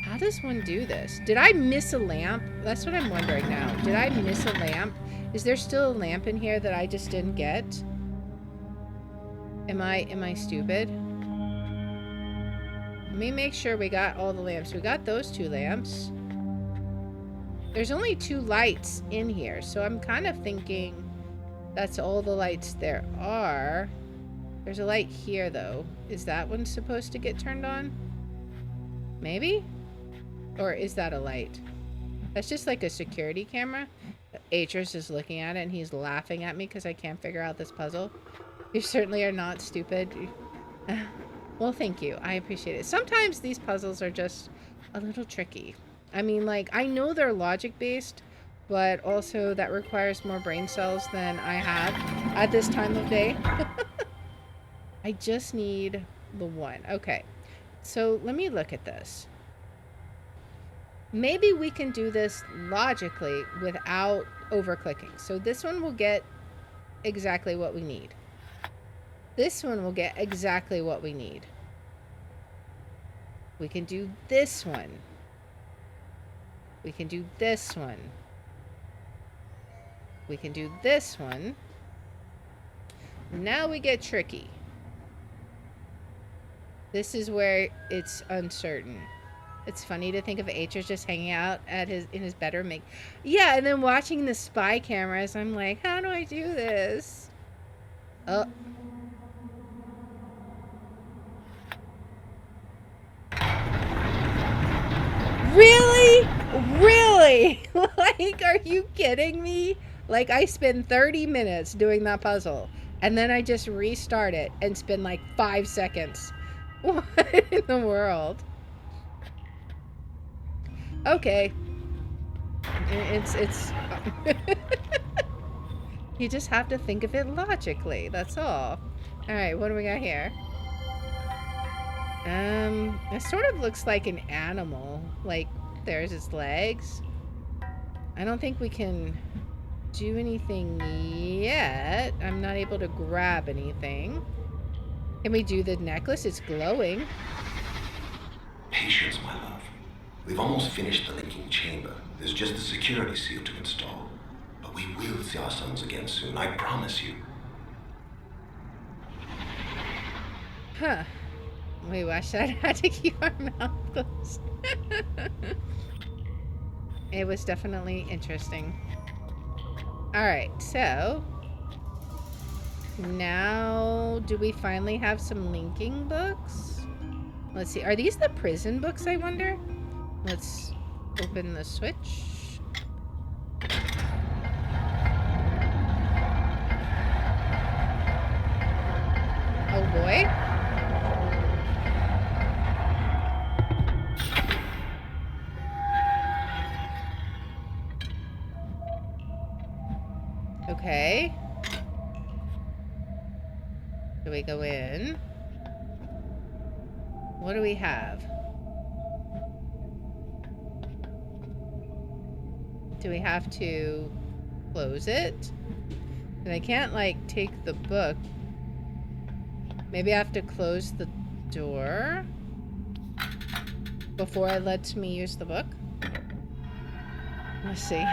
How does one do this? Did I miss a lamp? That's what I'm wondering now. Did I miss a lamp? Is there still a lamp in here that I just didn't get? Am I stupid? Let me make sure we got all the lamps. We got those two lamps. There's only 2 lights in here, so I'm kind of thinking that's all the lights there are. There's a light here, though. Is that one supposed to get turned on? Maybe? Or is that a light? That's just like a security camera. Atris is looking at it, and he's laughing at me because I can't figure out this puzzle. You certainly are not stupid. Well, thank you. I appreciate it. Sometimes these puzzles are just a little tricky. I mean, like, I know they're logic-based, but also that requires more brain cells than I have at this time of day. I just need the one. Okay, so let me look at this. Maybe we can do this logically without over-clicking. So this one will get exactly what we need. This one will get exactly what we need. We can do this one. We can do this one. We can do this one. Now we get tricky. This is where it's uncertain. It's funny to think of Atris just hanging out at in his bedroom. Yeah, and then watching the spy cameras, I'm like, how do I do this? Oh. Really? Really? Like, are you kidding me? Like, I spend 30 minutes doing that puzzle, and then I just restart it and spend like 5 seconds. What in the world? Okay. It's you just have to think of it logically, that's all. Alright, what do we got here? It sort of looks like an animal. Like, there's its legs. I don't think we can do anything yet. I'm not able to grab anything. Can we do the necklace? It's glowing. Patience, my love. We've almost finished the linking chamber. There's just the security seal to install. But we will see our sons again soon, I promise you. Huh. We wish I had to keep our mouth closed. It was definitely interesting. Alright, so now do we finally have some linking books? Let's see. Are these the prison books, I wonder? Let's open the switch. Oh boy. Okay. Do we go in? What do we have? Do we have to close it? And I can't, like, take the book. Maybe I have to close the door before it lets me use the book? Let's see.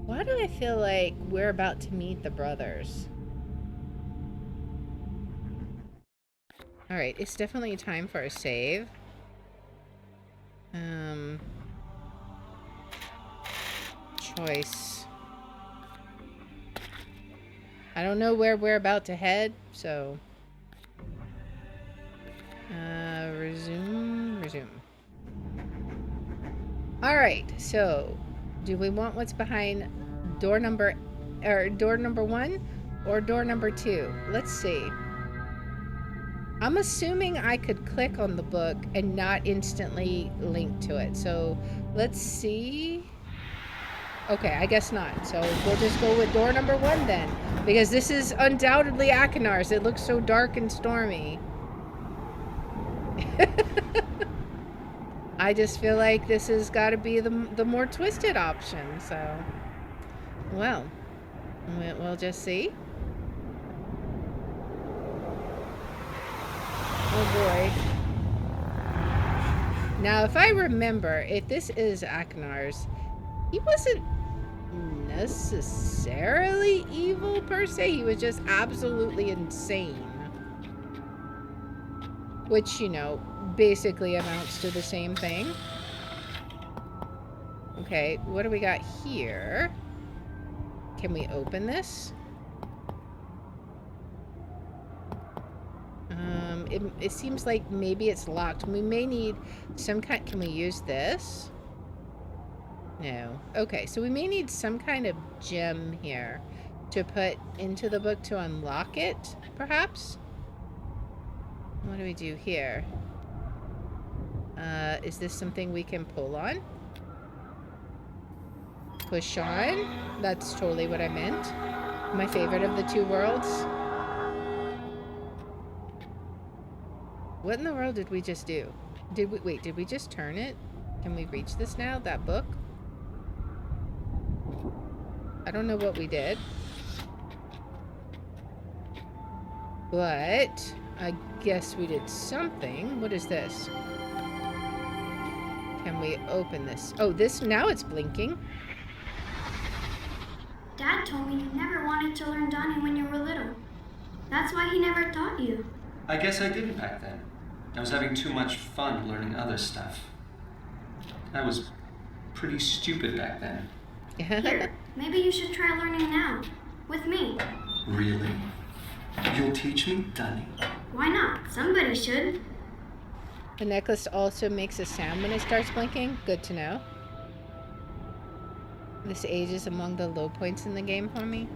Why do I feel like we're about to meet the brothers? Alright, it's definitely time for a save. Choice. I don't know where we're about to head, so... resume. Alright, so... do we want what's behind door number 1 or door number 2? Let's see. I'm assuming I could click on the book and not instantly link to it. So let's see. Okay, I guess not. So we'll just go with door number 1 then, because this is undoubtedly Akinar's. It looks so dark and stormy. I just feel like this has got to be the more twisted option, so... well, we'll just see. Oh boy. Now, if I remember, if this is Akinar's, he wasn't necessarily evil per se. He was just absolutely insane. Which, you know, basically amounts to the same thing. Okay, what do we got here? Can we open this? It seems like maybe it's locked. We may need some kind... can we use this? No. Okay, so we may need some kind of gem here to put into the book to unlock it, perhaps? What do we do here? Is this something we can pull on? Push on? That's totally what I meant. My favorite of the two worlds. What in the world did we just do? Did we just turn it? Can we reach this now? That book? I don't know what we did. But I guess we did something. What is this? Can we open this? Oh, this, now it's blinking. Dad told me you never wanted to learn Donnie when you were little. That's why he never taught you. I guess I didn't back then. I was having too much fun learning other stuff. I was pretty stupid back then. Here, maybe you should try learning now. With me. Really? You'll teach me, Donnie? Why not? Somebody should. The necklace also makes a sound when it starts blinking. Good to know. This age is among the low points in the game for me.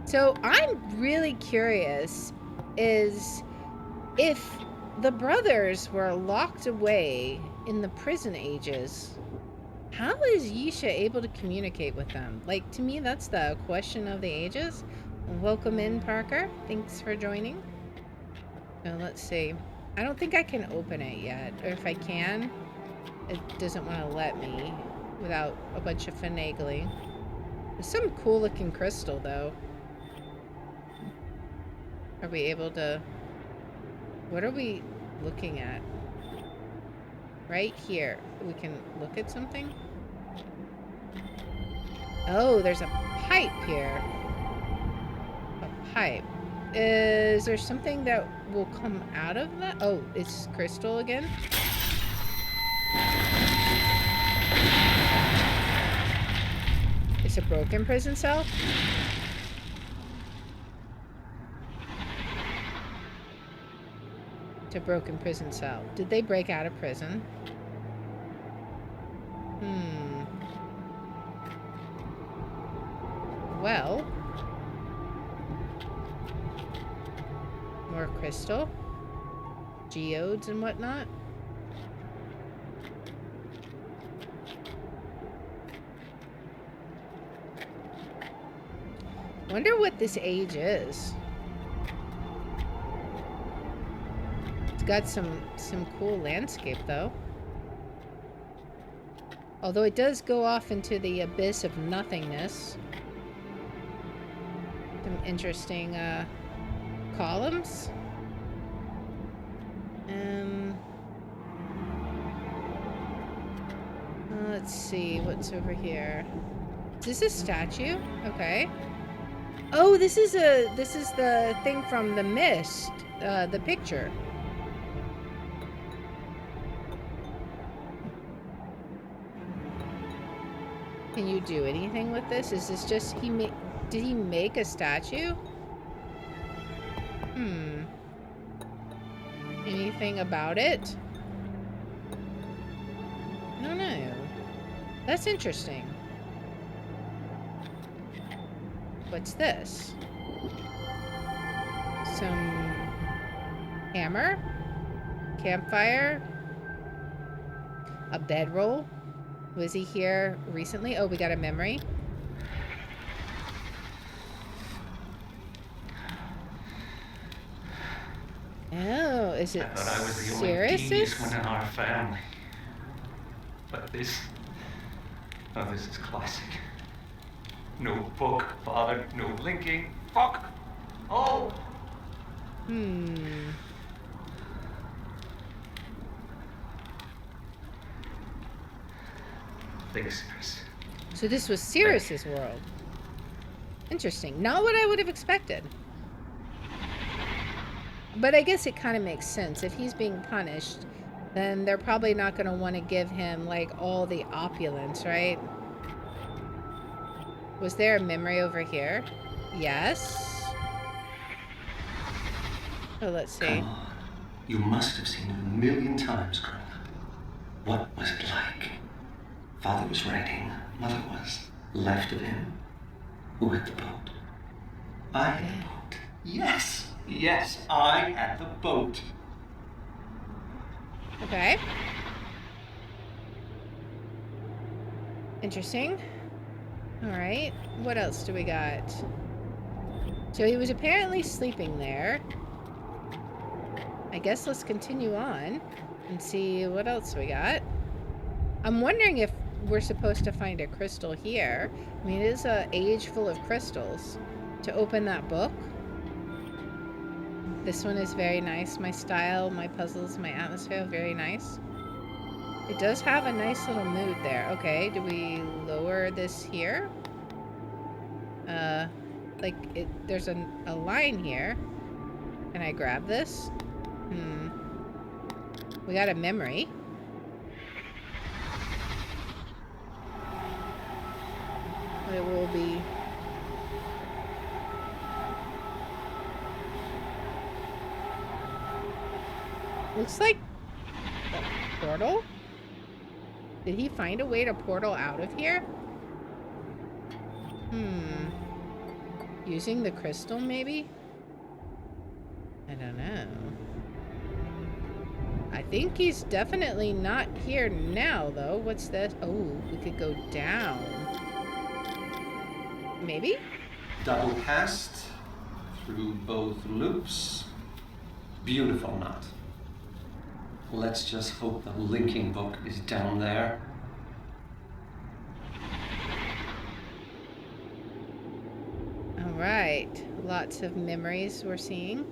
So I'm really curious is if the brothers were locked away in the prison ages, how is Yisha able to communicate with them? Like, to me, that's the question of the ages. Welcome in, Parker. Thanks for joining. So let's see. I don't think I can open it yet. Or if I can, it doesn't want to let me without a bunch of finagling. There's some cool looking crystal though. Are we able to... What are we looking at? Right here. We can look at something? Oh, there's a pipe here. A pipe. Is there something that will come out of that? Oh, it's crystal again? It's a broken prison cell? It's a broken prison cell. Did they break out of prison? Well... More crystal. Geodes and whatnot. Wonder what this age is. It's got some cool landscape though. Although it does go off into the abyss of nothingness. Some interesting columns. Let's see what's over here. Is this a statue? Okay. Oh, this is the thing from the Myst, the picture. Can you do anything with this? Is this just did he make a statue? Anything about it? I don't know. That's interesting. What's this? Some hammer? Campfire? A bedroll? Was he here recently? Oh, we got a memory. Oh, is it I thought I was the only Sirius's? devious one in our family. But this... Oh, this is classic. No book, father, no linking. Fuck! Oh! Thanks, Chris. So this was Sirius's world. Interesting. Not what I would have expected. But I guess it kind of makes sense. If he's being punished, then they're probably not going to want to give him, like, all the opulence, right? Was there a memory over here? Yes. Oh, let's see. Come on. You must have seen it a million times growing up. What was it like? Father was writing. Mother was. Left of him. Who had the boat? I had the boat. Yes. Yes, I had the boat. Okay. Interesting. Alright. What else do we got? So he was apparently sleeping there. I guess let's continue on and see what else we got. I'm wondering if we're supposed to find a crystal here. I mean, it is an age full of crystals. To open that book. This one is very nice. My style, my puzzles, my atmosphere, very nice. It does have a nice little mood there. Okay, do we lower this here? There's a line here. Can I grab this? We got a memory. It will be... Looks like a portal? Did he find a way to portal out of here? Using the crystal, maybe? I don't know. I think he's definitely not here now, though. What's this? Oh, we could go down. Maybe? Double passed through both loops. Beautiful knot. Let's just hope the linking book is down there. All right. Lots of memories we're seeing.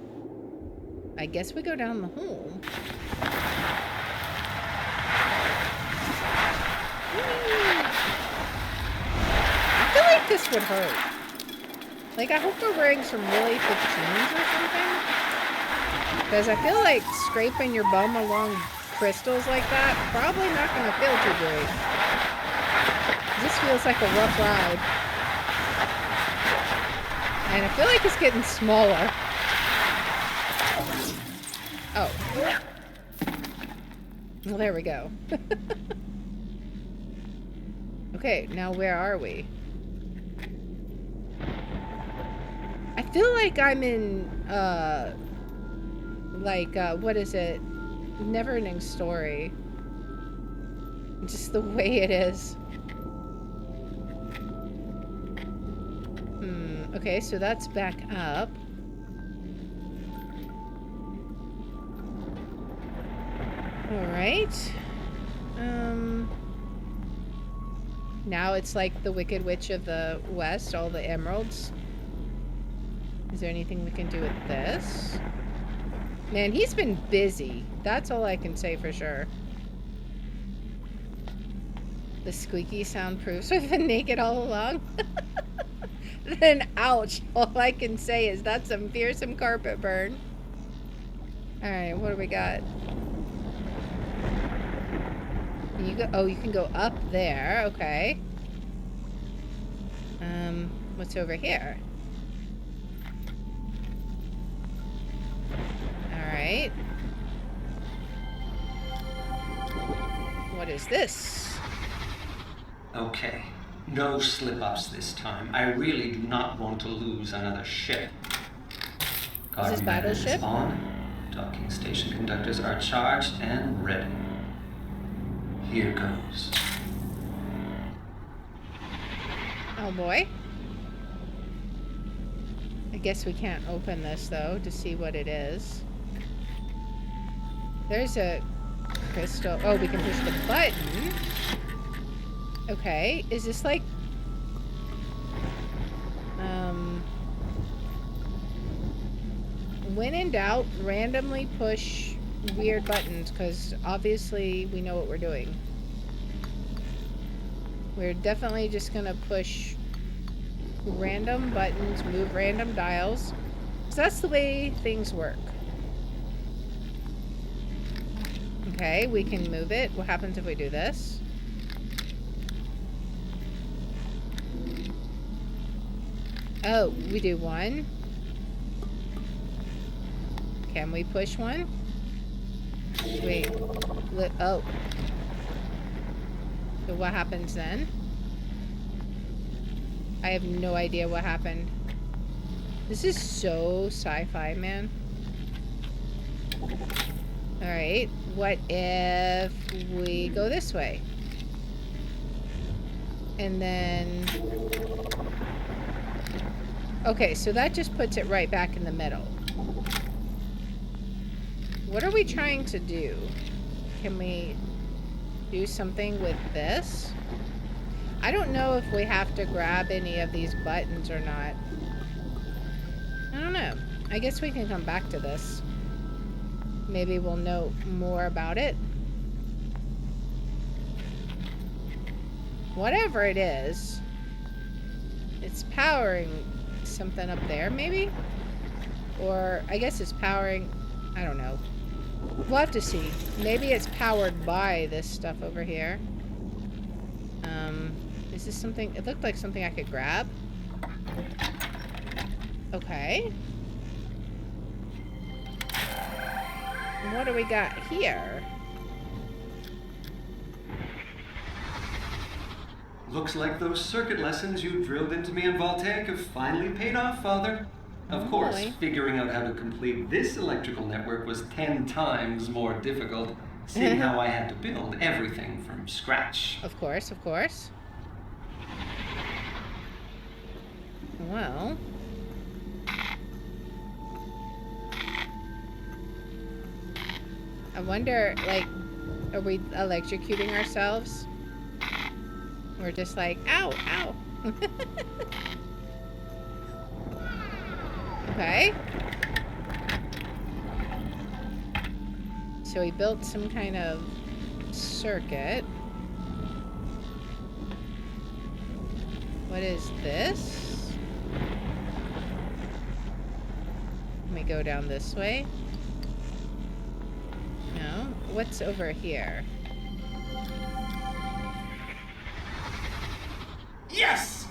I guess we go down the hole. I feel like this would hurt. Like, I hope we're wearing some really thick jeans or something. Because I feel like scraping your bum along crystals like that, probably not going to feel too great. This feels like a rough ride. And I feel like it's getting smaller. Oh. Well, there we go. Okay, now where are we? I feel like I'm in, what is it? Never-ending Story. Just the way it is. Okay, so that's back up. Alright. Now it's like the Wicked Witch of the West, all the emeralds. Is there anything we can do with this? Man, he's been busy. That's all I can say for sure. The squeaky sound proves we've been naked all along. Then, ouch. All I can say is that's some fearsome carpet burn. Alright, what do we got? You go. Oh, you can go up there. Okay. What's over here? Alright. What is this? Okay, no slip-ups this time. I really do not want to lose another ship. Is this battleship? On. Docking station conductors are charged and ready. Here goes. Oh boy. I guess we can't open this though to see what it is. There's a crystal. Oh, we can push the button. Okay, is this like... when in doubt, randomly push weird buttons, because obviously we know what we're doing. We're definitely just gonna push random buttons, move random dials. So that's the way things work. Okay, we can move it. What happens if we do this? Oh, we do one. Can we push one? Wait. Oh. So what happens then? I have no idea what happened. This is so sci-fi, man. Alright, what if we go this way? And then... okay, so that just puts it right back in the middle. What are we trying to do? Can we do something with this? I don't know if we have to grab any of these buttons or not. I don't know. I guess we can come back to this. Maybe we'll know more about it. Whatever it is, it's powering something up there, maybe? Or I guess it's powering... I don't know. We'll have to see. Maybe it's powered by this stuff over here. Is this something... it looked like something I could grab. Okay. What do we got here? Looks like those circuit lessons you drilled into me in Voltaic have finally paid off, Father. Of course, figuring out how to complete this electrical network was 10 times more difficult, seeing how I had to build everything from scratch. Of course, of course. Well... I wonder, like, are we electrocuting ourselves? We're just like, ow, ow. Okay. So he built some kind of circuit. What is this? Let me go down this way. No. What's over here? Yes!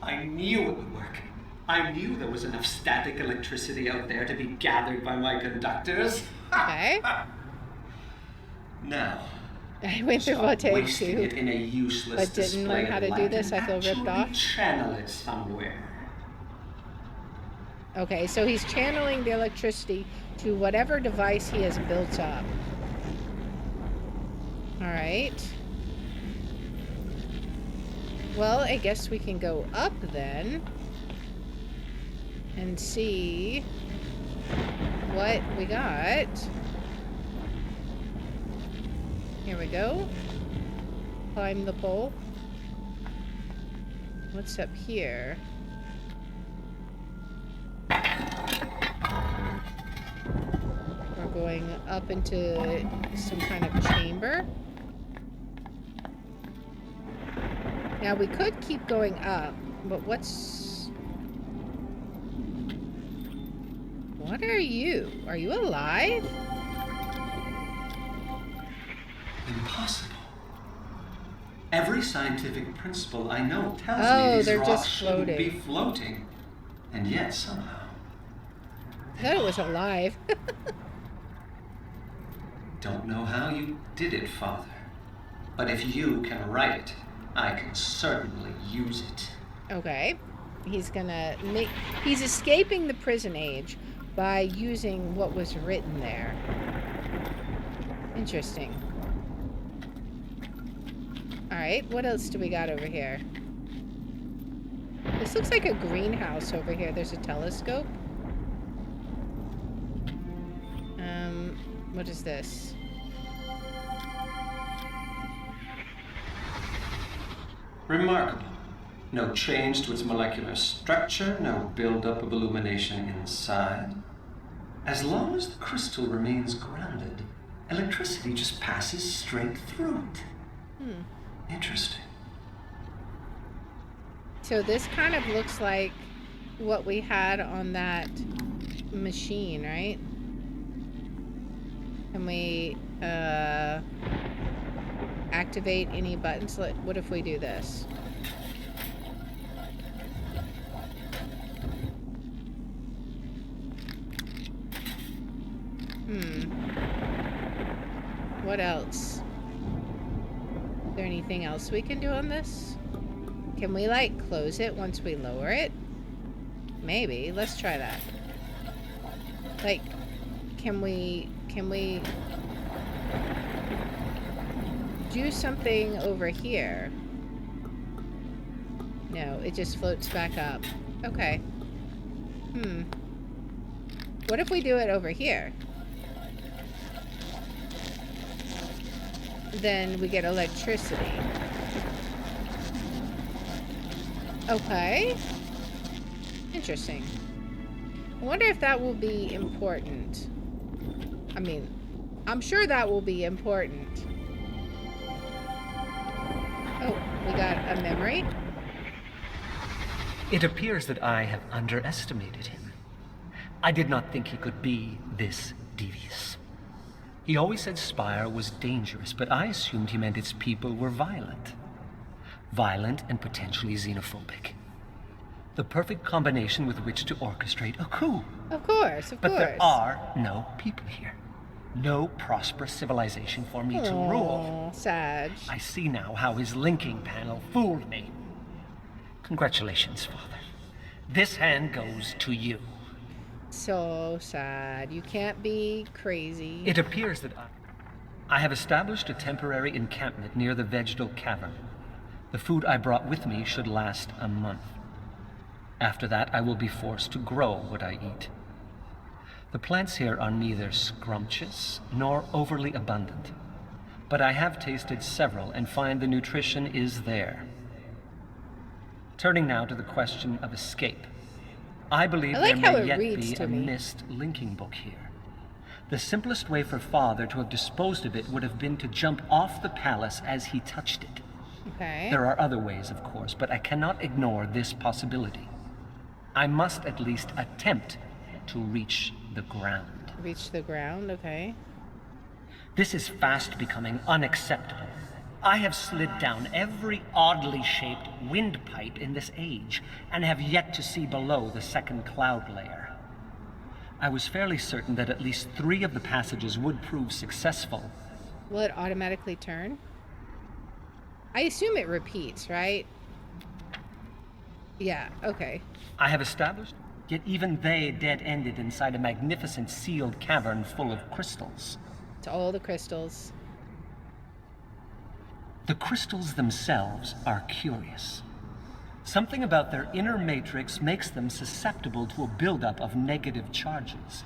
I knew it would work. I knew there was enough static electricity out there to be gathered by my conductors. Okay. Now, I went through stop voltaic wasting too, it in a useless but didn't learn how to display do light this. I and feel ripped actually off. Channel it somewhere. Okay, so he's channeling the electricity to whatever device he has built up. Alright. Well, I guess we can go up then and see what we got. Here we go. Climb the pole. What's up here? We're going up into some kind of chamber. Now we could keep going up, but what's... What are you? Are you alive? Impossible. Every scientific principle I know tells me these they're rocks just shouldn't be floating. floating. And yet somehow... I thought it was alive. Don't know how you did it, Father. But if you can write it, I can certainly use it. Okay. He's gonna make... He's escaping the prison age by using what was written there. Interesting. Alright, what else do we got over here? This looks like a greenhouse over here. There's a telescope. What is this? Remarkable. No change to its molecular structure, no buildup of illumination inside. As long as the crystal remains grounded, electricity just passes straight through it. Interesting. So this kind of looks like what we had on that machine, right? Can we activate any buttons? What if we do this? What else? Is there anything else we can do on this? Can we, like, close it once we lower it? Maybe. Let's try that. Like, can we do something over here? No, it just floats back up. Okay. What if we do it over here? Then we get electricity. Okay. Interesting. I wonder if that will be important. I mean, I'm sure that will be important. Oh, we got a memory. It appears that I have underestimated him. I did not think he could be this devious. He always said Spire was dangerous, but I assumed he meant its people were violent. Violent and potentially xenophobic. The perfect combination with which to orchestrate a coup. Of course, of But course. there are no people here. No prosperous civilization for me to rule. Sag. I see now how his linking panel fooled me. Congratulations, Father. This hand goes to you. So sad. You can't be crazy. It appears that I have established a temporary encampment near the vegetal cavern. The food I brought with me should last a month. After that, I will be forced to grow what I eat. The plants here are neither scrumptious nor overly abundant, but I have tasted several and find the nutrition is there. Turning now to the question of escape. I believe I like there how may it yet reads be to a me. Myst linking book here. The simplest way for Father to have disposed of it would have been to jump off the palace as he touched it. Okay. There are other ways, of course, but I cannot ignore this possibility. I must at least attempt to reach the ground. Reach the ground, okay. This is fast becoming unacceptable. I have slid down every oddly shaped windpipe in this age, and have yet to see below the second cloud layer. I was fairly certain that at least 3 of the passages would prove successful. Will it automatically turn? I assume it repeats, right? Yeah, okay. I have established, yet even they dead-ended inside a magnificent sealed cavern full of crystals. To all the crystals. The crystals themselves are curious. Something about their inner matrix makes them susceptible to a buildup of negative charges.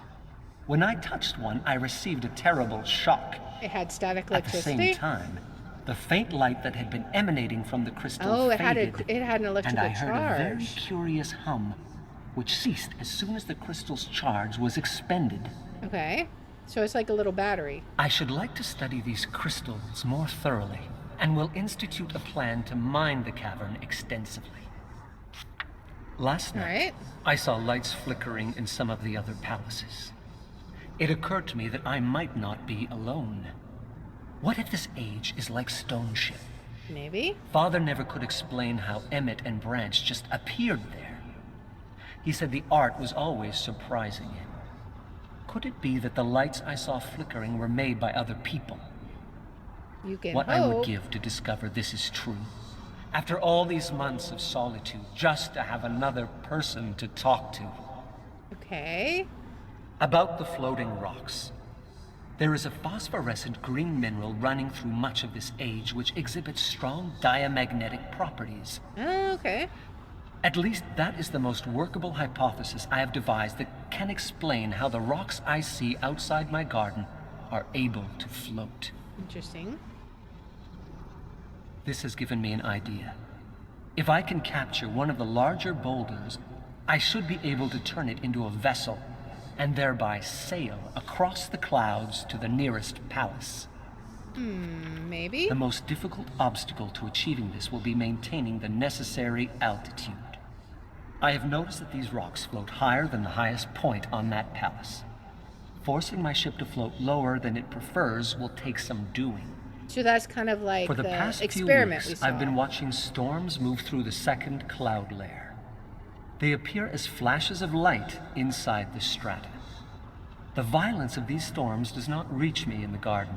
When I touched one, I received a terrible shock. It had static At the electricity? same time, the faint light that had been emanating from the crystal it faded, had an electrical and I heard a very charge. curious hum, which ceased as soon as the crystal's charge was expended. Okay. So it's like a little battery. I should like to study these crystals more thoroughly, and will institute a plan to mine the cavern extensively. Last night, I saw lights flickering in some of the other palaces. It occurred to me that I might not be alone. What if this age is like Stone Ship? Maybe. Father never could explain how Emmett and Branch just appeared there. He said the art was always surprising him. Could it be that the lights I saw flickering were made by other people? You can What hope. I would give to discover this is true. After all these months of solitude, just to have another person to talk to. Okay. About the floating rocks. There is a phosphorescent green mineral running through much of this age which exhibits strong diamagnetic properties. Oh, okay. At least that is the most workable hypothesis I have devised that can explain how the rocks I see outside my garden are able to float. Interesting. This has given me an idea. If I can capture one of the larger boulders, I should be able to turn it into a vessel and thereby sail across the clouds to the nearest palace. Maybe? The most difficult obstacle to achieving this will be maintaining the necessary altitude. I have noticed that these rocks float higher than the highest point on that palace. Forcing my ship to float lower than it prefers will take some doing. So that's kind of like For the the past few experiment we weeks, saw. I've been watching storms move through the second cloud layer. They appear as flashes of light inside the strata. The violence of these storms does not reach me in the garden.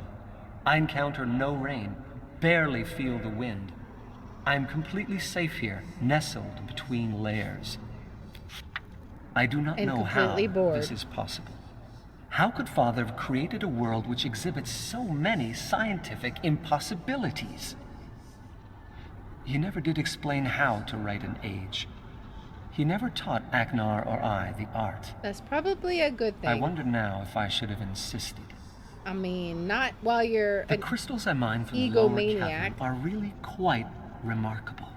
I encounter no rain, barely feel the wind. I am completely safe here, nestled between layers. I do not And know how completely bored. this is possible. How could Father have created a world which exhibits so many scientific impossibilities? He never did explain how to write an age. He never taught Agnar or I the art. That's probably a good thing. I wonder now if I should have insisted. I mean, not while you're The an crystals I mine from the lower egomaniac. cavern are really quite remarkable.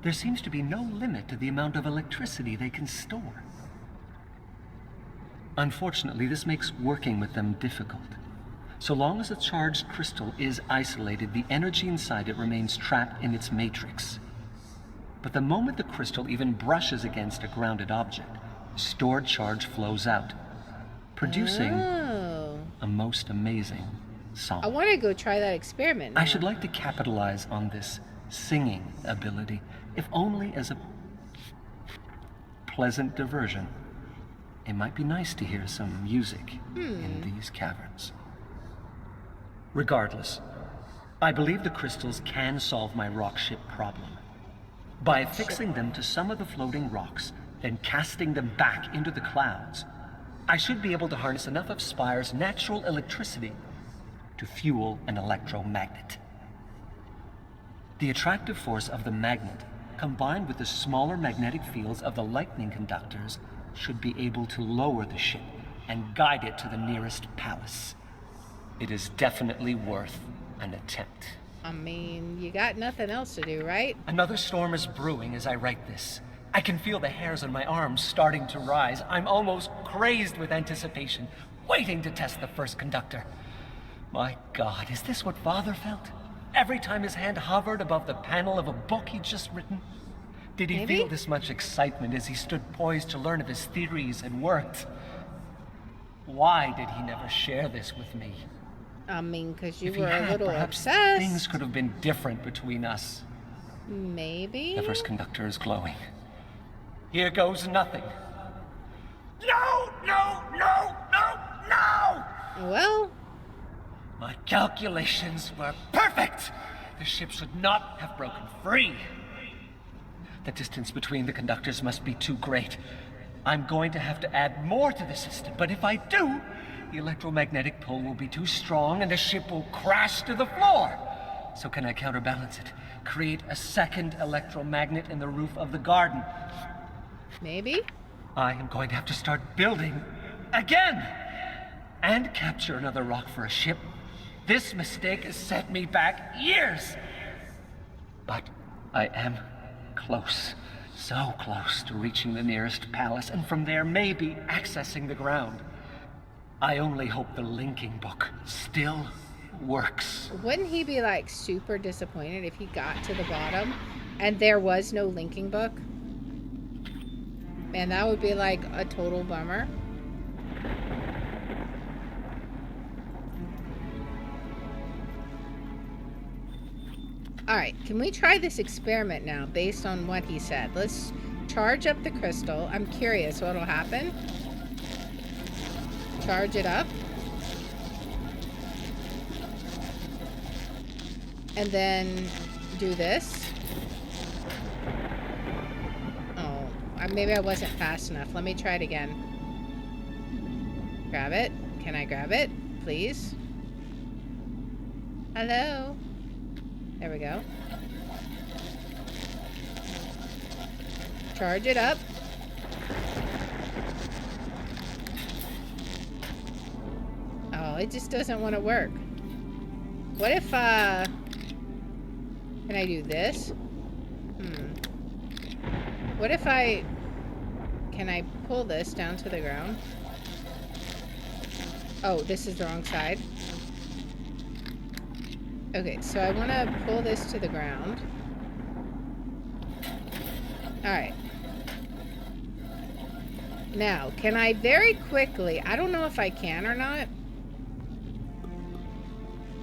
There seems to be no limit to the amount of electricity they can store. Unfortunately, this makes working with them difficult. So long as a charged crystal is isolated, the energy inside it remains trapped in its matrix. But the moment the crystal even brushes against a grounded object, stored charge flows out, producing Oh. a most amazing song. I want to go try that experiment. I now. should like to capitalize on this singing ability, if only as a pleasant diversion. It might be nice to hear some music in these caverns. Regardless, I believe the crystals can solve my rock ship problem. By affixing them to some of the floating rocks, then casting them back into the clouds, I should be able to harness enough of Spire's natural electricity to fuel an electromagnet. The attractive force of the magnet, combined with the smaller magnetic fields of the lightning conductors, should be able to lower the ship and guide it to the nearest palace. It is definitely worth an attempt. I mean, you got nothing else to do, right? Another storm is brewing as I write this. I can feel the hairs on my arms starting to rise. I'm almost crazed with anticipation, waiting to test the first conductor. My God, is this what Father felt? Every time his hand hovered above the panel of a book he'd just written? Did he feel this much excitement as he stood poised to learn if his theories had worked? Why did he never share this with me? I mean, because you If he were a had, little perhaps obsessed. things could have been different between us. Maybe? The first conductor is glowing. Here goes nothing. No, no, no, no, no! Well? My calculations were perfect! The ship should not have broken free. The distance between the conductors must be too great. I'm going to have to add more to the system, but if I do, the electromagnetic pull will be too strong and the ship will crash to the floor. So can I counterbalance it? Create a second electromagnet in the roof of the garden. Maybe? I am going to have to start building again and capture another rock for a ship. This mistake has set me back years. But I am close, so close to reaching the nearest palace, and from there maybe accessing the ground. I only hope the linking book still works. Wouldn't he be like super disappointed if he got to the bottom and there was no linking book? Man, that would be like a total bummer. Alright, can we try this experiment now based on what he said? Let's charge up the crystal. I'm curious what'll happen. Charge it up. And then do this. Oh, maybe I wasn't fast enough. Let me try it again. Grab it. Can I grab it, please? Hello? There we go. Charge it up. Oh, it just doesn't want to work. What if, can I do this? What if can I pull this down to the ground? Oh, this is the wrong side. Okay, so I want to pull this to the ground. Alright. Now, can I very quickly... I don't know if I can or not.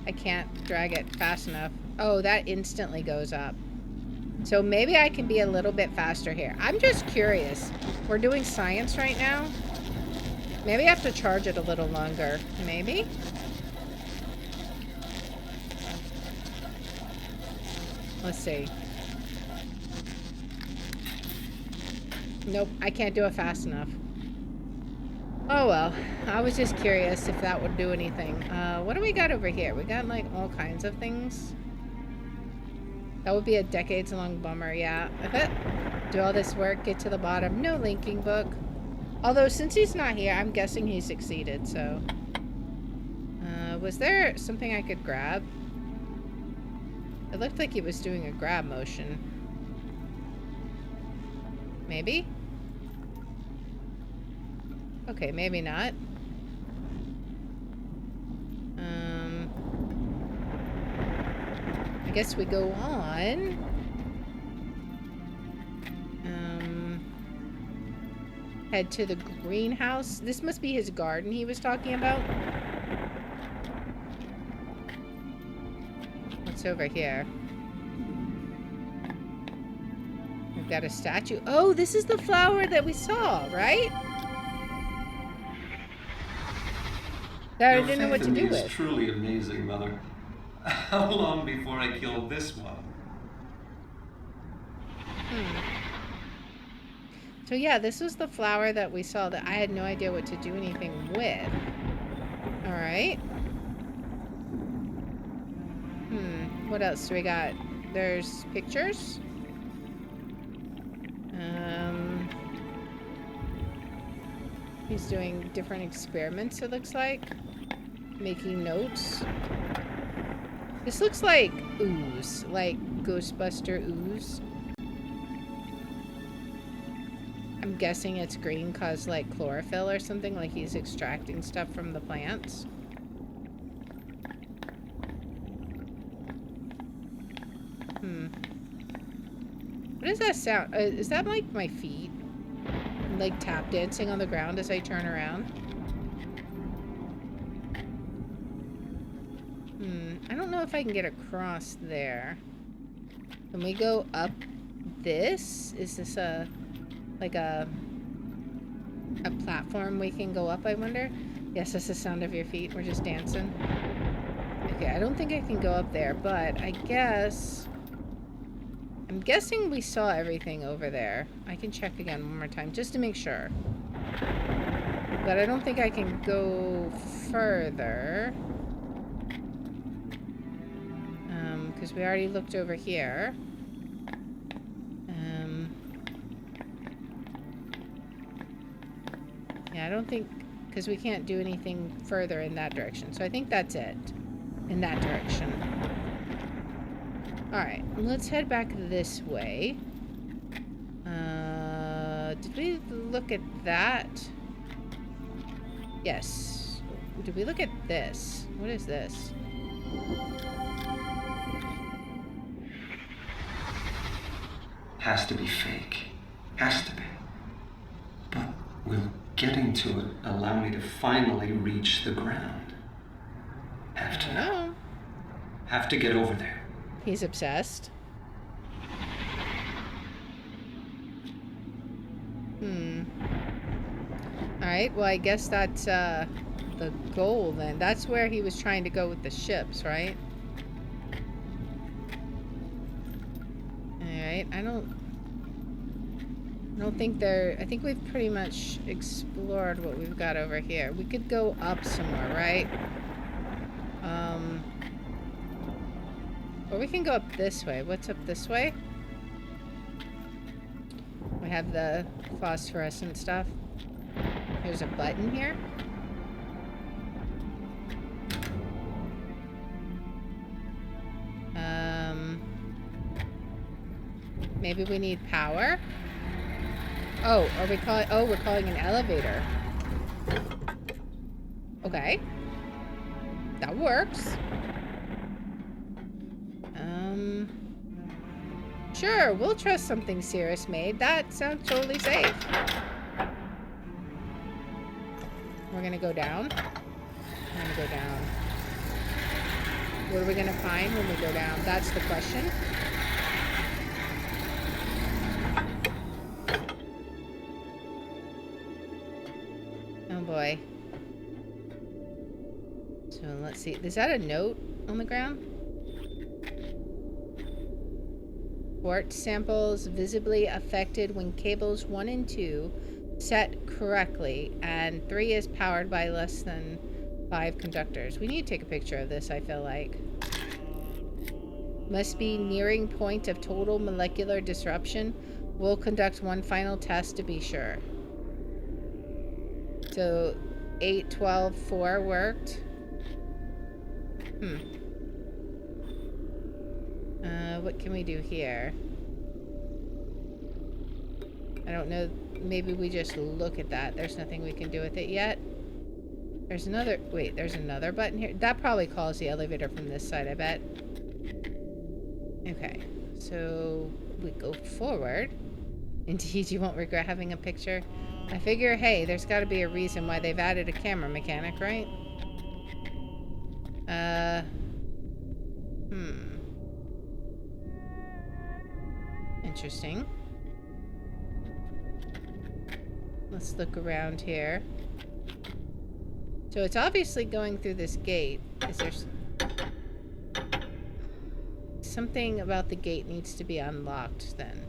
I can't drag it fast enough. Oh, that instantly goes up. So maybe I can be a little bit faster here. I'm just curious. We're doing science right now. Maybe I have to charge it a little longer. Maybe? Let's see. Nope, I can't do it fast enough. Oh well, I was just curious if that would do anything. What do we got over here? We got like all kinds of things. That would be a decades-long bummer, yeah. Do all this work, get to the bottom. No linking book. Although, since he's not here, I'm guessing he succeeded, so... was there something I could grab? It looked like he was doing a grab motion. Maybe? Okay, maybe not. I guess we go on. Head to the greenhouse. This must be his garden he was talking about. What's over here? We've got a statue. Oh, this is the flower that we saw, right? That I didn't know what to do with. It's truly amazing, Mother. How long before I kill this one? So yeah, this was the flower that we saw that I had no idea what to do anything with. Alright. What else do we got? There's pictures. He's doing different experiments, it looks like. Making notes. This looks like ooze, like Ghostbuster ooze. I'm guessing it's green cause like chlorophyll or something, like he's extracting stuff from the plants. What does that sound? Is that like my feet? Like tap dancing on the ground as I turn around? I don't know if I can get across there. Can we go up this? Is this like a platform we can go up, I wonder? Yes, that's the sound of your feet. We're just dancing. Okay, I don't think I can go up there, but I guess... I'm guessing we saw everything over there. I can check again one more time, just to make sure. But I don't think I can go further. Because we already looked over here. Yeah, I don't think... Because we can't do anything further in that direction. So I think that's it. In that direction. Alright, let's head back this way. Did we look at that? Yes. Did we look at this? What is this? Has to be fake. Has to be. But will getting to it allow me to finally reach the ground? Have to know. Have to get over there. He's obsessed. Alright, well I guess that's the goal then. That's where he was trying to go with the ships, right? Alright, I don't think they're... I think we've pretty much explored what we've got over here. We could go up somewhere, right? Or we can go up this way. What's up this way? We have the phosphorescent stuff. There's a button here. Maybe we need power? Oh, are we calling... Oh, we're calling an elevator. Okay. That works. Sure, we'll trust something Cirrus made. That sounds totally safe. We're gonna go down. We're gonna go down. What are we gonna find when we go down? That's the question. Oh boy. So let's see. Is that a note on the ground? Quartz samples visibly affected when cables 1 and 2 set correctly, and 3 is powered by less than 5 conductors. We need to take a picture of this, I feel like. Must be nearing point of total molecular disruption. We'll conduct one final test to be sure. So 8, 12, 4 worked. What can we do here? I don't know. Maybe we just look at that. There's nothing we can do with it yet. There's another... Wait, there's another button here. That probably calls the elevator from this side, I bet. Okay. So we go forward. Indeed, you won't regret having a picture. I figure, hey, there's got to be a reason why they've added a camera mechanic, right? Interesting. Let's look around here. So it's obviously going through this gate. Is there... Something about the gate needs to be unlocked then.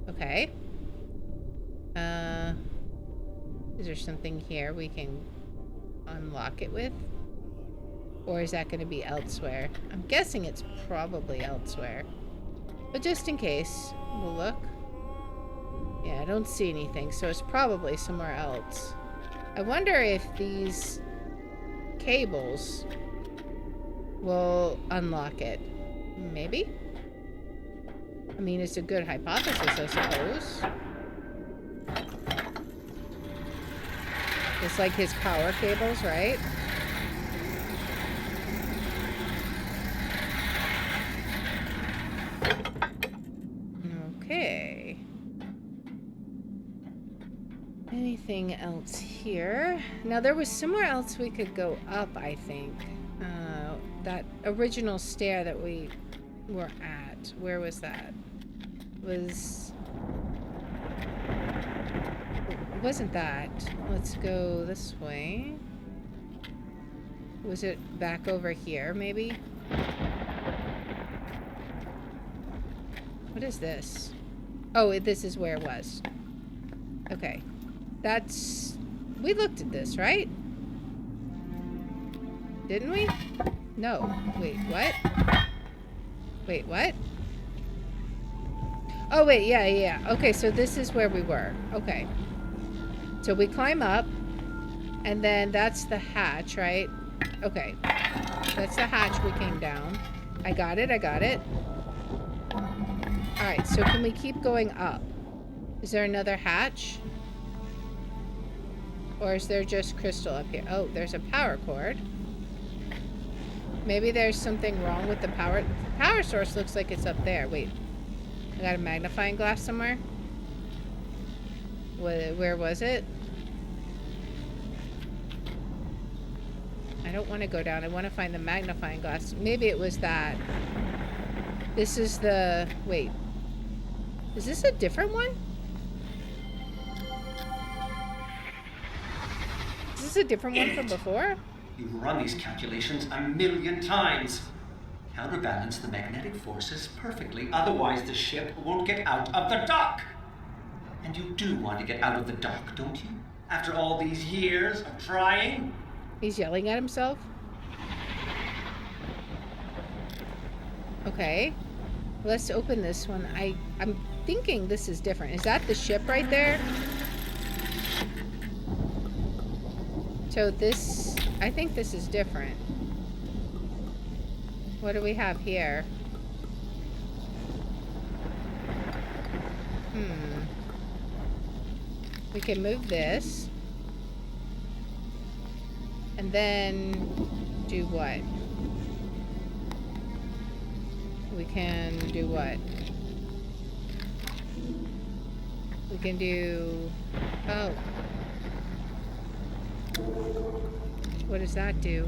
Okay. Is there something here we can unlock it with? Or is that going to be elsewhere? I'm guessing it's probably elsewhere. But just in case, we'll look. Yeah, I don't see anything, so it's probably somewhere else. I wonder if these cables will unlock it. Maybe? I mean, it's a good hypothesis, I suppose. It's like his power cables, right? Okay. Anything else here? Now, there was somewhere else we could go up, I think. That original stair that we were at. Where was that? It wasn't that. Let's go this way. Was it back over here, maybe? What is this? Oh, this is where it was. Okay. That's... We looked at this, right? Didn't we? No. Wait, what? Wait, what? Oh, wait, yeah. Okay, so this is where we were. Okay. So we climb up, and then that's the hatch, right? Okay. That's the hatch we came down. I got it. Alright, so can we keep going up? Is there another hatch? Or is there just crystal up here? Oh, there's a power cord. Maybe there's something wrong with the power. The power source looks like it's up there. Wait. I got a magnifying glass somewhere? Where was it? I don't want to go down. I want to find the magnifying glass. Maybe it was that. This is the... Wait. Is this a different one? Is this a different one from before? You've run these calculations 1,000,000 times. Counterbalance the magnetic forces perfectly, otherwise the ship won't get out of the dock. And you do want to get out of the dock, don't you? After all these years of trying? He's yelling at himself? Okay. Let's open this one. I'm thinking this is different. Is that the ship right there? So this... I think this is different. What do we have here? We can move this. And then do what? We can do what? We can do... Oh. What does that do?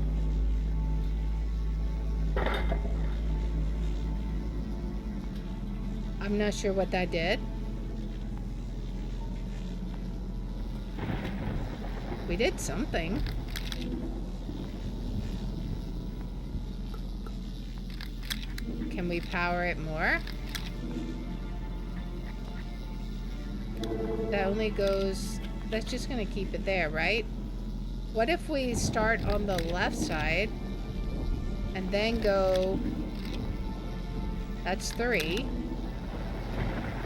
I'm not sure what that did. We did something. Can we power it more? That only goes... That's just gonna keep it there, right? What if we start on the left side and then go... That's 3.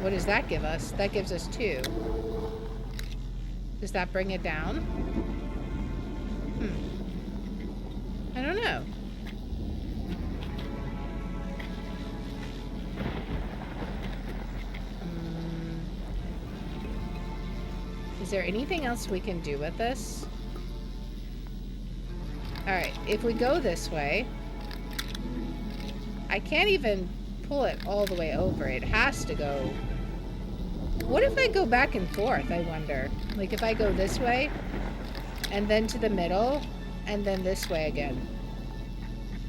What does that give us? That gives us 2. Does that bring it down? I don't know. Is there anything else we can do with this? Alright, if we go this way, I can't even pull it all the way over. It has to go... What if I go back and forth, I wonder? Like if I go this way, and then to the middle, and then this way again.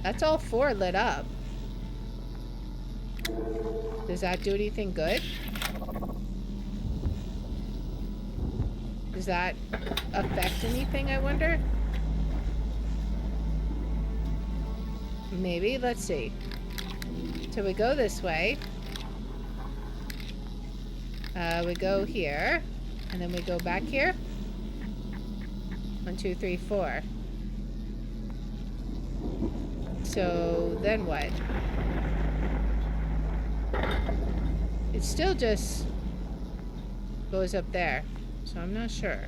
That's all 4 lit up. Does that do anything good? Does that affect anything, I wonder? Maybe. Let's see. So we go this way. We go here. And then we go back here. 1, 2, 3, 4. So then what? It's still just... goes up there. So I'm not sure.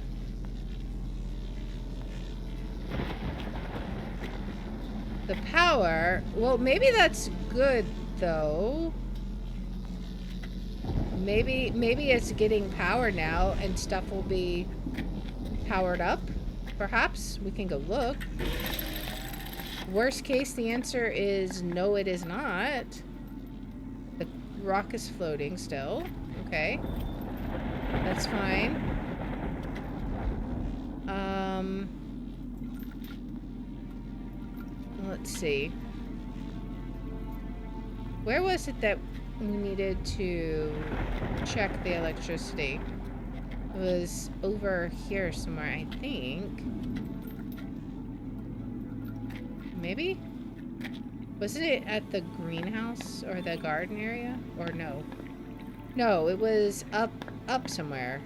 The power, well, maybe that's good though. Maybe it's getting power now and stuff will be powered up. Perhaps we can go look. Worst case, the answer is no, it is not. The rock is floating still. Okay. That's fine. Let's see. Where was it that we needed to check the electricity? It was over here somewhere, I think. Maybe? Wasn't it at the greenhouse or the garden area? Or no? No, it was up somewhere.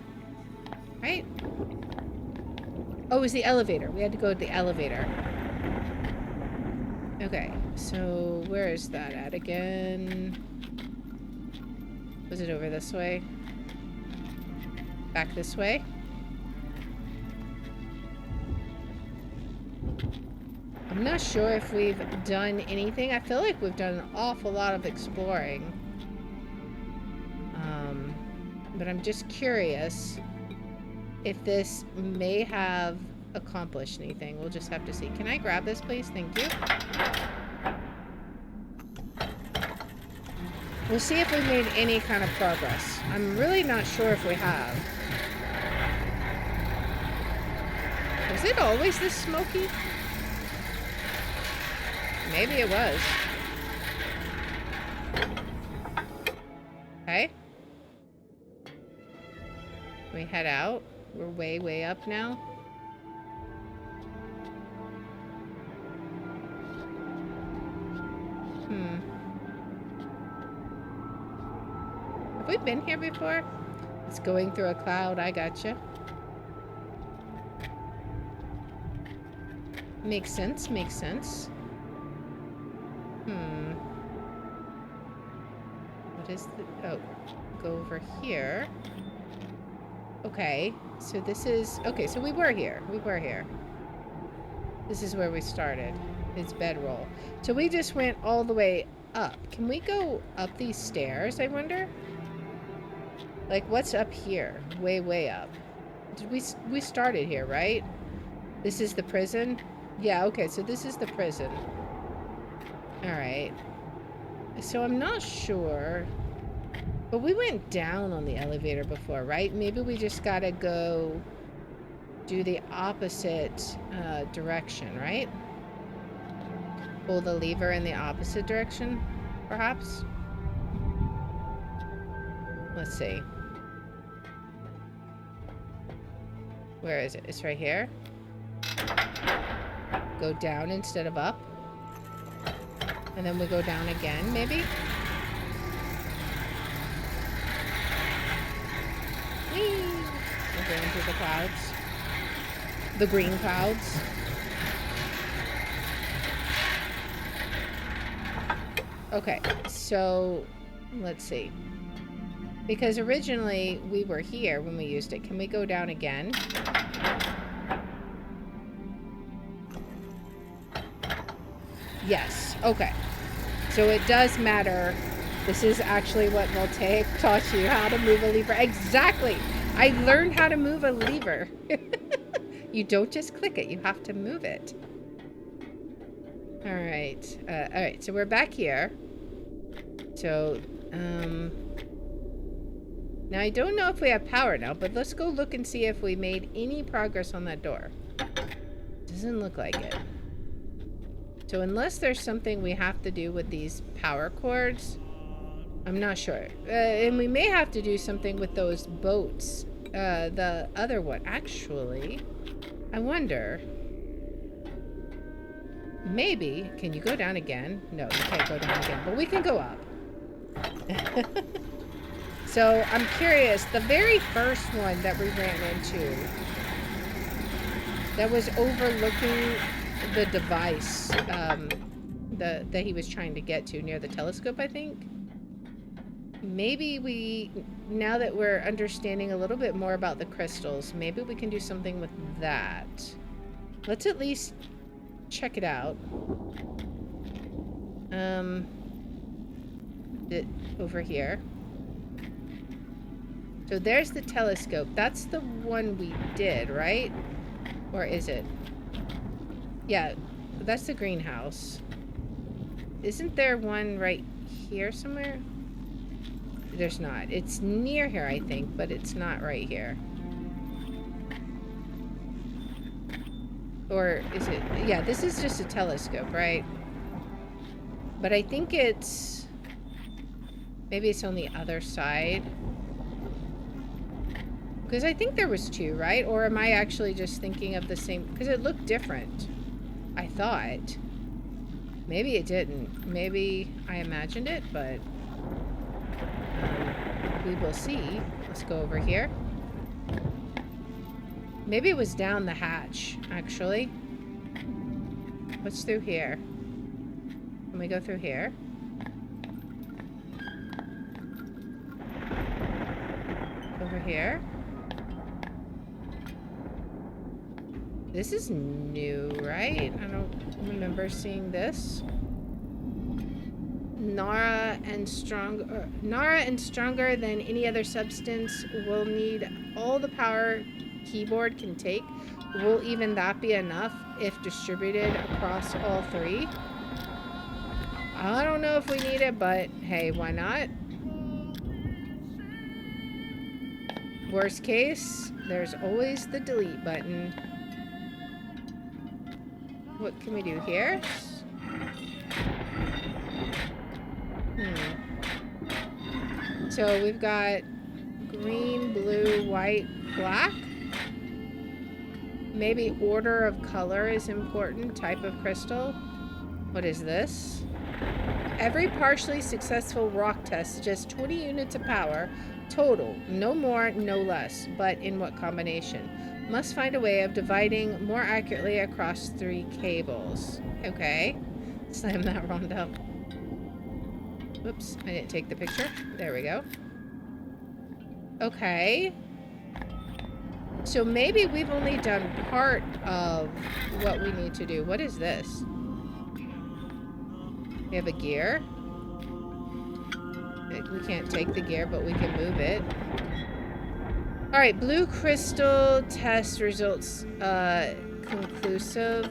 Right? Oh, it was the elevator. We had to go to the elevator. Okay, so where is that at again? Was it over this way? Back this way? I'm not sure if we've done anything. I feel like we've done an awful lot of exploring. But I'm just curious if this may have accomplished anything. We'll just have to see. Can I grab this, please? Thank you. We'll see if we made any kind of progress. I'm really not sure if we have. Was it always this smoky? Maybe it was. Okay. We head out. We're way, way up now. Have we been here before? It's going through a cloud. I gotcha. Makes sense. Makes sense. What is the... Oh. Go over here. Okay. So this is... Okay, so we were here. We were here. This is where we started. It's bedroll. So we just went all the way up. Can we go up these stairs, I wonder? Like, what's up here? Way, way up. Did we started here, right? This is the prison? Yeah, okay, so this is the prison. Alright. So I'm not sure. But we went down on the elevator before, right? Maybe we just gotta go do the opposite direction, right? Pull the lever in the opposite direction, perhaps? Let's see. Where is it? It's right here. Go down instead of up. And then we go down again, maybe? Whee! We're going through the clouds. The green clouds. Okay, so let's see. Because originally we were here when we used it. Can we go down again? Yes. Okay. So it does matter. This is actually what Voltaic taught you, how to move a lever. Exactly. I learned how to move a lever. You don't just click it. You have to move it. All right. All right. So we're back here. So, now I don't know if we have power now, but let's go look and see if we made any progress on that door. Doesn't look like it. So unless there's something we have to do with these power cords, I'm not sure. And we may have to do something with those boats. The other one. Actually, I wonder. Maybe. Can you go down again? No, you can't go down again. But we can go up. So I'm curious. The very first one that we ran into, that was overlooking the device that he was trying to get to near the telescope, I think. maybe now that we're understanding a little bit more about the crystals, maybe we can do something with that. Let's at least check it out. Over here. So there's the telescope. That's the one we did, right? Or is it? Yeah, that's the greenhouse. Isn't there one right here somewhere? There's not. It's near here, I think, but it's not right here. Or is it? Yeah, this is just a telescope, right? But I think it's... maybe it's on the other side. Because I think there was two, right? Or am I actually just thinking of the same? Because it looked different, I thought. Maybe it didn't. Maybe I imagined it, but we will see. Let's go over here. Maybe it was down the hatch, actually. What's through here? Can we go through here? Over here? This is new, right? I don't remember seeing this. Nara and stronger than any other substance will need all the power keyboard can take. Will even that be enough if distributed across all three? I don't know if we need it, but hey, why not? Worst case, there's always the delete button. What can we do here? So we've got green, blue, white, black. Maybe order of color is important. Type of crystal. What is this? Every partially successful rock test suggests 20 units of power total. No more, no less. But in what combination? Must find a way of dividing more accurately across 3 cables. Okay. Slam that rondo. Oops, I didn't take the picture. There we go. Okay. So maybe we've only done part of what we need to do. What is this? We have a gear. We can't take the gear, but we can move it. Alright, blue crystal test results conclusive.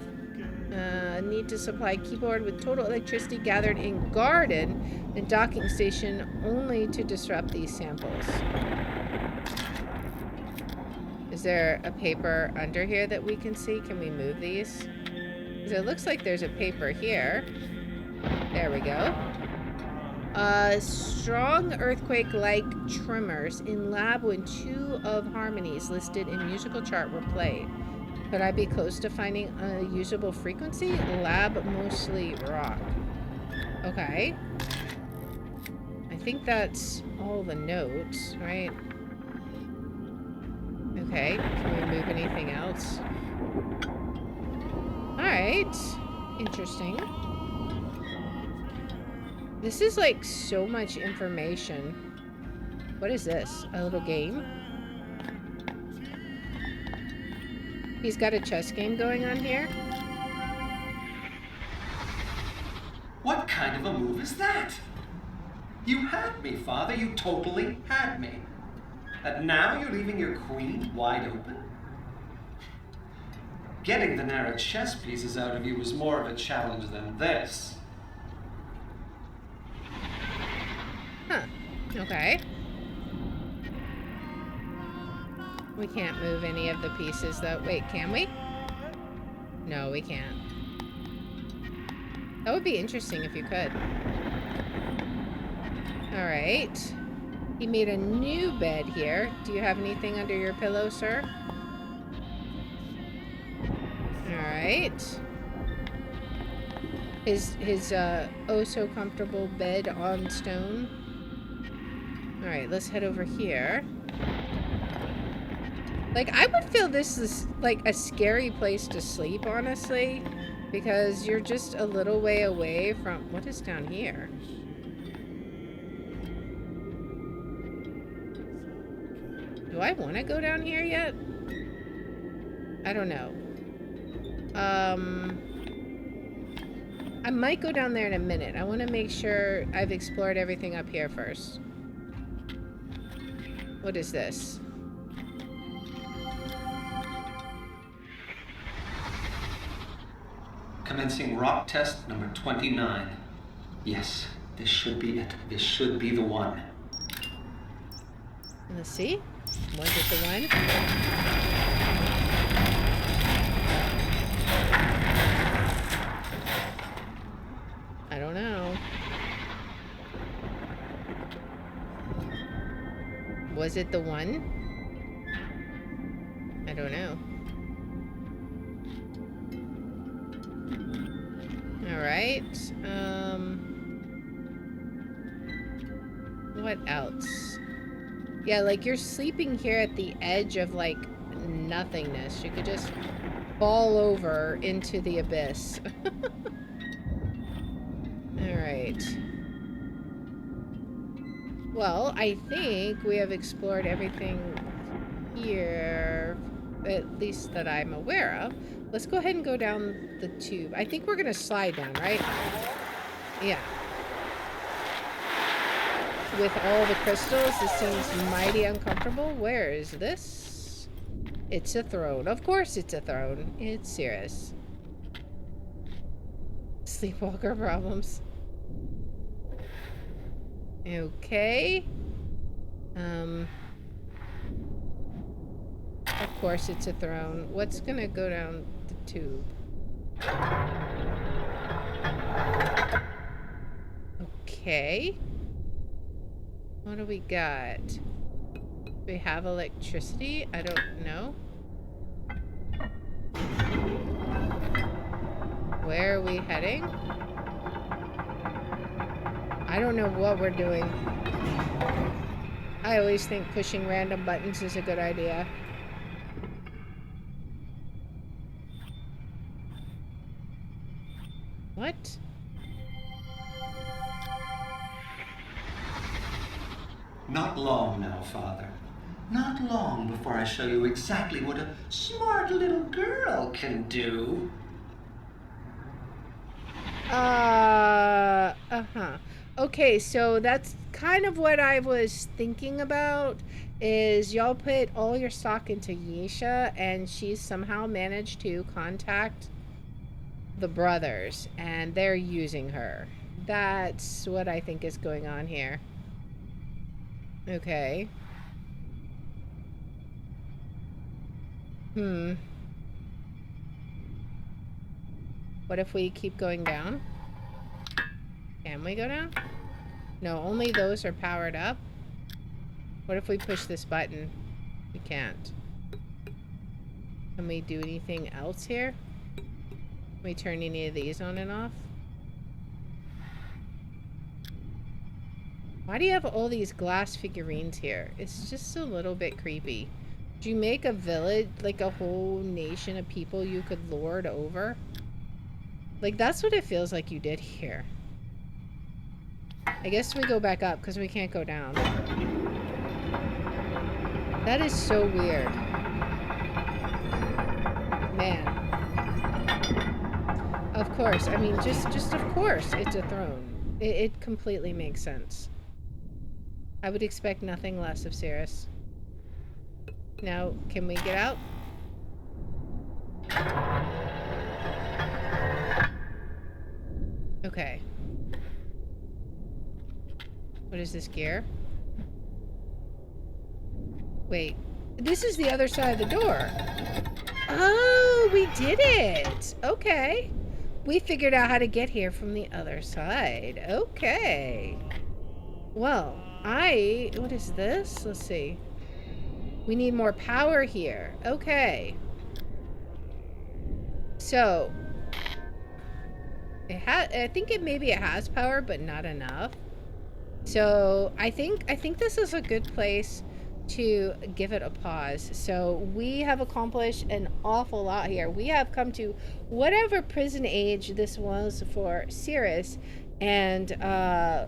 Need to supply keyboard with total electricity gathered in garden and docking station only to disrupt these samples. Is there a paper under here that we can see? Can we move these? Because it looks like there's a paper here. There we go. Strong earthquake-like tremors in lab when 2 of harmonies listed in musical chart were played. Could I be close to finding a usable frequency? Lab mostly rock. Okay. I think that's all the notes, right? Okay. Can we move anything else? Alright. Interesting. This is like so much information. What is this? A little game? He's got a chess game going on here. What kind of a move is that? You had me, Father. You totally had me. And now you're leaving your queen wide open? Getting the narrow chess pieces out of you was more of a challenge than this. Huh. Okay. We can't move any of the pieces, though. Wait, can we? No, we can't. That would be interesting if you could. Alright. He made a new bed here. Do you have anything under your pillow, sir? Alright. His oh so comfortable bed on stone. Alright, let's head over here. Like, I would feel this is like a scary place to sleep, honestly, because you're just a little way away from... What is down here? Do I want to go down here yet? I don't know. I might go down there in a minute. I want to make sure I've explored everything up here first. What is this? Commencing rock test number 29. Yes, this should be it. This should be the one. Let's see. Was it the one? I don't know. Was it the one? I don't know. Alright. What else? Yeah, like you're sleeping here at the edge of like nothingness. You could just fall over into the abyss. Alright. Well, I think we have explored everything here, at least that I'm aware of. Let's go ahead and go down the tube. I think we're gonna slide down, right? Yeah. With all the crystals, this seems mighty uncomfortable. Where is this? It's a throne. Of course it's a throne. It's serious. Sleepwalker problems. Okay. Of course it's a throne. What's gonna go down the tube? Okay. What do we got? Do we have electricity? I don't know. Where are we heading? I don't know what we're doing. I always think pushing random buttons is a good idea. What? Not long now, Father. Not long before I show you exactly what a smart little girl can do. Okay, so that's kind of what I was thinking about, is y'all put all your stock into Yesha, and she's somehow managed to contact the brothers, and they're using her. That's what I think is going on here. Okay. What if we keep going down? Can we go down? No, only those are powered up. What if we push this button? We can't. Can we do anything else here? Can we turn any of these on and off? Why do you have all these glass figurines here? It's just a little bit creepy. Did you make a village, like a whole nation of people you could lord over? Like, that's what it feels like you did here. I guess we go back up because we can't go down. That is so weird. Man. Of course. I mean, just of course it's a throne. It completely makes sense. I would expect nothing less of Cirrus. Now, can we get out? Okay. What is this gear? Wait. This is the other side of the door. Oh, we did it. Okay. We figured out how to get here from the other side. Okay. Well, what is this? Let's see. We need more power here. Okay. So, I think maybe it has power, but not enough. So I think this is a good place to give it a pause. So we have accomplished an awful lot here. We have come to whatever prison age this was for Cirrus, and I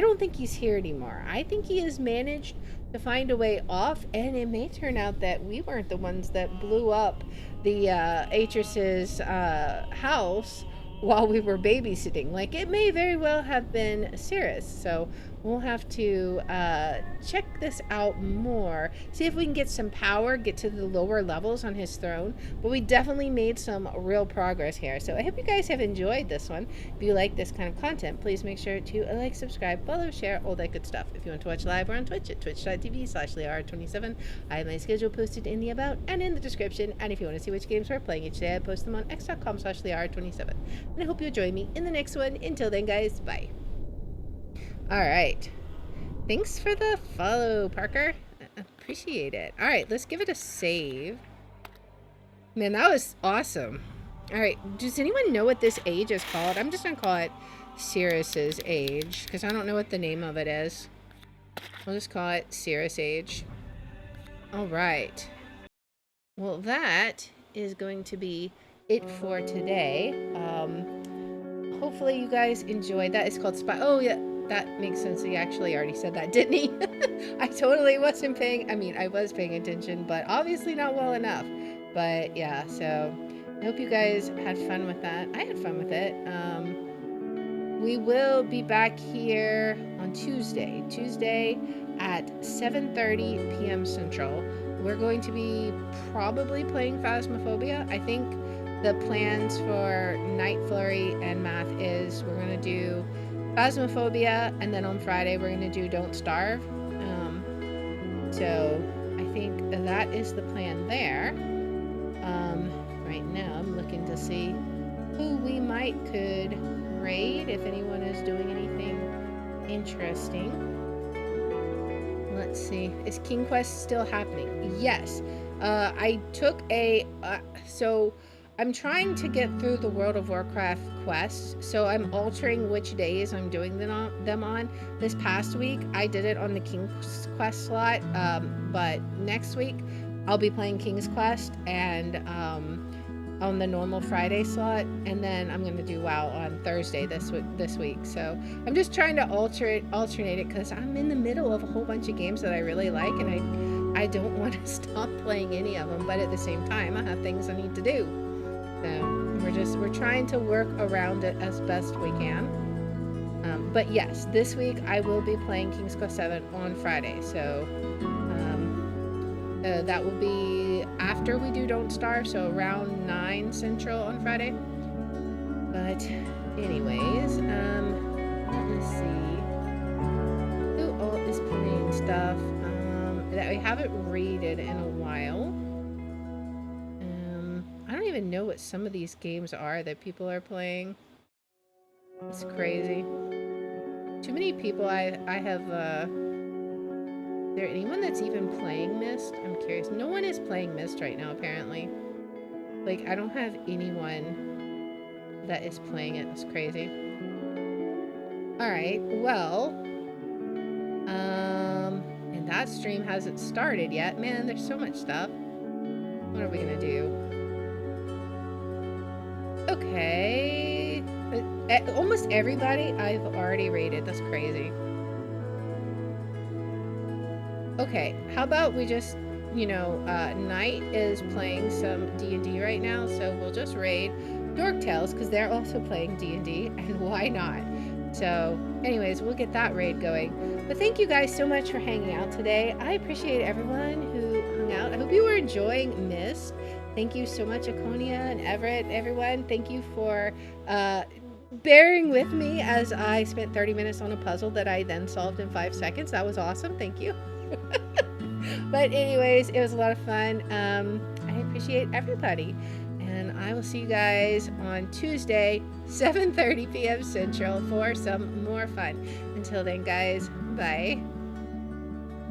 don't think he's here anymore. I think he has managed to find a way off, and it may turn out that we weren't the ones that blew up the Atrus's house while we were babysitting. Like, it may very well have been Cirrus, so we'll have to check this out more, see if we can get some power, get to the lower levels on his throne. But we definitely made some real progress here, so I hope you guys have enjoyed this one. If you like this kind of content, please make sure to like, subscribe, follow, share, all that good stuff. If you want to watch live, we're on Twitch at twitch.tv/Liara27. I have my schedule posted in the about and in the description, and if you want to see which games we're playing each day, I post them on x.com/Liara27. And I hope you'll join me in the next one. Until then, guys, bye. Alright. Thanks for the follow, Parker. I appreciate it. Alright, let's give it a save. Man, that was awesome. Alright, does anyone know what this age is called? I'm just going to call it Cirrus's age, because I don't know what the name of it is. We'll just call it Cirrus age. Alright. Well, that is going to be it for today. Hopefully you guys enjoyed that. It's called Spy. Oh, yeah. That makes sense. He actually already said that, didn't he? I totally wasn't paying... I mean, I was paying attention, but obviously not well enough. But, yeah, so... I hope you guys had fun with that. I had fun with it. We will be back here on Tuesday. Tuesday at 7:30 p.m. Central. We're going to be probably playing Phasmophobia. I think the plans for Night Flurry and Math is we're going to do Phasmophobia, and then on Friday we're going to do Don't Starve. So I think that is the plan there. Right now I'm looking to see who we could raid, if anyone is doing anything interesting. Let's see. Is King Quest still happening? Yes. I took a... so I'm trying to get through the World of Warcraft quests, so I'm altering which days I'm doing them on. This past week, I did it on the King's Quest slot, but next week, I'll be playing King's Quest and on the normal Friday slot, and then I'm going to do WoW on Thursday this week. So I'm just trying to alternate it, because I'm in the middle of a whole bunch of games that I really like, and I don't want to stop playing any of them, but at the same time, I have things I need to do. So we're trying to work around it as best we can. But yes, this week I will be playing King's Quest VII on Friday. So that will be after we do Don't Starve, so around 9 Central on Friday. But anyways, let's see who all is playing stuff that we haven't raided in a while. I don't even know what some of these games are that people are playing. It's crazy. Too many people I have, is there anyone that's even playing Myst? I'm curious. No one is playing Myst right now, apparently. Like, I don't have anyone that is playing it. It's crazy. Alright, well, and that stream hasn't started yet. Man, there's so much stuff. What are we gonna do? Okay. Almost everybody I've already raided. That's crazy. Okay, how about we just, you know, Knight is playing some D&D right now, so we'll just raid Dorktales, because they're also playing D&D, and why not? So, anyways, we'll get that raid going. But thank you guys so much for hanging out today. I appreciate everyone who hung out. I hope you were enjoying Myst. Thank you so much, Akonia and Everett, everyone. Thank you for bearing with me as I spent 30 minutes on a puzzle that I then solved in 5 seconds. That was awesome. Thank you. But anyways, it was a lot of fun. I appreciate everybody. And I will see you guys on Tuesday, 7:30 p.m. Central for some more fun. Until then, guys, bye.